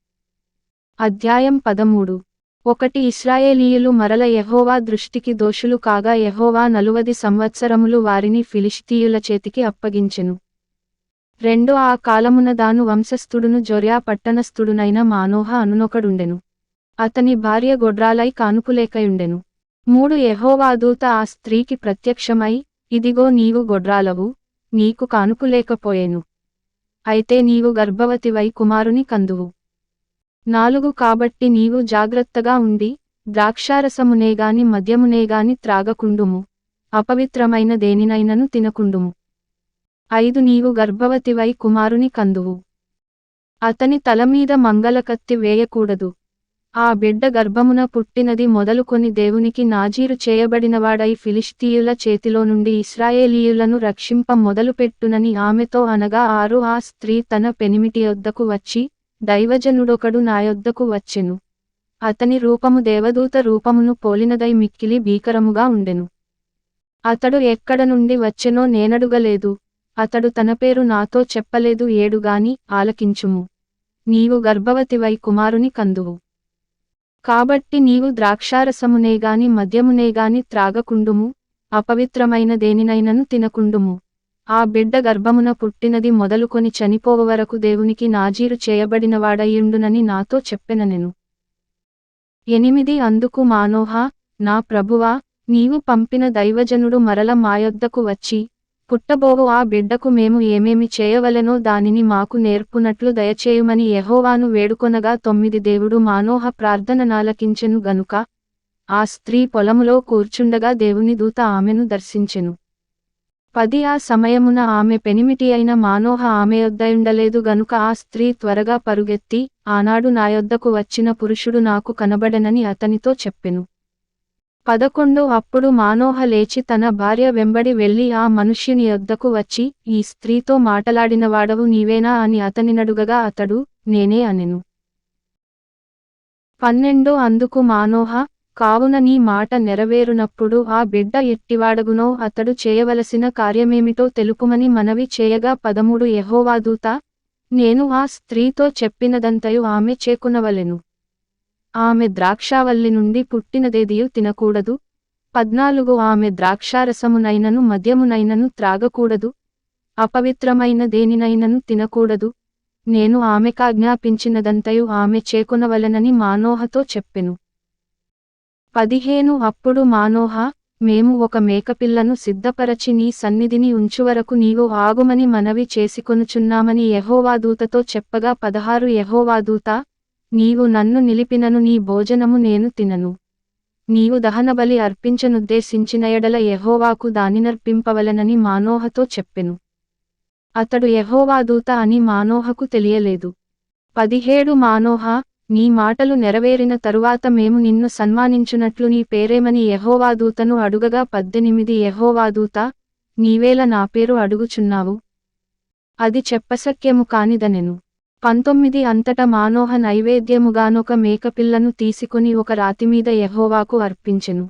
అధ్యాయం 13. 1 ఇశ్రాయేలీయులు మరల యెహోవా దృష్టికి దోషులు కాగా యెహోవా 40 సంవత్సరములు వారిని ఫిలిష్తీయుల చేతికి అప్పగించెను. 2 ఆ కాలమున దాను వంశస్థుడును జొర్యా పట్టణస్థుడునైన మానోహ అనునొకడుండెను. అతని భార్య గొడ్రాలై కానుపులేకయుండెను. 3 యెహోవా దూత ఆ స్త్రీకి ప్రత్యక్షమై, ఇదిగో నీవు గొడ్రాలవు, నీకు కానుపులేకపోయెను. అయితే నీవు గర్భవతివై కుమారుని కందువు. 4 కాబట్టి నీవు జాగ్రత్తగా ఉండి, ద్రాక్షారసమునేగాని మద్యమునేగాని త్రాగకుండుము, అపవిత్రమైన దేనినైనను తినకుండుము. 5 నీవు గర్భవతివై కుమారుని కందువు. అతని తలమీద మంగళకత్తి వేయకూడదు. ఆ బిడ్డ గర్భమున పుట్టినది మొదలుకొని దేవునికి నాజీరు చేయబడినవాడై ఫిలిష్తీయుల చేతిలో నుండి ఇశ్రాయేలీయులను రక్షింప మొదలుపెట్టునని ఆమెతో అనగా ఆ స్త్రీ తన పెనిమిటి యొద్దకు వచ్చి, దైవజనుడొకడు నా యొద్దకు వచ్చెను. అతని రూపము దేవదూత రూపమును పోలినదై మిక్కిలి భీకరముగా ఉండెను. అతడు ఎక్కడ నుండి వచ్చెనో నేనడుగలేదు. అతడు తన పేరు నాతో చెప్పలేదు. ఏడుగాని ఆలకించుము. నీవు గర్భవతివై కుమారుని కందువు. కాబట్టి నీవు ద్రాక్షారసమునేగాని మద్యమునేగాని త్రాగకుండుము, అపవిత్రమైన దేనినైనను తినకుండుము. ఆ బిడ్డ గర్భమున పుట్టినది మొదలుకొని చనిపోవ వరకు దేవునికి నాజీరు చేయబడినవాడయ్యుండునని నాతో చెప్పెననెను. 8 అందుకు మానోహ, నా ప్రభువా, నీవు పంపిన దైవజనుడు మరల మా యొద్దకు వచ్చి, పుట్టబోవు ఆ బిడ్డకు మేము ఏమేమి చేయవలెనో దానిని మాకు నేర్పునట్లు దయచేయుమని యెహోవాను వేడుకొనగా 9 దేవుడు మానోహ ప్రార్థననాలకించెను గనుక ఆ స్త్రీ పొలములో కూర్చుండగా దేవుని దూత ఆమెను దర్శించెను. 10 ఆ సమయమున ఆమె పెనిమిటి అయిన మానోహ ఆమె యొద్దయుండలేదు గనుక ఆ స్త్రీ త్వరగా పరుగెత్తి, ఆనాడు నా యొద్దకు వచ్చిన పురుషుడు నాకు కనబడెనని అతనితో చెప్పెను. 11 అప్పుడు మానోహ లేచి తన భార్య వెంబడి వెళ్లి ఆ మనుష్యుని యొద్దకు వచ్చి, ఈ స్త్రీతో మాటలాడినవాడవు నీవేనా అని అతనినడుగగా అతడు, నేనే అనెను. 12 అందుకు మానోహ, కావున నీ మాట నెరవేరునప్పుడు ఆ బిడ్డ ఎట్టివాడగునో అతడు చేయవలసిన కార్యమేమిటో తెలుపుమని మనవి చేయగా 13 యెహోవా దూత, నేను ఆ స్త్రీతో చెప్పినదంతయు ఆమె చేకునవలెను. ఆమె ద్రాక్షావల్లి నుండి పుట్టినదేదియు తినకూడదు. 14 ఆమె ద్రాక్షారసమునైనను మద్యమునైనను త్రాగకూడదు, అపవిత్రమైన దేనినైనను తినకూడదు. నేను ఆమెకాజ్ఞాపించినదంతయు ఆమె చేకొనవలెనని మానోహతో చెప్పెను. 15 అప్పుడు మానోహ, మేము ఒక మేకపిల్లను సిద్ధపరచి నీ సన్నిధిని ఉంచువరకు నీవు ఆగుమని మనవి చేసికొనుచున్నామని యెహోవా దూతతో చెప్పగా 16 యెహోవా దూత, నీవు నన్ను నిలిపినను నీ భోజనము నేను తినను. నీవు దహనబలి అర్పించనుద్దేశించిన ఎడల యెహోవాకు దానినర్పింపవలెనని మానోహతో చెప్పెను. అతడు యెహోవా దూత అని మానోహకు తెలియలేదు. 17 మానోహ, నీ మాటలు నెరవేరిన తరువాత మేము నిన్ను సన్మానించునట్లు నీ పేరేమని యెహోవా దూతను అడుగగా 18 యెహోవా దూత, నీవేల నా పేరు అడుగుచున్నావు? అది చెప్పశక్యము కానిదనెను. 19 అంతట మానోహ నైవేద్యముగానొక మేకపిల్లను తీసుకుని ఒక రాతిమీద యెహోవాకు అర్పించెను.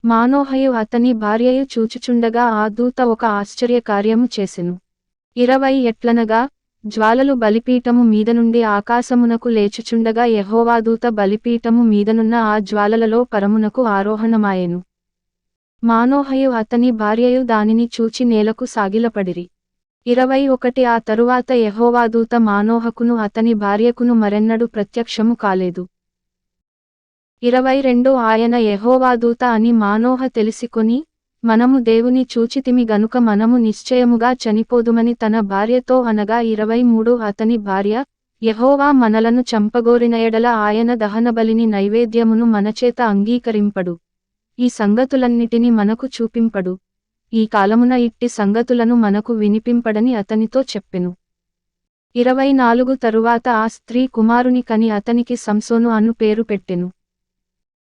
మానోహయు అతని భార్యయు చూచుచుండగా ఆ దూత ఒక ఆశ్చర్యకార్యము చేసెను. 20 ఎట్లనగా, జ్వాలలు బలిపీఠము మీద నుండి ఆకాశమునకు లేచుచుండగా యెహోవా దూత బలిపీఠము మీదనున్న ఆ జ్వాలలలో పరమునకు ఆరోహణమాయెను. మానోహయు అతని భార్యయు దానిని చూచి నేలకు సాగిలపడిరి. 21 ఆ తరువాత యెహోవా దూత మానోహకును అతని భార్యకును మరెన్నడు ప్రత్యక్షము కాలేదు. 22 ఆయన యెహోవా దూత అని మానోహ తెలిసికొని, మనము దేవుని చూచితిమి గనుక మనము నిశ్చయముగా చనిపోదుమని తన భార్యతో అనగా 23 అతని భార్య, యెహోవా మనలను చంపగోరిన ఎడల ఆయన దహనబలిని నైవేద్యమును మనచేత అంగీకరింపడు. ఈ సంగతులన్నిటిని మనకు చూపింపడు. ఈ కాలమున ఇట్టి సంగతులను మనకు వినిపింపడని అతనితో చెప్పెను. 24 తరువాత ఆ స్త్రీ కుమారుని కని అతనికి సంసోను అను పేరు పెట్టెను.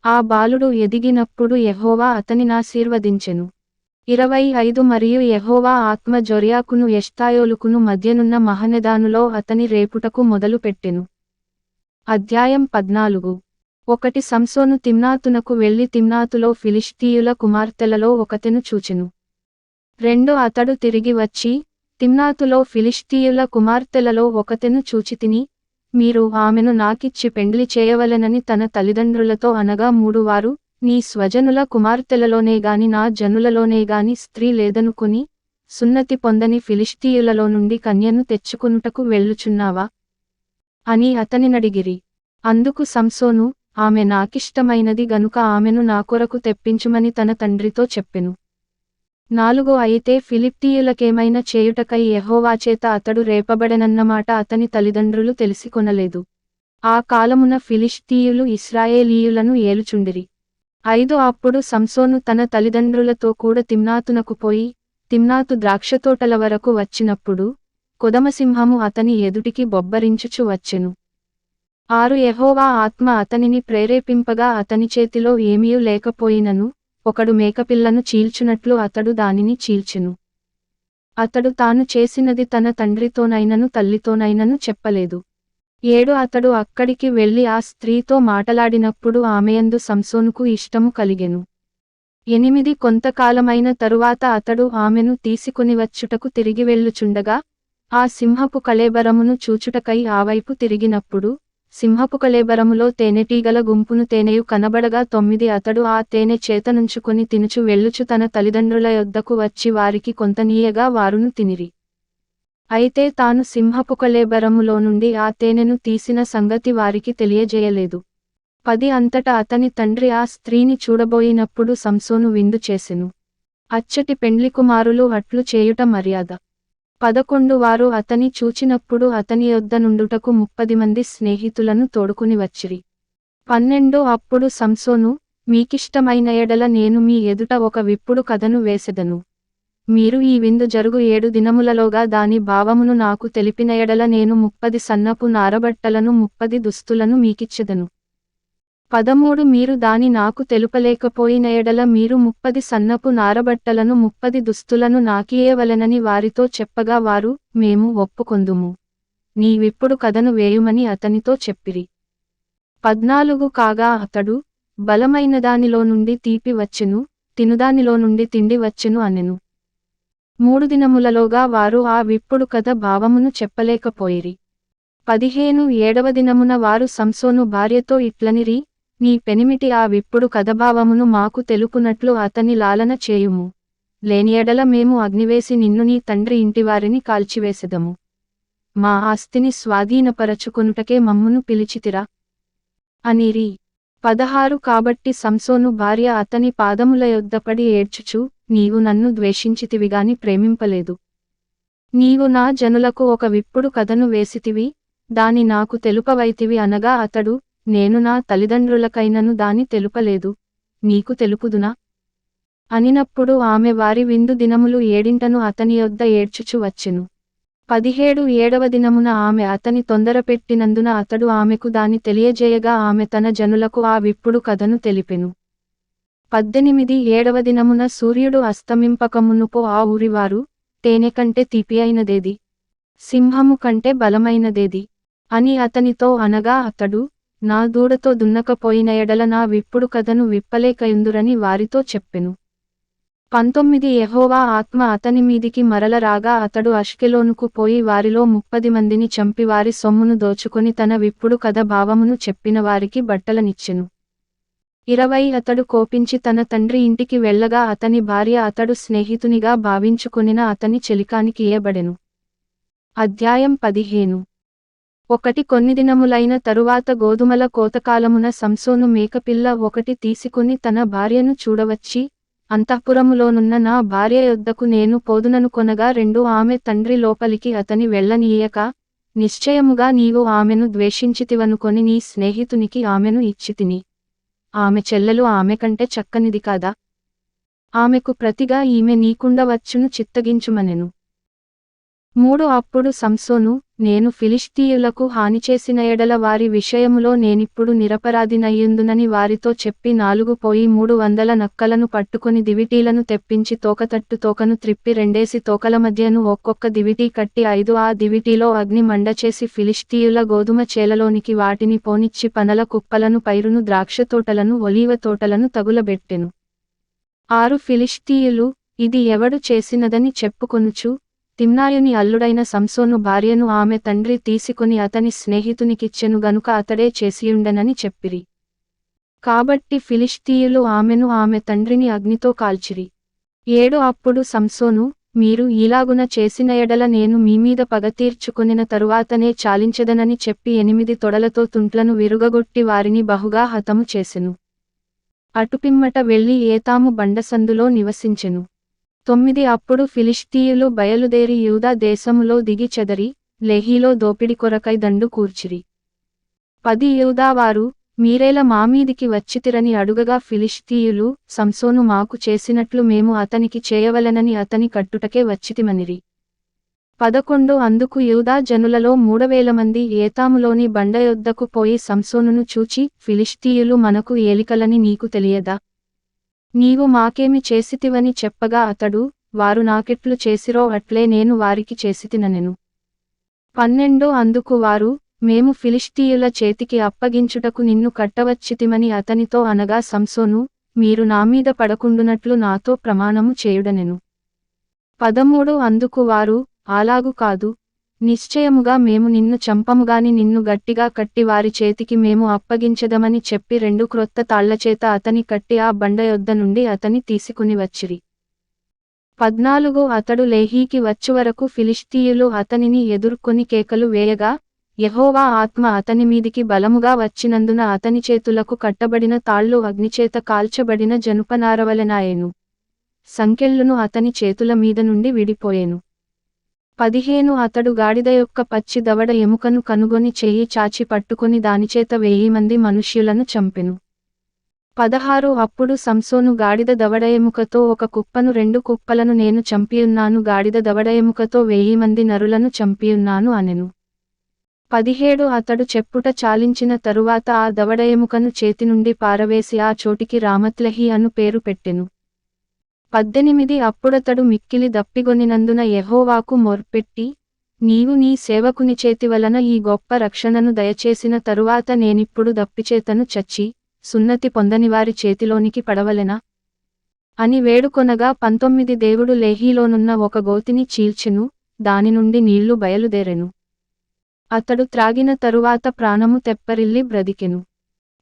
ఆ బాలుడు ఎదిగినప్పుడు యెహోవా అతనినాశీర్వదించెను. 25 మరియు యెహోవా ఆత్మ జొర్యాకును ఎష్తాయోలుకును మధ్యనున్న మహనెదానులో అతని రేపుటకు మొదలుపెట్టెను. అధ్యాయం 14 1 సంసోను తిమ్నాతునకు వెళ్లి తిమ్నాతులో ఫిలిష్తీయుల కుమార్తెలలో ఒకతెను చూచెను. 2 అతడు తిరిగి వచ్చి, తిమ్నాతులో ఫిలిష్తీయుల కుమార్తెలలో ఒకతెను చూచితిని, మీరు ఆమెను నాకిచ్చి పెండ్లి చేయవలెనని తన తల్లిదండ్రులతో అనగా 3 వారు, నీ స్వజనుల కుమార్తెలలోనేగాని నా జనులలోనేగాని స్త్రీ లేదనుకొని, సున్నతి పొందని ఫిలిష్తీయులలో నుండి కన్యను తెచ్చుకొనుటకు వెళ్ళుచున్నావా అని అతనినడిగిరి. అందుకు సంసోను, ఆమె నాకిష్టమైనది గనుక ఆమెను నా కొరకు తెప్పించుమని తన తండ్రితో చెప్పెను. 4 అయితే ఫిలిష్తీయులకేమైనా చేయుటకై యెహోవాచేత అతడు రేపబడెనన్నమాట అతని తల్లిదండ్రులు తెలిసికొనలేదు. ఆ కాలమున ఫిలిష్తీయులు ఇశ్రాయేలీయులను ఏలుచుండిరి. 5 అప్పుడు సంసోను తన తల్లిదండ్రులతో కూడా తిమ్నాతునకు పోయి, తిమ్నాతు ద్రాక్షతోటల వరకు వచ్చినప్పుడు, కొదమసింహము అతని ఎదుటికి బొబ్బరించుచు వచ్చెను. యెహోవా ఆత్మ అతనిని ప్రేరేపింపగా అతని చేతిలో ఏమీయూ లేకపోయినను ఒకడు మేకపిల్లను చీల్చునట్లు అతడు దానిని చీల్చెను. అతడు తాను చేసినది తన తండ్రితోనైనను తల్లితోనైనను చెప్పలేదు. 7 అతడు అక్కడికి వెళ్లి ఆ స్త్రీతో మాటలాడినప్పుడు ఆమెయందు సంసోనుకు ఇష్టము కలిగెను. 8 కొంతకాలమైన తరువాత అతడు ఆమెను తీసుకుని వచ్చుటకు తిరిగి వెళ్ళుచుండగా ఆ సింహపు కళేబరమును చూచుటకై ఆ వైపు తిరిగినప్పుడు సింహపు కళేబరములో తేనెటీగల గుంపును తేనెయు కనబడగా 9 అతడు ఆ తేనె చేతనుంచుకొని తినుచు వెళ్ళుచు తన తల్లిదండ్రుల యొద్దకు వచ్చి వారికి కొంతనీయగా వారును తినిరి. అయితే తాను సింహపు కళేబరములో నుండి ఆ తేనెను తీసిన సంగతి వారికి తెలియజేయలేదు. 10 అంతటా అతని తండ్రి ఆ స్త్రీని చూడబోయినప్పుడు సంసోను విందు చేసెను. అచ్చటి పెండ్లికుమారులు అట్లు చేయుట మర్యాద. 11 వారు అతని చూచినప్పుడు అతని యొద్ద నుండుటకు 30 మంది స్నేహితులను తోడుకుని వచ్చిరి. 12 అప్పుడు సంసోను, మీకిష్టమైన ఎడల నేను మీ ఎదుట ఒక విప్పుడు కథను వేసెదను. మీరు ఈ విందు జరుగు 7 దినములలోగా దాని భావమును నాకు తెలిపిన ఎడల నేను 30 సన్నపు నారబట్టలను 30 దుస్తులను మీకిచ్చెదను. 13 మీరు దాని నాకు తెలుపలేకపోయిన ఎడల మీరు 30 సన్నపు నారబట్టలను 30 దుస్తులను నాకియ్యవలెనని వారితో చెప్పగా వారు, మేము ఒప్పుకొందుము. నీ విప్పుడు కథను వేయుమని అతనితో చెప్పిరి. 14 కాగా అతడు, బలమైన దానిలో నుండి తీపి వచ్చెను, తినుదానిలో నుండి తిండి వచ్చెను అనెను. 3 దినములలోగా వారు ఆ విప్పుడు కథ భావమును చెప్పలేకపోయిరి. 15 7వ దినమున వారు సంసోను భార్యతో ఇట్లనిరి, నీ పెనిమిటి ఆ విప్పుడు కథభావమును మాకు తెలుపునట్లు అతని లాలన చేయుము. లేని ఎడల మేము అగ్నివేసి నిన్ను నీ తండ్రి ఇంటివారిని కాల్చివేసెదము. మా ఆస్తిని స్వాధీనపరచుకొనుటకే మమ్మును పిలిచితిరా అనిరి. 16 కాబట్టి సంసోను భార్య అతని పాదముల యొద్దపడి ఏడ్చుచు, నీవు నన్ను ద్వేషించితివిగాని ప్రేమింపలేదు. నీవు నా జనులకు ఒక విప్పుడు కథను వేసితివి, దాని నాకు తెలుపవైతివి అనగా అతడు, నేను నా తల్లిదండ్రులకైనను దాని తెలుపలేదు, నీకు తెలుపుదునా అనినప్పుడు ఆమె వారి విందు దినములు 7 అతని యొద్ద ఏడ్చుచు వచ్చెను. 17 7వ దినమున ఆమె అతని తొందరపెట్టినందున అతడు ఆమెకు దాని తెలియజేయగా ఆమె తన జనులకు ఆ విప్పుడు కథను తెలిపెను. 18 7వ దినమున సూర్యుడు అస్తమింపకమునుపో ఆ ఊరివారు, తేనె కంటే తీపియైనదేది, సింహము కంటే బలమైనదేది అని అతనితో అనగా అతడు, నా దూడతో దున్నకపోయిన ఎడల నా విప్పుడు కథను విప్పలేకయుందురని వారితో చెప్పెను. 19 యెహోవా ఆత్మ అతని మీదికి మరల రాగా అతడు అష్కెలోనుకు పోయి వారిలో 30 మందిని చంపి వారి సొమ్మును దోచుకొని తన విప్పుడు కథ భావమును చెప్పిన వారికి బట్టలనిచ్చెను. 20 అతడు కోపించి తన తండ్రి ఇంటికి వెళ్ళగా అతని భార్య అతడు స్నేహితునిగా భావించుకొనిన అతని చెలికానికి ఇయ్యబడెను. అధ్యాయం 15 కొన్ని దినములైన తరువాత గోధుమల కోతకాలమున సంసోను మేకపిల్ల ఒకటి తీసుకుని తన భార్యను చూడవచ్చి, అంతఃపురములోనున్న నా భార్య యొద్దకు నేను పోదుననుకొనగా 2 ఆమె తండ్రి లోపలికి అతని వెళ్ళనీయక, నిశ్చయముగా నీవు ఆమెను ద్వేషించితివనుకొని నీ స్నేహితునికి ఆమెను ఇచ్చితిని. ఆమె చెల్లెలు ఆమె కంటే చక్కనిది కాదా? ఆమెకు ప్రతిగా ఈమె నీకుండవచ్చును చిత్తగించుమనెను. 3 అప్పుడు సంసోను, నేను ఫిలిష్తీయులకు హానిచేసిన ఎడల వారి విషయములో నేనిప్పుడు నిరపరాధినయ్యుందునని వారితో చెప్పి 4 పోయి 300 నక్కలను పట్టుకొని దివిటీలను తెప్పించి తోకతట్టు తోకను త్రిప్పి 2 తోకల మధ్యను ఒక్కొక్క దివిటీ కట్టి 5 ఆ దివిటీలో అగ్ని మండచేసి ఫిలిష్తీయుల గోధుమ చేలలోనికి వాటిని పోనిచ్చి పనల కుప్పలను పైరును ద్రాక్షతోటలను ఒలీవ తోటలను తగులబెట్టెను. 6 ఫిలిష్తీయులు, ఇది ఎవడు చేసినదని చెప్పుకొనుచు, తిమ్నాయుని అల్లుడైన సంసోను భార్యను ఆమె తండ్రి తీసుకుని అతని స్నేహితునికిచ్చెను గనుక అతడే చేసియుండెనని చెప్పిరి. కాబట్టి ఫిలిష్తీయులు ఆమెను ఆమె తండ్రిని అగ్నితో కాల్చిరి. 7 అప్పుడు సంసోను, మీరు ఈలాగున చేసిన ఎడల నేను మీమీద పగ తీర్చుకొనిన తరువాతనే చాలించెదనని చెప్పి 8 తొడలతో తుంట్లను విరుగగొట్టి వారిని బహుగా హతము చేసెను. అటుపిమ్మట వెళ్లి ఏతాము బండసందులో నివసించెను. 9 అప్పుడు ఫిలిష్తీయులు బయలుదేరి యూదా దేశములో దిగి చెదరి, లేహీలో దోపిడి కొరకై దండు కూర్చిరి. 10 యూదావారు, మీరేల మామీదికి వచ్చితిరని అడుగగా ఫిలిష్తీయులు, సంసోను మాకు చేసినట్లు మేము అతనికి చేయవలెనని అతని కట్టుటకే వచ్చితిమనిరి. 11 అందుకు యూదా జనులలో 3000 మంది ఏతాములోని బండ యొద్దకు పోయి సంసోనును చూచి, ఫిలిష్తీయులు మనకు ఏలికలని నీకు తెలియదా? నీవు మాకేమి చేసితివని చెప్పగా అతడు, వారు నాకెట్లు చేసిరో అట్లే నేను వారికి చేసితిననెను. 12 అందుకు వారు, మేము ఫిలిష్తీయుల చేతికి అప్పగించుటకు నిన్ను కట్టవచ్చితిమని అతనితో అనగా సంసోను, మీరు నామీద పడకుండునట్లు నాతో ప్రమాణము చేయుడనెను. 13 అందుకు వారు, అలాగు కాదు, నిశ్చయముగా మేము నిన్ను చంపముగాని నిన్ను గట్టిగా కట్టి వారి చేతికి మేము అప్పగించెదమని చెప్పి 2 క్రొత్త తాళ్లచేత అతని కట్టి ఆ బండ యొద్ద నుండి అతని తీసుకుని వచ్చిరి. 14 అతడు లేహీకి వచ్చువరకు ఫిలిష్తీయులు అతనిని ఎదుర్కొని కేకలు వేయగా, యెహోవా ఆత్మ అతని మీదికి బలముగా వచ్చినందున అతని చేతులకు కట్టబడిన తాళ్ళు అగ్నిచేత కాల్చబడిన జనుపనారవలెనాయెను. సంకెళ్ళును అతని చేతుల మీద నుండి విడిపోయెను. 15 అతడు గాడిద యొక్క పచ్చి దవడ ఎముకను కనుగొని చెయ్యి చాచి పట్టుకొని దానిచేత 1000 మంది మనుష్యులను చంపెను. 16 అప్పుడు సంసోను గాడిద దవడ ఎముకతో ఒక కుప్పను 2 కుప్పలను నేను చంపియున్నాను, గాడిద దవడ ఎముకతో 1000 మంది నరులను చంపియున్నాను అనెను. 17 అతడు చెప్పుట చాలించిన తరువాత ఆ దవడ ఎముకను చేతి నుండి పారవేసి ఆ చోటికి రామత్లెహి అను పేరు పెట్టెను. 18 అప్పుడతడు మిక్కిలి దప్పిగొనినందున యెహోవాకు మొర్పెట్టి, నీవు నీ సేవకుని చేతివలన ఈ గొప్ప రక్షణను దయచేసిన తరువాత నేనిప్పుడు దప్పిచేతను చచ్చి, సున్నతి పొందనివారి చేతిలోనికి పడవలెనా? అని వేడుకొనగా 19 దేవుడు లేహీలోనున్న ఒక గోతిని చీల్చెను, దాని నుండి నీళ్లు బయలుదేరెను. అతడు త్రాగిన తరువాత ప్రాణము తెప్పరిల్లి బ్రతికెను.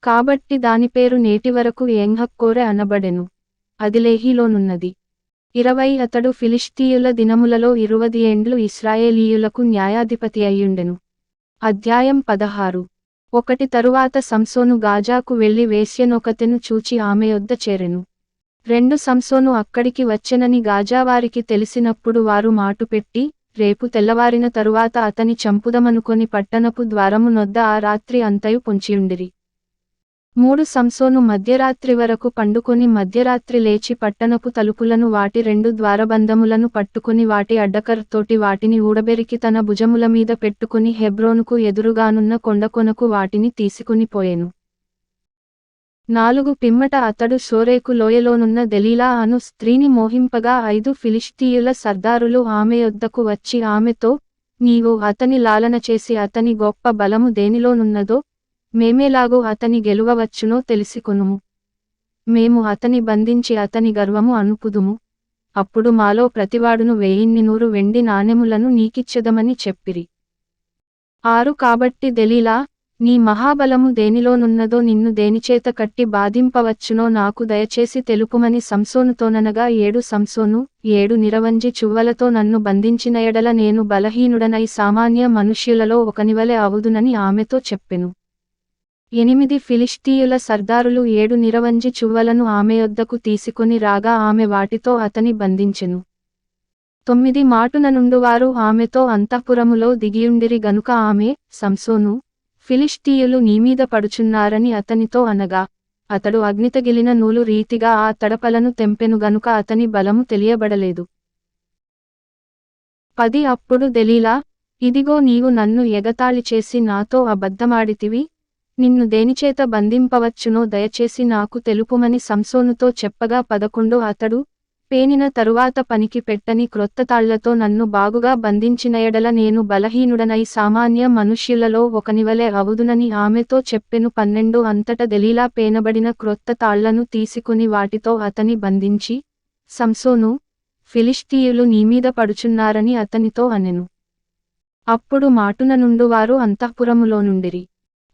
కాబట్టి దాని పేరు నేటివరకు ఏంహక్కోరె అనబడెను. అది లేహీలోనున్నది. 20 అతడు ఫిలిష్తీయుల దినములలో 20 ఏండ్లు ఇశ్రాయేలీయులకు న్యాయాధిపతి అయ్యుండెను. అధ్యాయం 16 1 తరువాత సంసోను గాజాకు వెళ్లి వేశ్యనొకతెను చూచి ఆమె యొద్ద చేరెను. 2 సంసోను అక్కడికి వచ్చెనని గాజావారికి తెలిసినప్పుడు వారు మాటుపెట్టి, రేపు తెల్లవారిన తరువాత అతని చంపుదమనుకొని పట్టణపు ద్వారము నొద్ద ఆ రాత్రి అంతయు పొంచియుండిరి. 3 సంసోను మధ్యరాత్రి వరకు పండుకొని మధ్యరాత్రి లేచి పట్టణపు తలుపులను వాటి 2 ద్వారబంధములను పట్టుకుని వాటి అడ్డకర్రతోటి వాటిని ఊడబెరికి తన భుజముల మీద పెట్టుకుని హెబ్రోనుకు ఎదురుగానున్న కొండకొనకు వాటిని తీసుకుని పోయెను. 4 పిమ్మట అతడు సోరేకు లోయలోనున్న దెలీలా అను స్త్రీని మోహింపగా 5 ఫిలిష్తీయుల సర్దారులు ఆమె యొద్దకు వచ్చి ఆమెతో, నీవు అతని లాలన చేసి అతని గొప్ప బలము దేనిలోనున్నదో, మేమేలాగో అతని గెలువవచ్చునో తెలిసికొనుము. మేము అతని బంధించి అతని గర్వము అనుపుదుము, అప్పుడు మాలో ప్రతివాడును 1100 వెండి నాణెములను నీకిచ్చెదమని చెప్పిరి. 6 కాబట్టి దెలీలా, నీ మహాబలము దేనిలోనున్నదో నిన్ను దేనిచేత కట్టి బాధింపవచ్చునో నాకు దయచేసి తెలుపుమని సంసోనుతోననగా 7 సంసోను, 7 నిరవంజి చువ్వలతో నన్ను బంధించిన ఎడల నేను బలహీనుడనై సామాన్య మనుష్యులలో ఒకనివలె అవుదునని ఆమెతో చెప్పెను. 8 ఫిలిష్తీయుల సర్దారులు 7 నిరవంజి చువ్వలను ఆమె యొద్దకు తీసుకొని రాగా ఆమె వాటితో అతని బంధించెను. 9 మాటున నుండువారు ఆమెతో అంతఃపురములో దిగియుండిరి గనుక ఆమె, సంసోను, ఫిలిష్తీయులు నీమీద పడుచున్నారని అతనితో అనగా, అతడు అగ్నితగిలిన నూలు రీతిగా ఆ తడపలను తెంపెను గనుక అతని బలము తెలియబడలేదు. 10 అప్పుడు దెలీలా, ఇదిగో నీవు నన్ను ఎగతాళి చేసి నాతో అబద్ధమాడితివి, నిన్ను దేనిచేత బంధింపవచ్చునో దయచేసి నాకు తెలుపుమని సంసోనుతో చెప్పగా 11 అతడు, పేనిన తరువాత పనికి పెట్టని క్రొత్త తాళ్లతో నన్ను బాగుగా బంధించిన ఎడల నేను బలహీనుడనై సామాన్య మనుష్యులలో ఒకనివలె అవుదునని ఆమెతో చెప్పెను. 12 అంతట దెలీలా పేనబడిన క్రొత్త తాళ్లను తీసుకుని వాటితో అతని బంధించి, సంసోను, ఫిలిష్తీయులు నీమీద పడుచున్నారని అతనితో అనెను. అప్పుడు మాటున నుండువారు అంతఃపురములో నుండిరి.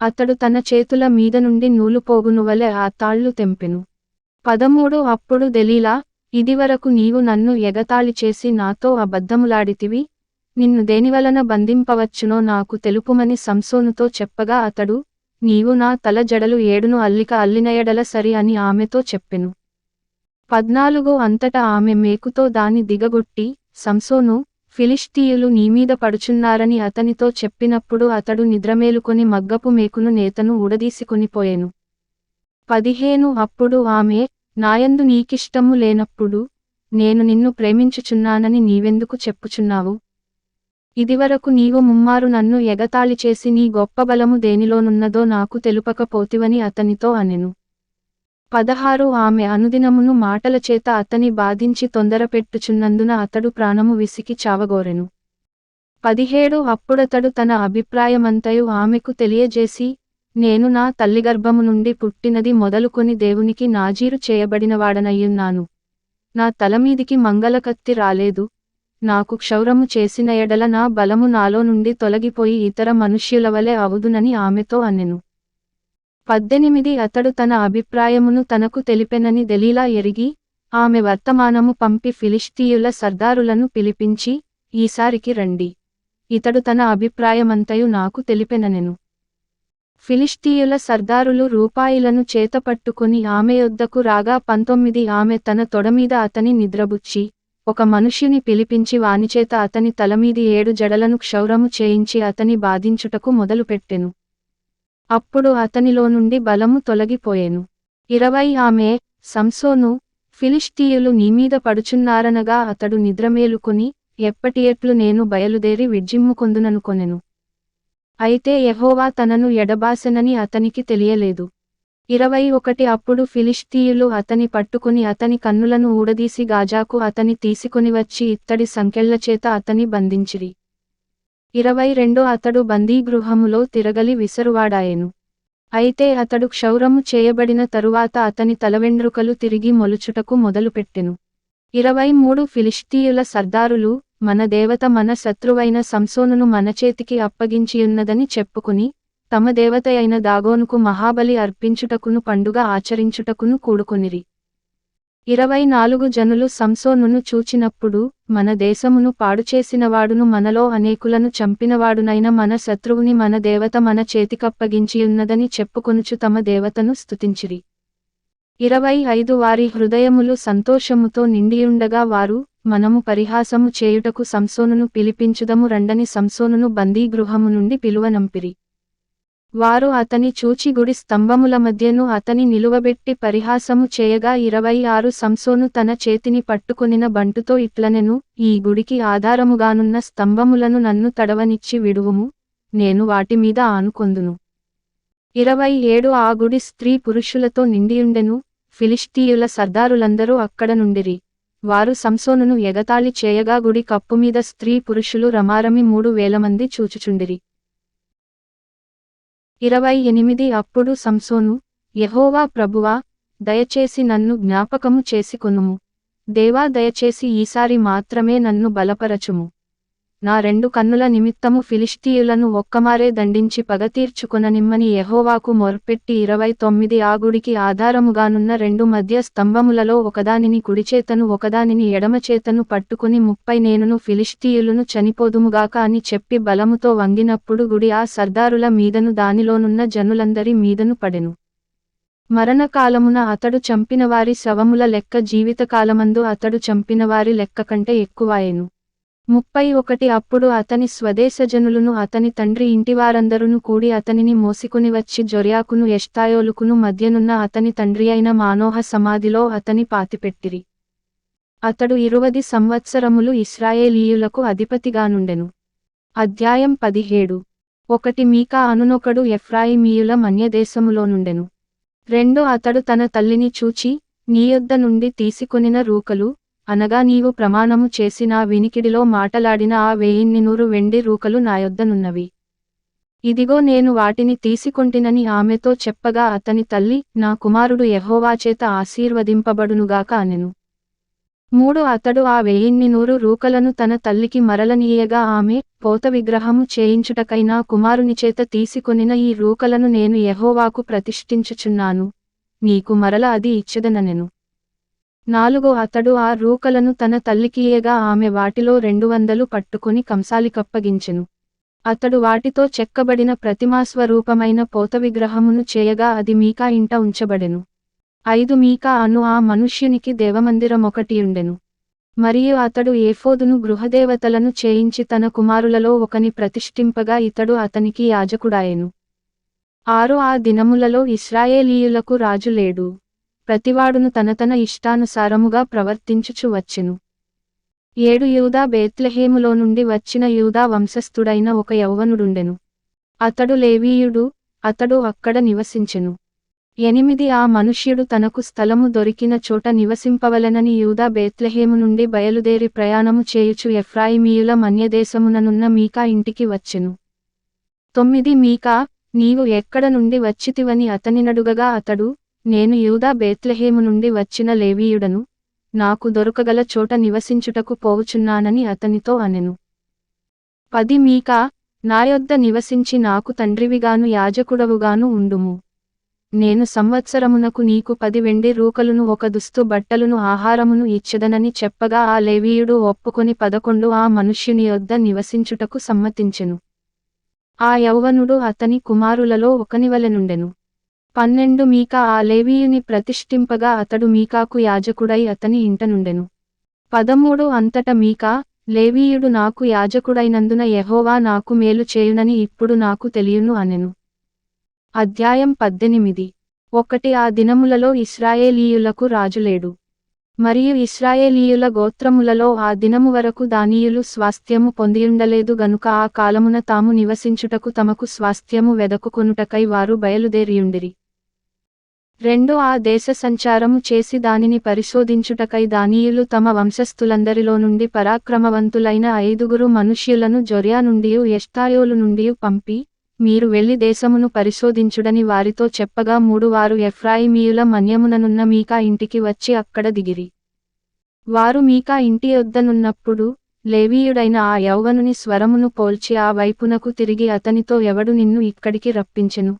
అతడు తన చేతుల మీద నుండి నూలు పోగునువలె ఆ తాళ్ళు తెంపెను. 13 అప్పుడు దెలీలా, ఇదివరకు నీవు నన్ను ఎగతాళి చేసి నాతో అబద్ధములాడితివి, నిన్ను దేనివలన బంధింపవచ్చునో నాకు తెలుపుమని సంసోనుతో చెప్పగా అతడు, నీవు నా తల జడలు 7 అల్లిక అల్లిన ఎడల సరి అని ఆమెతో చెప్పెను. 14 అంతటా ఆమె మేకుతో దాని దిగగొట్టి, సంసోను, ఫిలిష్తీయులు నీమీద పడుచున్నారని అతనితో చెప్పినప్పుడు అతడు నిద్రమేలుకొని మగ్గపు మేకును నేతను ఊడదీసికొనిపోయెను. 15 అప్పుడు ఆమె, నాయందు నీకిష్టము లేనప్పుడు, నేను నిన్ను ప్రేమించుచున్నానని నీవెందుకు చెప్పుచున్నావు? ఇదివరకు నీవు ముమ్మారు నన్ను ఎగతాళి చేసి నీ గొప్ప బలము దేనిలోనున్నదో నాకు తెలుపకపోతివని అతనితో అనెను. 16 ఆమె అనుదినమును మాటల చేత అతని బాధించి తొందరపెట్టుచున్నందున అతడు ప్రాణము విసికి చావగోరెను. 17 అప్పుడతడు తన అభిప్రాయమంతయు ఆమెకు తెలియజేసి, నేను నా తల్లిగర్భము నుండి పుట్టినది మొదలుకొని దేవునికి నాజీరు చేయబడినవాడనయ్యున్నాను. నా తలమీదికి మంగళకత్తి రాలేదు. నాకు క్షౌరము చేసిన ఎడల నా బలము నాలో నుండి తొలగిపోయి ఇతర మనుష్యులవలె అవుదునని ఆమెతో అనెను. 18 అతడు తన అభిప్రాయమును తనకు తెలిపెనని దెలీలా ఎరిగి, ఆమె వర్తమానము పంపి ఫిలిష్తీయుల సర్దారులను పిలిపించి, ఈసారికి రండి. ఇతడు తన అభిప్రాయమంతయు నాకు తెలిపెననెను. ఫిలిష్తీయుల సర్దారులు రూపాయిలను చేతపట్టుకొని ఆమె యొద్దకు రాగా 19 ఆమె తన తొడమీద అతని నిద్రబుచ్చి, ఒక మనుష్యుని పిలిపించి వానిచేత అతని తలమీది 7 జడలను క్షౌరము చేయించి అతని బాధించుటకు మొదలుపెట్టెను. అప్పుడు అతనిలో నుండి బలము తొలగిపోయెను. 20 ఆమె, సంసోను, ఫిలిష్తీయులు నీమీద పడుచున్నారనగా అతడు నిద్రమేలుకొని, ఎప్పటియట్లు నేను బయలుదేరి విజ్జిమ్ముకొందుననుకొనెను. అయితే యెహోవా తనను ఎడబాసెనని అతనికి తెలియలేదు. 21 అప్పుడు ఫిలిష్తీయులు అతని పట్టుకుని అతని కన్నులను ఊడదీసి గాజాకు అతని తీసుకొనివచ్చి ఇత్తడి సంకెళ్లచేత అతని బంధించిరి. 22 అతడు బందీగృహములో తిరగలి విసరువాడాయెను. అయితే అతడు క్షౌరము చేయబడిన తరువాత అతని తలవెండ్రుకలు తిరిగి మొలుచుటకు మొదలుపెట్టెను. 23 ఫిలిష్తీయుల సర్దారులు, మన దేవత మన శత్రువైన సంసోనును మన చేతికి అప్పగించియున్నదని చెప్పుకుని, తమ దేవతయైన దాగోనుకు మహాబలి అర్పించుటకును పండుగ ఆచరించుటకును కూడుకొనిరి. 24 జనులు సంసోనును చూచినప్పుడు, మన దేశమును పాడుచేసినవాడును మనలో అనేకులను చంపినవాడునైన మన శత్రువుని మన దేవత మన చేతికప్పగించియున్నదని చెప్పుకొనుచు తమ దేవతను స్తుతించిరి. 25 వారి హృదయములు సంతోషముతో నిండియుండగా వారు, మనము పరిహాసము చేయుటకు సంసోనును పిలిపించుదము రండని సంసోనును బందీగృహము నుండి పిలువనంపిరి. వారు అతని చూచి గుడి స్తంభముల మధ్యను అతని నిలువబెట్టి పరిహాసము చేయగా 26 సంసోను తన చేతిని పట్టుకొనిన బంటుతో ఇట్లనెను, ఈ గుడికి ఆధారముగానున్న స్తంభములను నన్ను తడవనిచ్చి విడువుము, నేను వాటిమీద ఆనుకొందును. 27 ఆ గుడి స్త్రీ పురుషులతో నిండియుండెను. ఫిలిష్తీయుల సర్దారులందరూ అక్కడ నుండిరి. వారు సంసోనును ఎగతాళి చేయగా గుడి కప్పుమీద స్త్రీ పురుషులు రమారమి 3000 మంది చూచుచుండిరి. 28 అప్పుడు సంసోను, యెహోవా ప్రభువా, దయచేసి నన్ను జ్ఞాపకము చేసుకొనుము. దేవా దయచేసి ఈసారి మాత్రమే నన్ను బలపరచుము. నా 2 కన్నుల నిమిత్తము ఫిలిష్తీయులను ఒక్కమారే దండించి పగ తీర్చుకొననిమ్మని యెహోవాకు మొర్పెట్టి 29 ఆ గుడికి ఆధారముగానున్న 2 మధ్య స్తంభములలో ఒకదానిని కుడిచేతను ఒకదానిని ఎడమచేతను పట్టుకుని 30 నేనును ఫిలిష్తీయులను చనిపోదుముగాక అని చెప్పి బలముతో వంగినప్పుడు గుడి ఆ సర్దారుల మీదను దానిలోనున్న జనులందరి మీదను పడెను. మరణకాలమున అతడు చంపినవారి శవముల లెక్క జీవితకాలమందు అతడు చంపినవారి లెక్క కంటే ఎక్కువాయెను. 31 అప్పుడు అతని స్వదేశజనులును అతని తండ్రి ఇంటివారందరును కూడి అతనిని మోసికొని వచ్చి జొర్యాకును ఎష్తాయోలుకును మధ్యనున్న అతని తండ్రియైన మానోహ సమాధిలో అతని పాతిపెట్టిరి. అతడు 20 సంవత్సరములు ఇశ్రాయేలీయులకు అధిపతిగానుండెను. అధ్యాయం 17 1 మీకా అనునొకడు ఎఫ్రాయిమీయుల మన్యదేశములోనుండెను. 2 అతడు తన తల్లిని చూచి, నీ యొద్ద నుండి తీసుకొనిన రూకలు, అనగా నీవు ప్రమాణము చేసి నా వినికిడిలో మాటలాడిన ఆ 1100 వెండి రూకలు నా యొద్దనున్నవి. ఇదిగో నేను వాటిని తీసుకొంటినని ఆమెతో చెప్పగా అతని తల్లి, నా కుమారుడు యెహోవాచేత ఆశీర్వదింపబడునుగాక అనెను. 3 అతడు ఆ 1100 రూకలను తన తల్లికి మరలనీయగా ఆమె, పోత విగ్రహము చేయించుటకై నా కుమారునిచేత తీసుకొనిన ఈ రూకలను నేను యెహోవాకు ప్రతిష్ఠించుచున్నాను, నీకు మరల అది ఇచ్చెదననెను. 4 అతడు ఆ రూకలను తన తల్లికియ్యగా ఆమె వాటిలో 200 పట్టుకుని కంసాలికప్పగించెను. అతడు వాటితో చెక్కబడిన ప్రతిమాస్వరూపమైన పోత విగ్రహమును చేయగా అది మీకా ఇంట ఉంచబడెను. 5 మీకా అను ఆ మనుష్యునికి దేవమందిరమొకటియుండెను. మరియు అతడు ఏఫోదును గృహదేవతలను చేయించి తన కుమారులలో ఒకని ప్రతిష్ఠింపగా ఇతడు అతనికి యాజకుడాయెను. 6 ఆ దినములలో ఇశ్రాయేలీయులకు రాజు లేడు. ప్రతివాడును తన ఇష్టానుసారముగా ప్రవర్తించుచు వచ్చెను. 7 యూదా బేత్లెహేములో నుండి వచ్చిన యూదా వంశస్థుడైన ఒక యౌవనుడుండెను. అతడు లేవీయుడు, అతడు అక్కడ నివసించెను. 8 ఆ మనుష్యుడు తనకు స్థలము దొరికిన చోట నివసింపవలెనని యూదా బేత్లెహేము నుండి బయలుదేరి ప్రయాణము చేయుచు ఎఫ్రాయిమీయుల మన్యదేశముననున్న మీకా ఇంటికి వచ్చెను. 9 మీకా, నీవు ఎక్కడ నుండి వచ్చితివని అతనినడుగగా అతడు, నేను యూదా బేత్లెహేము నుండి వచ్చిన లేవీయుడను, నాకు దొరకగల చోట నివసించుటకు పోవుచున్నానని అతనితో అనెను. 10 మీకా, నా యొద్ద నివసించి నాకు తండ్రివిగాను యాజకుడవుగాను ఉండుము. నేను సంవత్సరమునకు నీకు 10 వెండి రూకలును 1 దుస్తు బట్టలును ఆహారమును ఇచ్చెదనని చెప్పగా ఆ లేవీయుడు ఒప్పుకొని 11 ఆ మనుష్యుని యొద్ద నివసించుటకు సమ్మతించెను. ఆ యౌవనుడు అతని కుమారులలో ఒకనివలెనుండెను. 12 మీకా ఆ లేవీయుని ప్రతిష్ఠింపగా అతడు మీకాకు యాజకుడై అతని ఇంటనుండెను. 13 అంతట మీకా, లేవీయుడు నాకు యాజకుడైనందున యెహోవా నాకు మేలు చేయునని ఇప్పుడు నాకు తెలియును అనెను. అధ్యాయం 18. 1 ఆ దినములలో ఇశ్రాయేలీయులకు రాజు లేడు. మరియు ఇశ్రాయేలీయుల గోత్రములలో ఆ దినము వరకు దానీయులు స్వాస్థ్యము పొందియుండలేదు గనుక ఆ కాలమున తాము నివసించుటకు తమకు స్వాస్థ్యము వెదకుకొనుటకై వారు బయలుదేరియుండిరి. 2 ఆ దేశ సంచారము చేసి దానిని పరిశోధించుటకై దానీయులు తమ వంశస్థులందరిలో నుండి పరాక్రమవంతులైన 5 మనుష్యులను జొర్యా నుండియు ఎష్తాయోలు నుండియు పంపి, మీరు వెళ్లి దేశమును పరిశోధించుడని వారితో చెప్పగా 3 వారు ఎఫ్రాయిమీయుల మన్యముననున్న మీకా ఇంటికి వచ్చి అక్కడ దిగిరి. వారు మీకా ఇంటి యొద్దనున్నప్పుడు, లేవీయుడైన ఆ యౌవనుని స్వరమును పోల్చి ఆ వైపునకు తిరిగి అతనితో ఎవడు నిన్ను ఇక్కడికి రప్పించెను?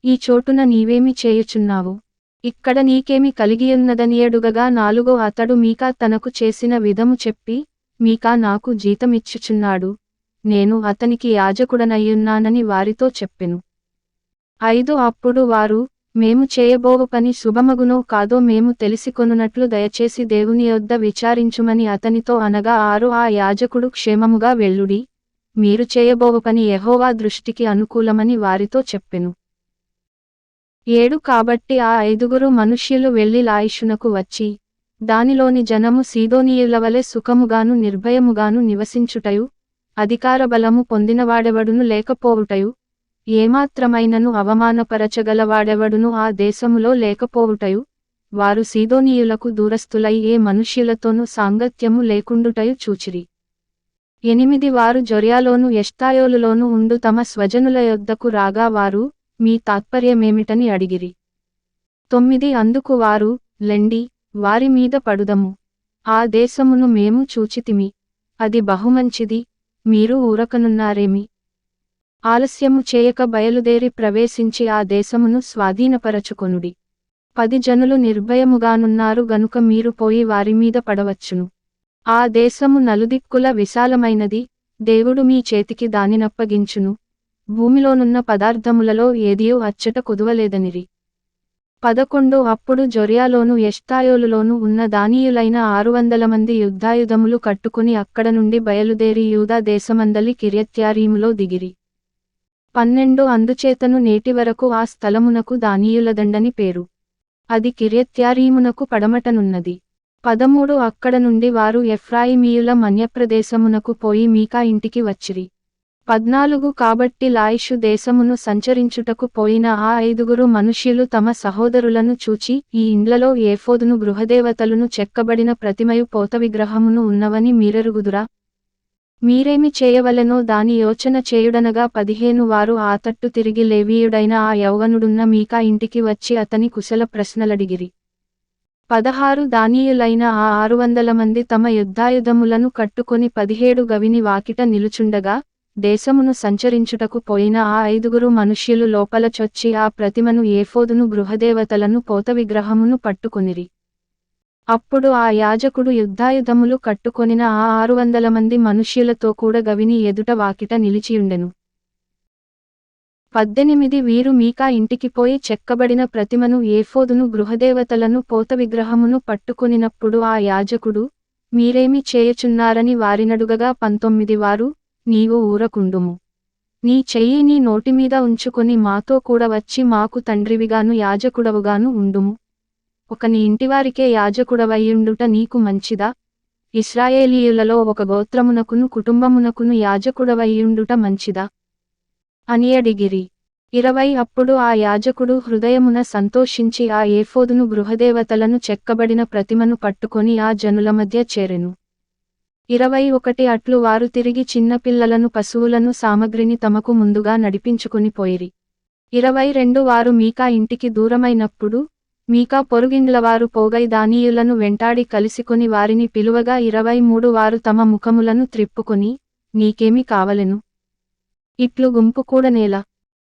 ఈ చోటున నీవేమి చేయుచున్నావు? ఇక్కడ నీకేమి కలిగియున్నదనియడుగగా 4 అతడు మీకా తనకు చేసిన విధము చెప్పి, మీకా నాకు జీతమిచ్చుచున్నాడు, నేను అతనికి యాజకుడనయ్యున్నానని వారితో చెప్పెను. 5 అప్పుడు వారు, మేము చేయబోవు పని శుభమగునో కాదో మేము తెలిసికొనున్నట్లు దయచేసి దేవుని యొద్ద విచారించుమని అతనితో అనగా 6 ఆ యాజకుడు క్షేమముగా వెళ్ళుడి, మీరు చేయబోవు పని యెహోవా దృష్టికి అనుకూలమని వారితో చెప్పెను. 7 కాబట్టి ఆ 5 మనుష్యులు వెళ్లి లాయిషునకు వచ్చి, దానిలోని జనము సీదోనీయులవలె సుఖముగాను నిర్భయముగాను నివసించుటయు, అధికారబలము పొందినవాడెవడును లేకపోవుటయు, ఏమాత్రమైనను అవమానపరచగలవాడెవడును ఆ దేశములో లేకపోవుటయు, వారు సీదోనీయులకు దూరస్థులై ఏ మనుష్యులతోనూ సాంగత్యము లేకుండుటయు చూచిరి. 8 వారు జొర్యాలోను ఎష్తాయోలులోను ఉండు తమ స్వజనుల యొద్దకు రాగా వారు, మీ తాత్పర్యమేమిటని అడిగిరి. 9 అందుకు వారు, లెండి, వారి మీద పడుదము. ఆ దేశమును మేము చూచితిమి, అది బహుమంచిది, మీరు ఊరకనున్నారేమి? ఆలస్యము చేయక బయలుదేరి ప్రవేశించి ఆ దేశమును స్వాధీనపరచుకొనుడి. 10 జనులు నిర్భయముగానున్నారు గనుక మీరు పోయి వారి మీద పడవచ్చును. ఆ దేశము నలుదిక్కుల విశాలమైనది, దేవుడు మీ చేతికి దానినప్పగించును, భూమిలోనున్న పదార్థములలో ఏదియూ అచ్చట కొదువలేదనిరి. 11 అప్పుడు జొర్యాలోను ఎష్తాయోలులోను ఉన్న దానీయులైన 600 మంది యుద్ధాయుధములు కట్టుకుని అక్కడ నుండి బయలుదేరి యూదా దేశమందలి కిర్యత్యారీములో దిగిరి. 12 అందుచేతను నేటి వరకు ఆ స్థలమునకు దానీయులదండని పేరు. అది కిర్యత్యారీమునకు పడమటనున్నది. 13 అక్కడ నుండి వారు ఎఫ్రాయిమీయుల మన్యప్రదేశమునకు పోయి మీకా ఇంటికి వచ్చిరి. 14 కాబట్టి లాయిషు దేశమును సంచరించుటకు పోయిన ఆ 5 మనుష్యులు తమ సహోదరులను చూచి, ఈ ఇండ్లలో ఏఫోదును గృహదేవతలును చెక్కబడిన ప్రతిమయు పోత విగ్రహమును ఉన్నవని మీరెరుగుదురా? మీరేమి చేయవలెనో దాని యోచన చేయుడనగా 15 వారు ఆ తట్టు తిరిగి లేవీయుడైన ఆ యౌవనుడున్న మీకా ఇంటికి వచ్చి అతని కుశల ప్రశ్నలడిగిరి. 16 దానీయులైన ఆ 600 మంది తమ యుద్ధాయుధములను కట్టుకొని 17 గవిని వాకిట నిలుచుండగా, దేశమును సంచరించుటకు పోయిన ఆ 5 మనుష్యులు లోపల చొచ్చి ఆ ప్రతిమను ఏఫోదును గృహదేవతలను పోత విగ్రహమును పట్టుకొనిరి. అప్పుడు ఆ యాజకుడు యుద్ధాయుధములు కట్టుకొనిన ఆ 600 మంది మనుష్యులతో కూడా గవిని ఎదుట వాకిట నిలిచియుండెను. 18 వీరు మీకా ఇంటికి పోయి చెక్కబడిన ప్రతిమను ఏఫోదును గృహదేవతలను పోత విగ్రహమును పట్టుకొనినప్పుడు ఆ యాజకుడు, మీరేమి చేయుచున్నారని వారినడుగగా 19 వారు, నీవు ఊరకుండుము. నీ చెయ్యి నీ నోటిమీద ఉంచుకొని మాతో కూడా వచ్చి మాకు తండ్రివిగాను యాజకుడవుగాను ఉండుము. ఒక నీ ఇంటివారికే యాజకుడవయ్యుండుట నీకు మంచిదా? ఇశ్రాయేలీయులలో ఒక గోత్రమునకును కుటుంబమునకును యాజకుడవైయుండుట మంచిదా అని అడిగిరి. 20 అప్పుడు ఆ యాజకుడు హృదయమున సంతోషించి ఆ ఏఫోదును గృహదేవతలను చెక్కబడిన ప్రతిమను పట్టుకొని ఆ జనుల మధ్య చేరెను. 21 అట్లు వారు తిరిగి చిన్నపిల్లలను పశువులను సామగ్రిని తమకు ముందుగా నడిపించుకుని పోయిరి. 22 వారు మీకా ఇంటికి దూరమైనప్పుడు మీకా పొరుగిండ్లవారు పోగై దానీయులను వెంటాడి కలిసికొని వారిని పిలువగా 23 వారు తమ ముఖములను త్రిప్పుకొని, నీకేమి కావలెను? ఇట్లు గుంపు కూడనేలా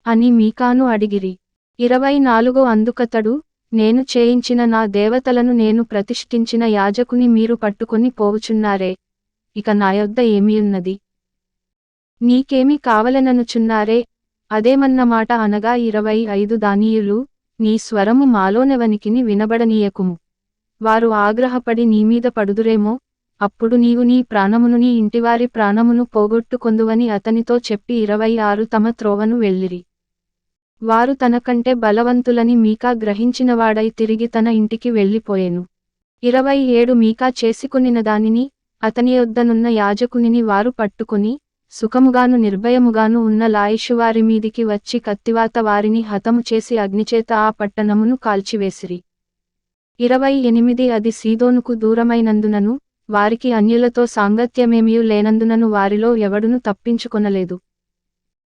అని మీకాను అడిగిరి. 24 అందుకతడు, నేను చేయించిన నా దేవతలను నేను ప్రతిష్ఠించిన యాజకుని మీరు పట్టుకొని పోవుచున్నారే, ఇక నా యొద్ద ఏమియున్నది? నీకేమి కావలెననుచున్నారే? అదేమన్న మాట అనగా 25 దానీయులు, నీ స్వరము మాలోనెవనికిని వినబడనీయకుము. వారు ఆగ్రహపడి నీమీద పడుదురేమో, అప్పుడు నీవు నీ ప్రాణమును నీ ఇంటివారి ప్రాణమును పోగొట్టుకొందువని అతనితో చెప్పి 26 తమ త్రోవను వెళ్ళిరి. వారు తనకంటే బలవంతులని మీకా గ్రహించినవాడై తిరిగి తన ఇంటికి వెళ్ళిపోయెను. 27 మీకా చేసుకొనిన దానిని, అతని యొద్దనున్న యాజకునిని వారు పట్టుకొని, సుఖముగాను నిర్భయముగాను ఉన్న లాయిషువారి మీదికి వచ్చి కత్తివాత వారిని హతము చేసి అగ్నిచేత ఆ పట్టణమును కాల్చివేసిరి. 28 అది సీదోనుకు దూరమైనందునను, వారికి అన్యులతో సాంగత్యమేమియూ లేనందునను వారిలో ఎవడును తప్పించుకొనలేదు.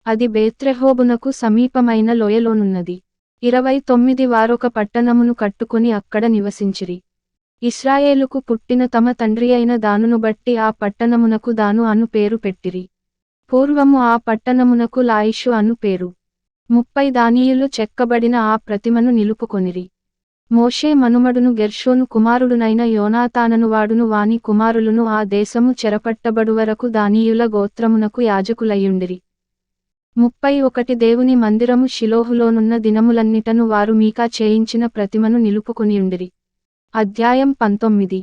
అది బేత్రెహోబునకు సమీపమైన లోయలోనున్నది. 29 వారొక పట్టణమును కట్టుకొని అక్కడ నివసించిరి. ఇశ్రాయేలుకు పుట్టిన తమ తండ్రి అయిన దానును బట్టి ఆ పట్టణమునకు దాను అను పేరు పెట్టిరి. పూర్వము ఆ పట్టణమునకు లాయిషు అను పేరు. 30 దానీయులు చెక్కబడిన ఆ ప్రతిమను నిలుపుకొనిరి. మోషే మనుమడును గెర్షోను కుమారుడునైన యోనాతాననువాడును వాని కుమారులును ఆ దేశము చెరపట్టబడువరకు దానీయుల గోత్రమునకు యాజకులయ్యుండిరి. 31 దేవుని మందిరము షిలోహులోనున్న దినములన్నిటను వారు మీకా చేయించిన ప్రతిమను నిలుపుకొనియుండిరి. అధ్యాయం 19.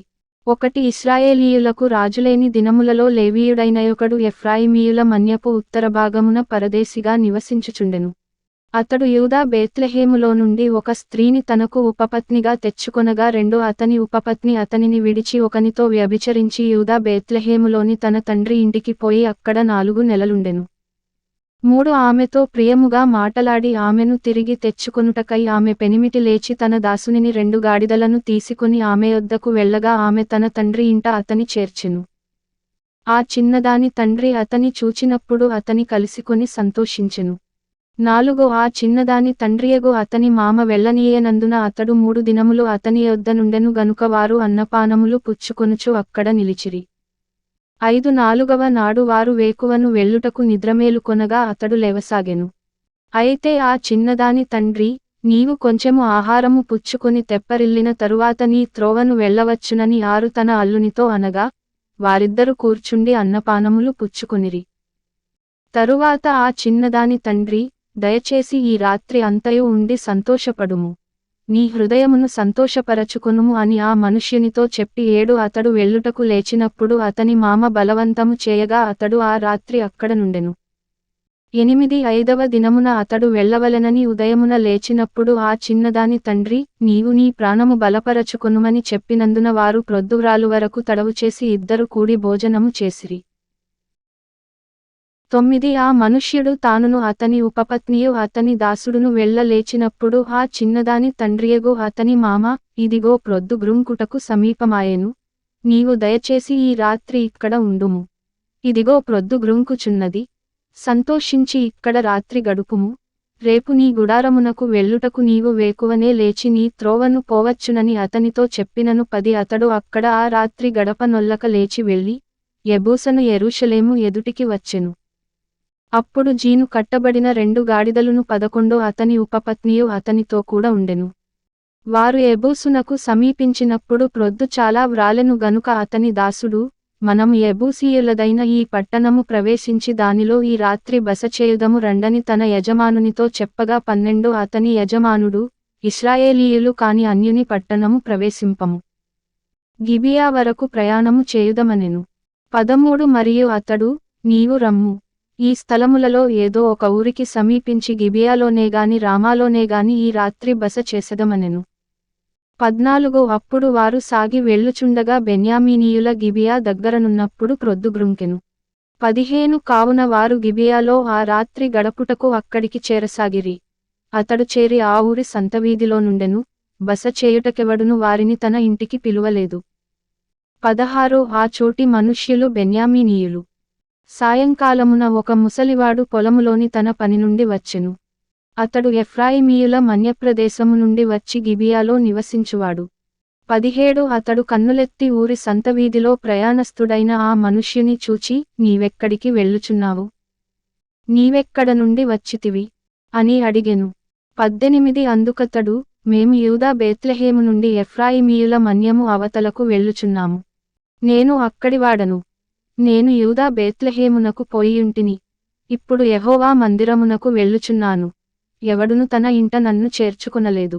1 ఇశ్రాయేలీయులకు రాజులేని దినములలో లేవీయుడైనయొకడు ఎఫ్రాయిమీయుల మన్యపు ఉత్తర భాగమున పరదేశిగా నివసించుచుండెను. అతడు యూదా బేత్లెహేములో నుండి ఒక స్త్రీని తనకు ఉపపత్నిగా తెచ్చుకొనగా అతని ఉపపత్ని అతనిని విడిచి ఒకనితో వ్యభిచరించి యూదా బేత్లెహేములోని తన తండ్రి ఇంటికి పోయి అక్కడ 4 నెలలుండెను. 3 ఆమెతో ప్రియముగా మాటలాడి ఆమెను తిరిగి తెచ్చుకొనుటకై ఆమె పెనిమిటి లేచి తన దాసునిని 2 గాడిదలను తీసుకొని ఆమె యొద్దకు వెళ్ళగా ఆమె తన తండ్రి ఇంట అతని చేర్చెను. ఆ చిన్నదాని తండ్రి అతని చూచినప్పుడు అతని కలిసికొని సంతోషించెను. 4 ఆ చిన్నదాని తండ్రియగు అతని మామ వెళ్ళనీయనందున అతడు 3 దినములు అతని యొద్ద నుండెను గనుక వారు అన్నపానములు పుచ్చుకొనుచు అక్కడ నిలిచిరి. 5 నాలుగవ నాడు వారు వేకువను వెళ్ళుటకు నిద్రమేలుకొనగా అతడు లేవసాగెను. అయితే ఆ చిన్నదాని తండ్రి, నీవు కొంచెము ఆహారము పుచ్చుకొని తెప్పరిల్లిన తరువాత నీ త్రోవను వెళ్ళవచ్చునని తన అల్లునితో అనగా, వారిద్దరు కూర్చుండి అన్నపానములు పుచ్చుకొనిరి. తరువాత ఆ చిన్నదాని తండ్రి, దయచేసి ఈ రాత్రి అంతయు ఉండి సంతోషపడుము, నీ హృదయమును సంతోషపరచుకొనుము అని ఆ మనుష్యునితో చెప్పి అతడు వెళ్ళుటకు లేచినప్పుడు అతని మామ బలవంతము చేయగా అతడు ఆ రాత్రి అక్కడ నుండెను. 8 దినమున అతడు వెళ్ళవలెనని ఉదయమున లేచినప్పుడు ఆ చిన్నదాని తండ్రి, నీవు నీ ప్రాణము బలపరచుకొనుమని చెప్పినందున వారు ప్రొద్దువ్రాలు వరకు తడవుచేసి ఇద్దరు కూడి భోజనము చేసిరి. 9 ఆ మనుష్యుడు తానును అతని ఉపపత్నియు అతని దాసుడును వెళ్ళ లేచినప్పుడు ఆ చిన్నదాని తండ్రియగు అతని మామ, ఇదిగో ప్రొద్దు గ్రుంకుటకు సమీపమాయెను, నీవు దయచేసి ఈ రాత్రి ఇక్కడ ఉండుము, ఇదిగో ప్రొద్దు గ్రుంకుచున్నది, సంతోషించి ఇక్కడ రాత్రి గడుపుము, రేపు నీ గుడారమునకు వెళ్ళుటకు నీవు వేకువనే లేచి నీ త్రోవను పోవచ్చునని అతనితో చెప్పినను 10 అతడు అక్కడ ఆ రాత్రి గడప నొల్లక లేచి వెళ్ళి, యెబూసను యెరూషలేము ఎదుటికి వచ్చెను. అప్పుడు జీను కట్టబడిన 2 గాడిదలును 11 అతని ఉపపత్నియు అతనితో కూడా ఉండెను. వారు యెబూసునకు సమీపించినప్పుడు ప్రొద్దు చాలా వ్రాలెను గనుక అతని దాసుడు, మనము యెబూసీయులదైన ఈ పట్టణము ప్రవేశించి దానిలో ఈ రాత్రి బస చేయుదము రండని తన యజమానునితో చెప్పగా 12 అతని యజమానుడు, ఇశ్రాయేలీయులు కాని అన్యుని పట్టణము ప్రవేశింపము, గిబియా వరకు ప్రయాణము చేయుదమనెను. 13 మరియు అతడు, నీవు రమ్ము, ఈ స్థలములలో ఏదో ఒక ఊరికి సమీపించి గిబియాలోనేగాని రామాలోనేగాని ఈ రాత్రి బస చేసెదమనెను. 14 అప్పుడు వారు సాగి వెళ్ళుచుండగా బెన్యామీనీయుల గిబియా దగ్గరనున్నప్పుడు ప్రొద్దుగ్రుంకెను. 15 కావున వారు గిబియాలో ఆ రాత్రి గడపుటకు అక్కడికి చేరసాగిరి. అతడు చేరి ఆ ఊరి సంతవీధిలో నుండెను, బస చేయుటకెవడును వారిని తన ఇంటికి పిలువలేదు. 16 ఆ చోటి మనుష్యులు బెన్యామీనీయులు. సాయంకాలమున ఒక ముసలివాడు పొలములోని తన పని నుండి వచ్చెను. అతడు ఎఫ్రాయిమీయుల మన్యప్రదేశము నుండి వచ్చి గిబియాలో నివసించువాడు. 17 అతడు కన్నులెత్తి ఊరి సంతవీధిలో ప్రయాణస్థుడైన ఆ మనుష్యుని చూచి, నీవెక్కడికి వెళ్ళుచున్నావు? నీవెక్కడ నుండి వచ్చితివి? అని అడిగెను. 18 అందుకతడు, మేము యూదా బేత్లెహేము నుండి ఎఫ్రాయిమీయుల మన్యము అవతలకు వెళ్ళుచున్నాము. నేను అక్కడివాడను. నేను యూదా బేత్లెహేమునకు పోయియుంటిని. ఇప్పుడు యెహోవా మందిరమునకు వెళ్ళుచున్నాను. ఎవడును తన ఇంట నన్ను చేర్చుకొనలేదు.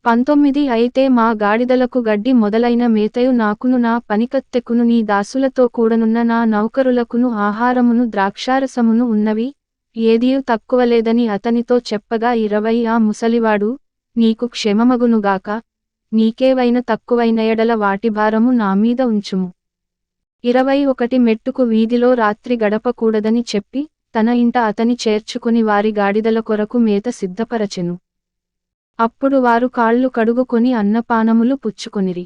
19 అయితే మా గాడిదలకు గడ్డి మొదలైన మేతయు నాకును నా పనికత్తెకును నీ దాసులతో కూడనున్న నా నౌకరులకును ఆహారమును ద్రాక్షారసమును ఉన్నవి, ఏదియు తక్కువలేదని అతనితో చెప్పగా 20 ఆ ముసలివాడు, నీకు క్షేమమగునుగాక, నీకేవైన తక్కువైన ఎడల వాటి భారము నా మీద ఉంచుము. 21 మెట్టుకు వీధిలో రాత్రి గడపకూడదని చెప్పి, తన ఇంట అతని చేర్చుకుని వారి గాడిదల కొరకు మేత సిద్ధపరచెను. అప్పుడు వారు కాళ్ళు కడుగుకొని అన్నపానములు పుచ్చుకొనిరి.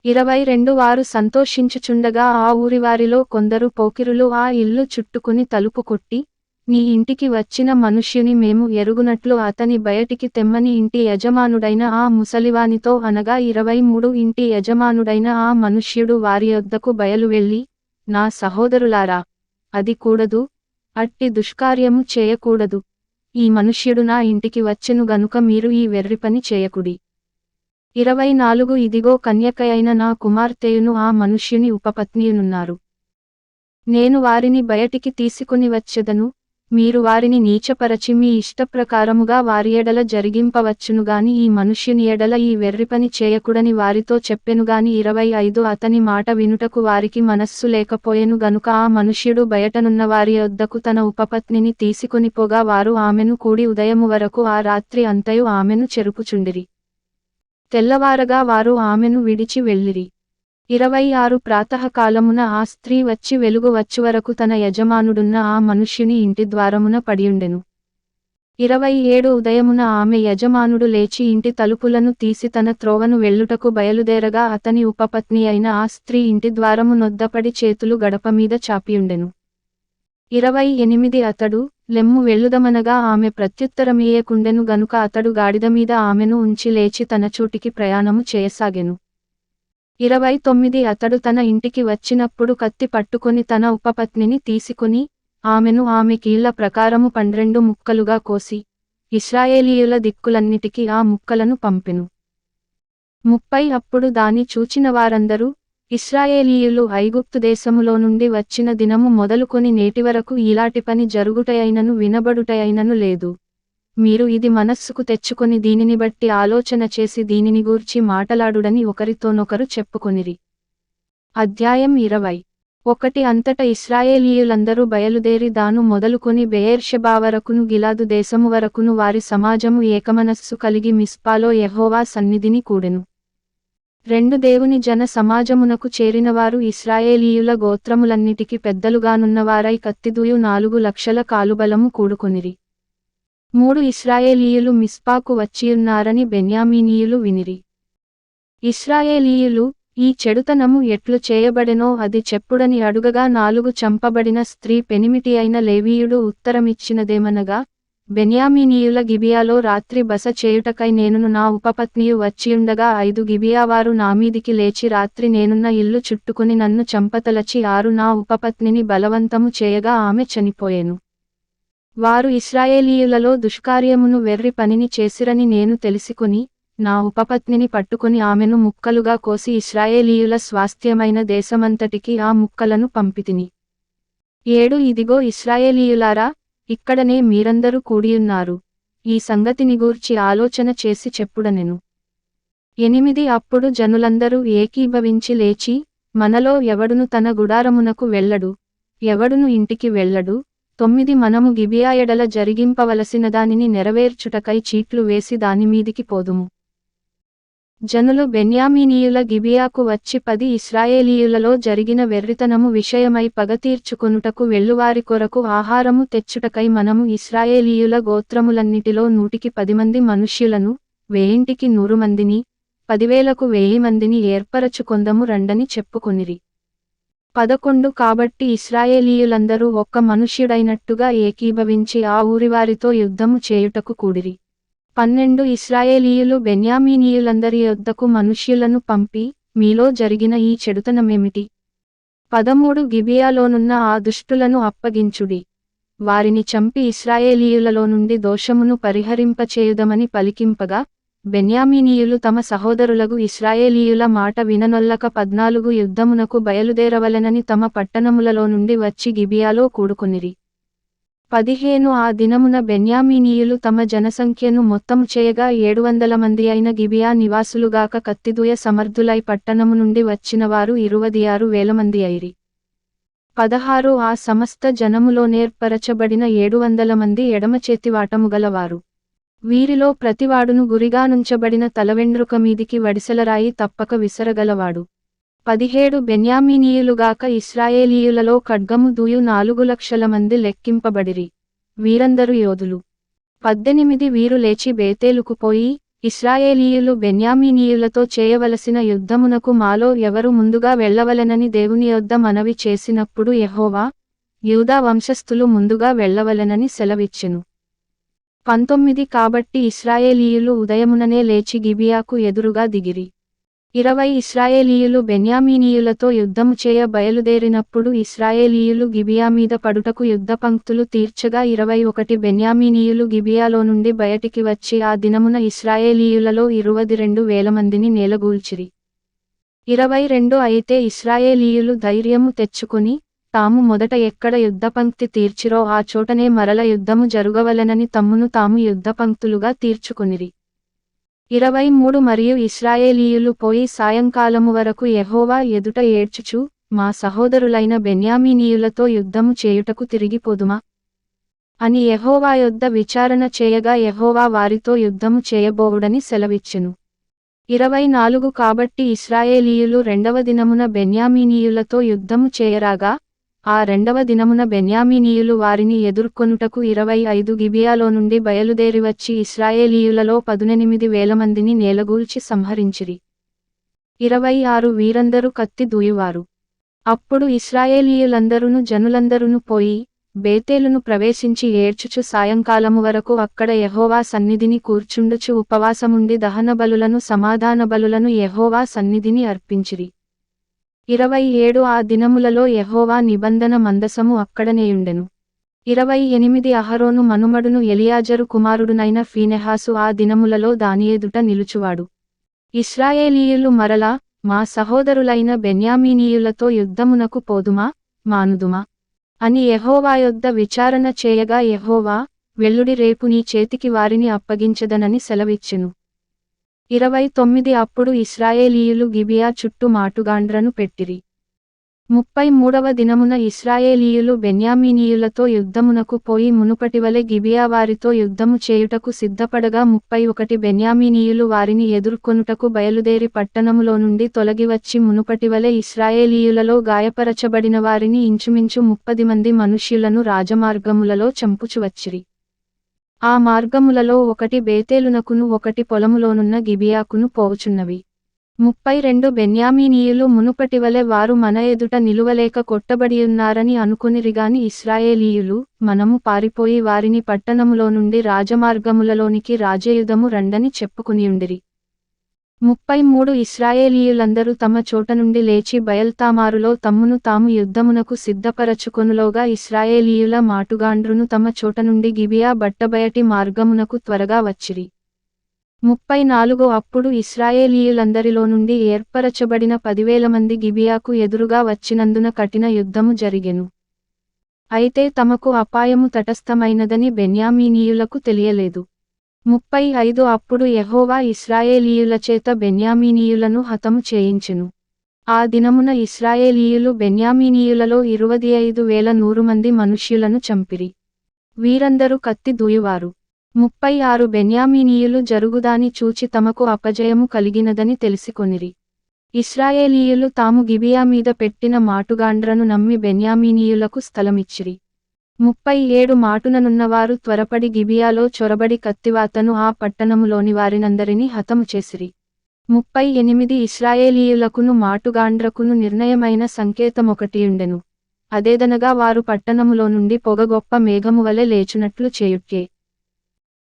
22 వారు సంతోషించుచుండగా ఆ ఊరివారిలో కొందరు పోకిరులు ఆ ఇల్లు చుట్టుకుని తలుపు కొట్టి, నీ ఇంటికి వచ్చిన మనుష్యుని మేము ఎరుగునట్లు అతని బయటికి తెమ్మని ఇంటి యజమానుడైన ఆ ముసలివానితో అనగా 23 ఇంటి యజమానుడైన ఆ మనుష్యుడు వారి యొద్దకు బయలువెళ్ళి, నా సహోదరులారా, అది కూడదు, అట్టి దుష్కార్యము చేయకూడదు. ఈ మనుష్యుడు నా ఇంటికి వచ్చెను గనుక మీరు ఈ వెర్రిపని చేయకుడి. 24 ఇదిగో కన్యకయైన నా కుమార్తెయును ఆ మనుష్యుని ఉపపత్నియునున్నారు. నేను వారిని బయటికి తీసుకుని వచ్చెదను, మీరు వారిని నీచపరచి మీ ఇష్టప్రకారముగా వారి ఎడల జరిగింపవచ్చునుగాని ఈ మనుష్యుని ఎడల ఈ వెర్రిపని చేయకుడని వారితో చెప్పెనుగాని 25 అతని మాట వినుటకు వారికి మనస్సు లేకపోయెను గనుక ఆ మనుష్యుడు బయటనున్న వారి యొద్దకు తన ఉపపత్నిని తీసుకొనిపోగా వారు ఆమెను కూడి ఉదయము వరకు ఆ రాత్రి అంతయు ఆమెను చెరుపుచుండిరి. తెల్లవారగా వారు ఆమెను విడిచి వెళ్ళిరి. 26 ప్రాతఃకాలమున ఆ స్త్రీ వచ్చి వెలుగు వచ్చువరకు తన యజమానుడున్న ఆ మనుష్యుని ఇంటి ద్వారమున పడియుండెను. 27 ఉదయమున ఆమె యజమానుడు లేచి ఇంటి తలుపులను తీసి తన త్రోవను వెళ్ళుటకు బయలుదేరగా అతని ఉపపత్ని అయిన ఆ స్త్రీ ఇంటి ద్వారము నొద్దపడి చేతులు గడపమీద చాపియుండెను. 28 అతడు, లెమ్ము వెళ్ళుదమనగా ఆమె ప్రత్యుత్తరమీయకుండెను గనుక అతడు గాడిదమీద ఆమెను ఉంచి లేచి తన చోటికి ప్రయాణము చేయసాగెను. 29 అతడు తన ఇంటికి వచ్చినప్పుడు కత్తి పట్టుకొని తన ఉపపత్నిని తీసుకుని, ఆమెను ఆమె కీళ్ల ప్రకారము 12 ముక్కలుగా కోసి, ఇశ్రాయేలీయుల దిక్కులన్నిటికీ ఆ ముక్కలను పంపెను. 30 అప్పుడు దాని చూచిన వారందరూ, ఇశ్రాయేలీయులు ఐగుప్తు దేశములో నుండి వచ్చిన దినము మొదలుకొని నేటివరకు ఈలాటి పని జరుగుటయైనను వినబడుటయైనను లేదు. మీరు ఇది మనస్సుకు తెచ్చుకొని దీనిని బట్టి ఆలోచన చేసి దీనిని గూర్చి మాటలాడుడని ఒకరితోనొకరు చెప్పుకొనిరి. అధ్యాయం 20 అంతట ఇశ్రాయేలీయులందరూ బయలుదేరి దాను మొదలుకొని బెయేర్షెబా వరకును గిలాదు దేశము వరకును వారి సమాజము ఏకమనస్సు కలిగి మిస్పాలో యెహోవా సన్నిధిని కూడెను. 2 దేవుని జన సమాజమునకు చేరినవారు ఇశ్రాయేలీయుల గోత్రములన్నిటికి పెద్దలుగానున్నవారై కత్తిదూయు 4 లక్షల కాలుబలము కూడుకొనిరి. 3 ఇశ్రాయేలీయులు మిస్పాకు వచ్చియున్నారని బెన్యామీనీయులు వినిరి. ఇశ్రాయేలీయులు, ఈ చెడుతనము ఎట్లు చేయబడెనో అది చెప్పుడని అడుగగా 4 చంపబడిన స్త్రీ పెనిమిటి అయిన లేవీయుడు ఉత్తరమిచ్చినదేమనగా, బెన్యామీనీయుల గిబియాలో రాత్రి బస చేయుటకై నేనును నా ఉపపత్నియు వచ్చియుండగా 5 గిబియావారు నామీదికి లేచి రాత్రి నేనున్న ఇల్లు చుట్టుకుని నన్ను చంపతలచి 6 నా ఉపపత్నిని బలవంతము చేయగా ఆమె చనిపోయెను. వారు ఇశ్రాయేలీయులలో దుష్కార్యమును వెర్రి పనిని చేసిరని నేను తెలిసికొని, నా ఉపపత్నిని పట్టుకుని ఆమెను ముక్కలుగా కోసి ఇశ్రాయేలీయుల స్వాస్థ్యమైన దేశమంతటికి ఆ ముక్కలను పంపితిని. 7 ఇదిగో ఇశ్రాయేలీయులారా, ఇక్కడనే మీరందరూ కూడియున్నారు, ఈ సంగతిని గూర్చి ఆలోచన చేసి చెప్పుడనెను. 8 అప్పుడు జనులందరూ ఏకీభవించి లేచి, మనలో ఎవడును తన గుడారమునకు వెళ్ళడు, ఎవడును ఇంటికి వెళ్ళడు, 9 మనము గిబియా ఎడల జరిగింపవలసిన దానిని నెరవేర్చుటకై చీట్లు వేసి దానిమీదికి పోదుము. జనులు బెన్యామీనీయుల గిబియాకు వచ్చి 10 ఇశ్రాయేలీయులలో జరిగిన వెర్రితనము విషయమై పగ తీర్చుకొనుటకు వెళ్ళువారి కొరకు ఆహారము తెచ్చుటకై మనము ఇశ్రాయేలీయుల గోత్రములన్నిటిలో 110 మంది మనుష్యులను, 1000కి 100 మందిని, 10,000కు 1000 మందిని ఏర్పరచుకొందము రండని చెప్పుకొనిరి. 11 కాబట్టి ఇశ్రాయేలీయులందరూ ఒక్క మనుష్యుడైనట్టుగా ఏకీభవించి ఆ ఊరివారితో యుద్ధము చేయుటకు కూడిరి. 12 ఇశ్రాయేలీయులు బెన్యామీనీయులందరి యొద్దకు మనుష్యులను పంపి, మీలో జరిగిన ఈ చెడుతనమేమిటి? 13 గిబియాలోనున్న ఆ దుష్టులను అప్పగించుడి. వారిని చంపి ఇశ్రాయేలీయులలో నుండి దోషమును పరిహరింపచేయుదమని పలికింపగా, బెన్యామీనీయులు తమ సహోదరులగు ఇశ్రాయేలీయుల మాట విననొల్లక 14 యుద్ధమునకు బయలుదేరవలెనని తమ పట్టణములలో నుండి వచ్చి గిబియాలో కూడుకొనిరి. 15 ఆ దినమున బెన్యామీనీయులు తమ జనసంఖ్యను మొత్తము చేయగా 700 మంది అయిన గిబియా నివాసులుగాక కత్తిదూయ సమర్థులై పట్టణము నుండి వచ్చినవారు 26,000 మంది అయిరి. 16 ఆ సమస్త జనములోనేర్పరచబడిన 700 మంది ఎడమ చేతివాటము గలవారు. వీరిలో ప్రతివాడును గురిగానుంచబడిన తలవెండ్రుక మీదికి వడిసెలరాయి తప్పక విసరగలవాడు. 17 బెన్యామీనీయులుగాక ఇశ్రాయేలీయులలో ఖడ్గము దూయు 4,00,000 మంది లెక్కింపబడిరి. వీరందరూ యోధులు. 18 వీరు లేచి బేతేలుకు పోయి, ఇశ్రాయేలీయులు బెన్యామీనీయులతో చేయవలసిన యుద్ధమునకు మాలో ఎవరు ముందుగా వెళ్ళవలెనని దేవుని యొద్ద మనవి చేసినప్పుడు యెహోవా, యూదా వంశస్థులు ముందుగా వెళ్ళవలెనని సెలవిచ్చెను. 19 కాబట్టి ఇశ్రాయేలీయులు ఉదయముననే లేచి గిబియాకు ఎదురుగా దిగిరి. 20 ఇశ్రాయేలీయులు బెన్యామీనీయులతో యుద్ధము చేయ బయలుదేరినప్పుడు ఇశ్రాయేలీయులు గిబియా మీద పడుటకు యుద్ధపంక్తులు తీర్చగా 21 బెన్యామీనీయులు గిబియాలో నుండి బయటికి వచ్చి ఆ దినమున ఇశ్రాయేలీయులలో 22,000 మందిని నేలగూల్చిరి. 22 అయితే ఇశ్రాయేలీయులు ధైర్యము తెచ్చుకొని, తాము మొదట ఎక్కడ యుద్ధపంక్తి తీర్చిరో ఆ చోటనే మరల యుద్ధము జరుగవలెనని తమ్మును తాము యుద్ధపంక్తులుగా తీర్చుకొనిరి. 23 మరియు ఇశ్రాయేలీయులు పోయి సాయంకాలము వరకు యెహోవా ఎదుట ఏడ్చుచు, మా సహోదరులైన బెన్యామీనీయులతో యుద్ధము చేయుటకు తిరిగిపోదుమా అని యెహోవా యొద్ద విచారణ చేయగా యెహోవా వారితో యుద్ధము చేయబోవుడని సెలవిచ్చెను. 24 కాబట్టి ఇశ్రాయేలీయులు రెండవ దినమున బెన్యామీనీయులతో యుద్ధము చేయరాగా, ఆ రెండవ దినమున బెన్యామీనీయులు వారిని ఎదుర్కొనుటకు 25 గిబియాలో నుండి బయలుదేరి వచ్చి ఇశ్రాయేలీయులలో 18,000 మందిని నేలగూల్చి సంహరించిరి. 26 వీరందరూ కత్తి దూయువారు. అప్పుడు ఇశ్రాయేలీయులందరును జనులందరును పోయి, బేతేలును ప్రవేశించి ఏడ్చుచు సాయంకాలము వరకు అక్కడ యెహోవా సన్నిధిని కూర్చుండుచు ఉపవాసముండి దహన బలులను సమాధాన బలులను యెహోవా సన్నిధిని అర్పించిరి. 27 ఆ దినములలో యెహోవా నిబంధన మందసము అక్కడనేయుండెను. 28 అహరోను మనుమడును ఎలియాజరు కుమారుడునైన ఫీనెహాసు ఆ దినములలో దాని ఎదుట నిలుచువాడు. ఇశ్రాయేలీయులు మరలా, మా సహోదరులైన బెన్యామీనీయులతో యుద్ధమునకు పోదుమా, మానుదుమా అని యెహోవా యొద్ద విచారణ చేయగా యెహోవా, వెళ్ళుడి రేపు నీ చేతికి వారిని అప్పగించెదనని సెలవిచ్చెను. 29 అప్పుడు ఇశ్రాయేలీయులు గిబియా చుట్టూ మాటుగాండ్రను పెట్టిరి. 33వ దినమున ఇశ్రాయేలీయులు బెన్యామీనీయులతో యుద్ధమునకు పోయి మునుపటివలె గిబియా వారితో యుద్ధము చేయుటకు సిద్ధపడగా 31 బెన్యామీనీయులు వారిని ఎదుర్కొనుటకు బయలుదేరి పట్టణములో నుండి తొలగివచ్చి మునుపటివలె ఇశ్రాయేలీయులలో గాయపరచబడిన వారిని ఇంచుమించు 30 మంది మనుష్యులను రాజమార్గములలో చంపుచు వచ్చిరి. ఆ మార్గములలో ఒకటి బేతేలునకును ఒకటి పొలములోనున్న గిబియాకును పోవుచున్నవి. 32 బెన్యామీనీయులు మునుపటివలె వారు మన ఎదుట నిలువలేక కొట్టబడియున్నారని అనుకొనిరిగాని ఇశ్రాయేలీయులు, మనము పారిపోయి వారిని పట్టణములో నుండి రాజమార్గములలోనికి రాజేయుదము రండని చెప్పుకునియుండిరి. 33 ఇశ్రాయేలీయులందరూ తమ చోట నుండి లేచి బయల్తామారులో తమ్మును తాము యుద్ధమునకు సిద్ధపరచుకొనులోగా ఇశ్రాయేలీయుల మాటుగాండ్రును తమ చోట నుండి గిబియా బట్టబయటి మార్గమునకు త్వరగా వచ్చిరి. 34 అప్పుడు ఇశ్రాయేలీయులందరిలో నుండి ఏర్పరచబడిన 10,000 మంది గిబియాకు ఎదురుగా వచ్చినందున కఠిన యుద్ధము జరిగెను. అయితే తమకు అపాయము తటస్థమైనదని బెన్యామీనీయులకు తెలియలేదు. 35 అప్పుడు యెహోవా ఇశ్రాయేలీయుల చేత బెన్యామీనీయులను హతము చేయించెను. ఆ దినమున ఇశ్రాయేలీయులు బెన్యామీనీయులలో 25,100 మంది మనుష్యులను చంపిరి. వీరందరూ కత్తి దూయువారు. 36 బెన్యామీనీయులు జరుగుదాని చూచి తమకు అపజయము కలిగినదని తెలిసికొనిరి. ఇశ్రాయేలీయులు తాము గిబియా మీద పెట్టిన మాటుగాండ్రను నమ్మి బెన్యామీనీయులకు స్థలమిచ్చిరి. 37 మాటుననున్నవారు త్వరపడి గిబియాలో చొరబడి కత్తివాతను ఆ పట్టణములోని వారినందరినీ హతము చేసిరి. 38 ఇశ్రాయేలీయులకును మాటుగాండ్రకును నిర్ణయమైన సంకేతమొకటియుండెను. అదేదనగా వారు పట్టణములో నుండి పొగ గొప్ప మేఘము వలె లేచునట్లు చేయుట్కే.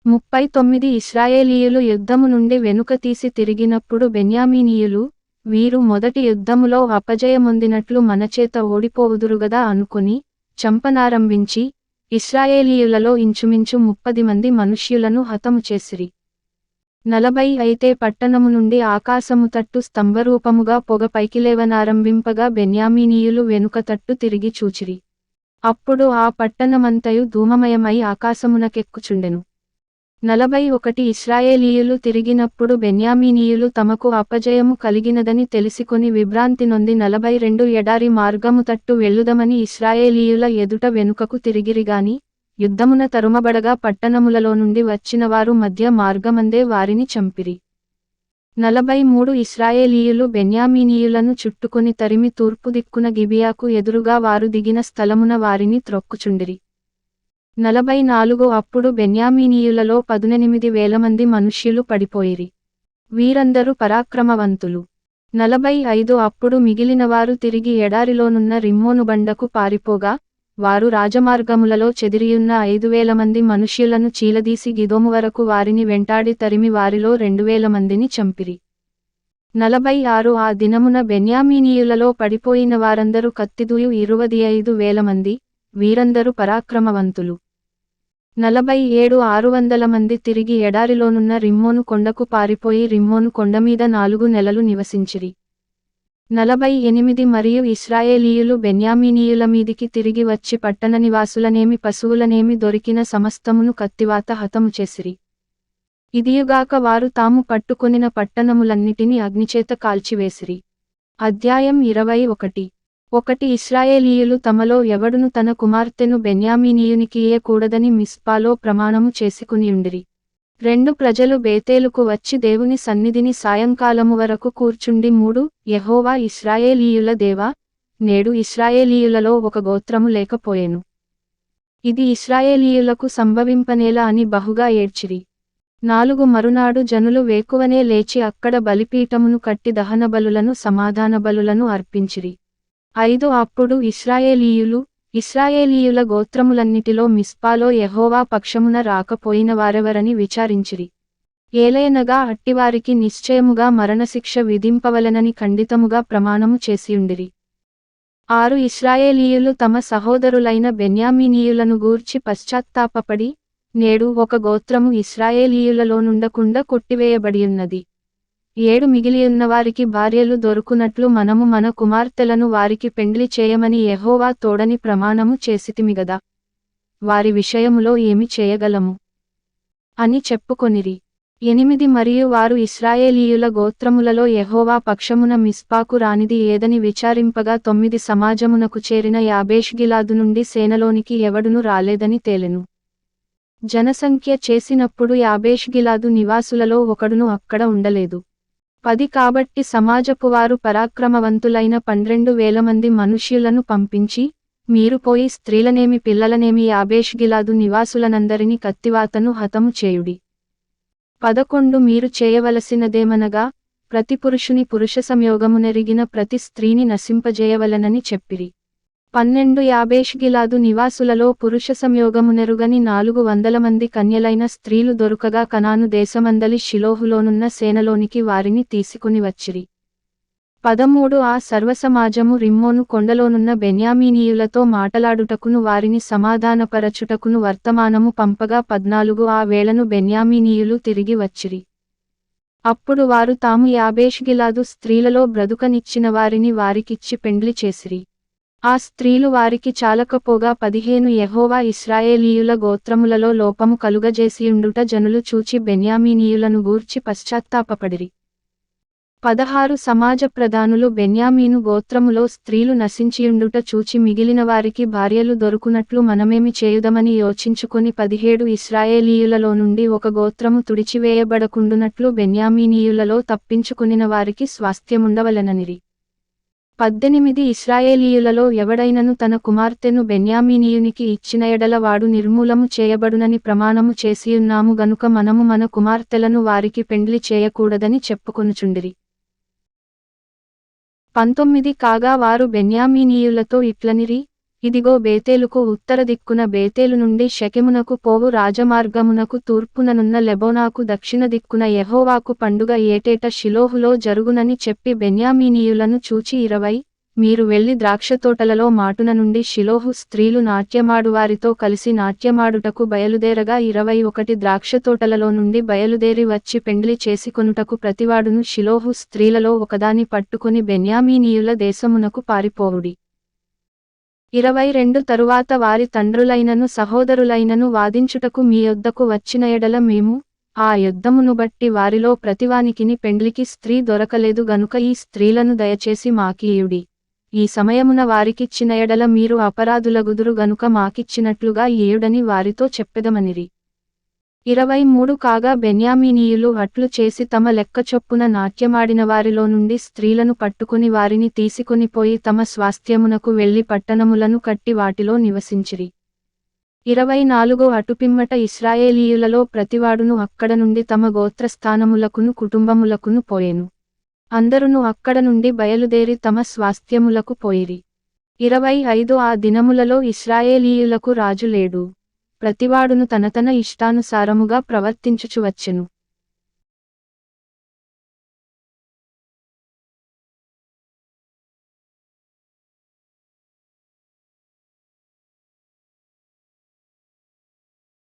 39 ఇశ్రాయేలీయులు యుద్ధము నుండి వెనుక తీసి తిరిగినప్పుడు బెన్యామీనీయులు, వీరు మొదటి యుద్ధములో అపజయమొందినట్లు మనచేత ఓడిపోవుదురుగదా అనుకొని, చంపనారంభించి, ఇశ్రాయేలీయులలో ఇంచుమించు 30 మంది మనుష్యులను హతము చేసిరి. 40 అయితే పట్టణము నుండి ఆకాశము తట్టు స్తంభరూపముగా పొగ పైకిలేవనారంభింపగా బెన్యామీనీయులు వెనుక తట్టు తిరిగి చూచిరి. అప్పుడు ఆ పట్టణమంతయు ధూమమయమై ఆకాశమునకెక్కుచుండెను. 41 ఇశ్రాయేలీయులు తిరిగినప్పుడు బెన్యామీనీయులు తమకు అపజయము కలిగినదని తెలిసికొని విభ్రాంతి నొంది 42 ఎడారి మార్గము తట్టు వెళ్ళుదమని ఇశ్రాయేలీయుల ఎదుట వెనుకకు తిరిగిరిగాని, యుద్ధమున తరుమబడగా పట్టణములలో నుండి వచ్చినవారు మధ్య మార్గమందే వారిని చంపిరి. 43 ఇశ్రాయేలీయులు బెన్యామీనీయులను చుట్టుకొని తరిమి తూర్పు దిక్కున గిబియాకు ఎదురుగా వారు దిగిన స్థలమున వారిని త్రొక్కుచుండిరి. 44 అప్పుడు బెన్యామీనీయులలో 18,000 మంది మనుష్యులు పడిపోయిరి. వీరందరూ పరాక్రమవంతులు. 45 అప్పుడు మిగిలినవారు తిరిగి ఎడారిలోనున్న రిమ్మోను బండకు పారిపోగా, వారు రాజమార్గములలో చెదిరియున్న 5,000 మంది మనుష్యులను చీలదీసి గిదోము వరకు వారిని వెంటాడి తరిమి వారిలో 2,000 మందిని చంపిరి. 46 ఆ దినమున బెన్యామీనీయులలో పడిపోయిన వారందరూ కత్తిదూయు 25,000 మంది, వీరందరూ పరాక్రమవంతులు. 47 600 మంది తిరిగి ఎడారిలోనున్న రిమ్మోను కొండకు పారిపోయి రిమ్మోను కొండమీద 4 నెలలు నివసించిరి. 48 మరియు ఇశ్రాయేలీయులు బెన్యామీనీయుల మీదికి తిరిగి వచ్చి పట్టణ నివాసులనేమి పశువులనేమి దొరికిన సమస్తమును కత్తివాత హతము చేసిరి. ఇదియుగాక వారు తాము పట్టుకొనిన పట్టణములన్నిటినీ అగ్నిచేత కాల్చివేసిరి. అధ్యాయం 21. 1 ఇశ్రాయేలీయులు తమలో ఎవడును తన కుమార్తెను బెన్యామీనీయునికి ఇయ్యకూడదని మిస్పాలో ప్రమాణము చేసుకునియుండిరి. 2 ప్రజలు బేతేలుకు వచ్చి దేవుని సన్నిధిని సాయంకాలము వరకు కూర్చుండి 3 యెహోవా ఇశ్రాయేలీయుల దేవా, నేడు ఇశ్రాయేలీయులలో ఒక గోత్రము లేకపోయెను. ఇది ఇశ్రాయేలీయులకు సంభవింపనేలా అని బహుగా ఏడ్చిరి. 4 మరునాడు జనులు వేకువనే లేచి అక్కడ బలిపీఠమును కట్టి దహన బలులను సమాధాన బలులను అర్పించిరి. 5 అప్పుడు ఇశ్రాయేలీయుల గోత్రములన్నిటిలో మిస్పాలో యెహోవా పక్షమున రాకపోయిన వారెవరని విచారించిరి. ఏలయనగా అట్టివారికి నిశ్చయముగా మరణశిక్ష విధింపవలెనని ఖండితముగా ప్రమాణము చేసియుండిరి. 6 ఇశ్రాయేలీయులు తమ సహోదరులైన బెన్యామీనీయులను గూర్చి పశ్చాత్తాపపడి, నేడు ఒక గోత్రము ఇశ్రాయేలీయులలో నుండకుండా కొట్టివేయబడియున్నది. 7 మిగిలియున్నవారికి భార్యలు దొరుకునట్లు మనము మన కుమార్తెలను వారికి పెండ్లి చేయమని యెహోవా తోడని ప్రమాణము చేసితిమిగదా. వారి విషయములో ఏమి చేయగలము అని చెప్పుకొనిరి. 8 మరియు వారు ఇశ్రాయేలీయుల గోత్రములలో యెహోవా పక్షమున మిస్పాకు రానిది ఏదని విచారింపగా 9 సమాజమునకు చేరిన యాబేష్గిలాదు నుండి సేనలోనికి ఎవడును రాలేదని తేలెను. జనసంఖ్య చేసినప్పుడు యాబేష్గిలాదు నివాసులలో ఒకడును అక్కడ ఉండలేదు. 10 కాబట్టి సమాజపువారు పరాక్రమవంతులైన 12,000 మంది మనుష్యులను పంపించి, మీరు పోయి స్త్రీలనేమి పిల్లలనేమి యాబేష్గిలాదు నివాసులనందరినీ కత్తివాతను హతము చేయుడి. 11 మీరు చేయవలసినదేమనగా, ప్రతి పురుషుని పురుష సంయోగమునెరిగిన ప్రతి స్త్రీని నశింపజేయవలెనని చెప్పిరి. 12 యాబేష్గిలాదు నివాసులలో పురుష సంయోగమునెరుగని 400 మంది కన్యలైన స్త్రీలు దొరుకగా కనాను దేశమందలి షిలోహులోనున్న సేనలోనికి వారిని తీసుకుని వచ్చిరి. 13 ఆ సర్వసమాజము రిమ్మోను కొండలోనున్న బెన్యామీనీయులతో మాటలాడుటకును వారిని సమాధానపరచుటకును వర్తమానము పంపగా 14 ఆ వేళను బెన్యామీనీయులు తిరిగి వచ్చిరి. అప్పుడు వారు తాము యాబేష్గిలాదు స్త్రీలలో బ్రతుకనిచ్చిన వారిని వారికిచ్చి పెండ్లి చేసిరి. ఆ స్త్రీలు వారికి చాలకపోగా 15 యెహోవా ఇశ్రాయేలీయుల గోత్రములలో లోపము కలుగజేసియుండుట జనులు చూచి బెన్యామీనీయులను గూర్చి పశ్చాత్తాపపడిరి. 16 సమాజ ప్రధానులు బెన్యామీను గోత్రములో స్త్రీలు నశించియుండుట చూచి మిగిలిన వారికి భార్యలు దొరుకునట్లు మనమేమి చేయుదమని యోచించుకొని 17 ఇశ్రాయేలీయులలో నుండి ఒక గోత్రము తుడిచివేయబడకుండునట్లు బెన్యామీనీయులలో తప్పించుకొనిన వారికి స్వాస్థ్యముండవలెననిరి. 18 ఇశ్రాయేలీయులలో ఎవడైనను తన కుమార్తెను బెన్యామీనీయునికి ఇచ్చిన ఎడల వాడు నిర్మూలము చేయబడునని ప్రమాణము చేసియున్నాము గనుక మనము మన కుమార్తెలను వారికి పెండ్లి చేయకూడదని చెప్పుకొనుచుండిరి. 19 కాగా వారు బెన్యామీనీయులతో ఇట్లనిరి, ఇదిగో బేతేలుకు ఉత్తర దిక్కున బేతేలు నుండి షెకెమునకు పోవు రాజమార్గమునకు తూర్పుననున్న లెబోనాకు దక్షిణ దిక్కున యెహోవాకు పండుగ ఏటేట షిలోహులో జరుగునని చెప్పి బెన్యామీనీయులను చూచి 20 మీరు వెళ్లి ద్రాక్షతోటలలో మాటున నుండి షిలోహు స్త్రీలు నాట్యమాడువారితో కలిసి నాట్యమాడుటకు బయలుదేరగా 21 ద్రాక్షతోటలలో నుండి బయలుదేరి వచ్చి పెండ్లి చేసుకొనుటకు ప్రతివాడును షిలోహు స్త్రీలలో ఒకదాని పట్టుకుని బెన్యామీనీయుల దేశమునకు పారిపోవుడి. 22 తరువాత వారి తండ్రులైనను సహోదరులైనను వాదించుటకు మీ యొద్దకు వచ్చిన ఎడల మేము ఆ యుద్ధమును బట్టి వారిలో ప్రతివానికిని పెండ్లికి స్త్రీ దొరకలేదు గనుక ఈ స్త్రీలను దయచేసి మాకియుడి. ఈ సమయమున వారికిచ్చిన ఎడల మీరు అపరాధులగుదురు గనుక మాకిచ్చినట్లుగా ఇయుడని వారితో చెప్పెదమనిరి. 23 కాగా బెన్యామీనీయులు అట్లు చేసి తమ లెక్క చొప్పున నాట్యమాడిన వారిలో నుండి స్త్రీలను పట్టుకుని వారిని తీసుకొనిపోయి తమ స్వాస్థ్యమునకు వెళ్లి పట్టణములను కట్టి వాటిలో నివసించిరి. 24 అటుపిమ్మట ఇశ్రాయేలీయులలో ప్రతివాడును అక్కడ నుండి తమ గోత్రస్థానములకును కుటుంబములకును పోయెను. అందరును అక్కడ నుండి బయలుదేరి తమ స్వాస్థ్యములకు పోయిరి. 25 ఆ దినములలో ఇశ్రాయేలీయులకు రాజు లేడు. ప్రతివాడును తన ఇష్టానుసారముగా ప్రవర్తించుచు వచ్చెను.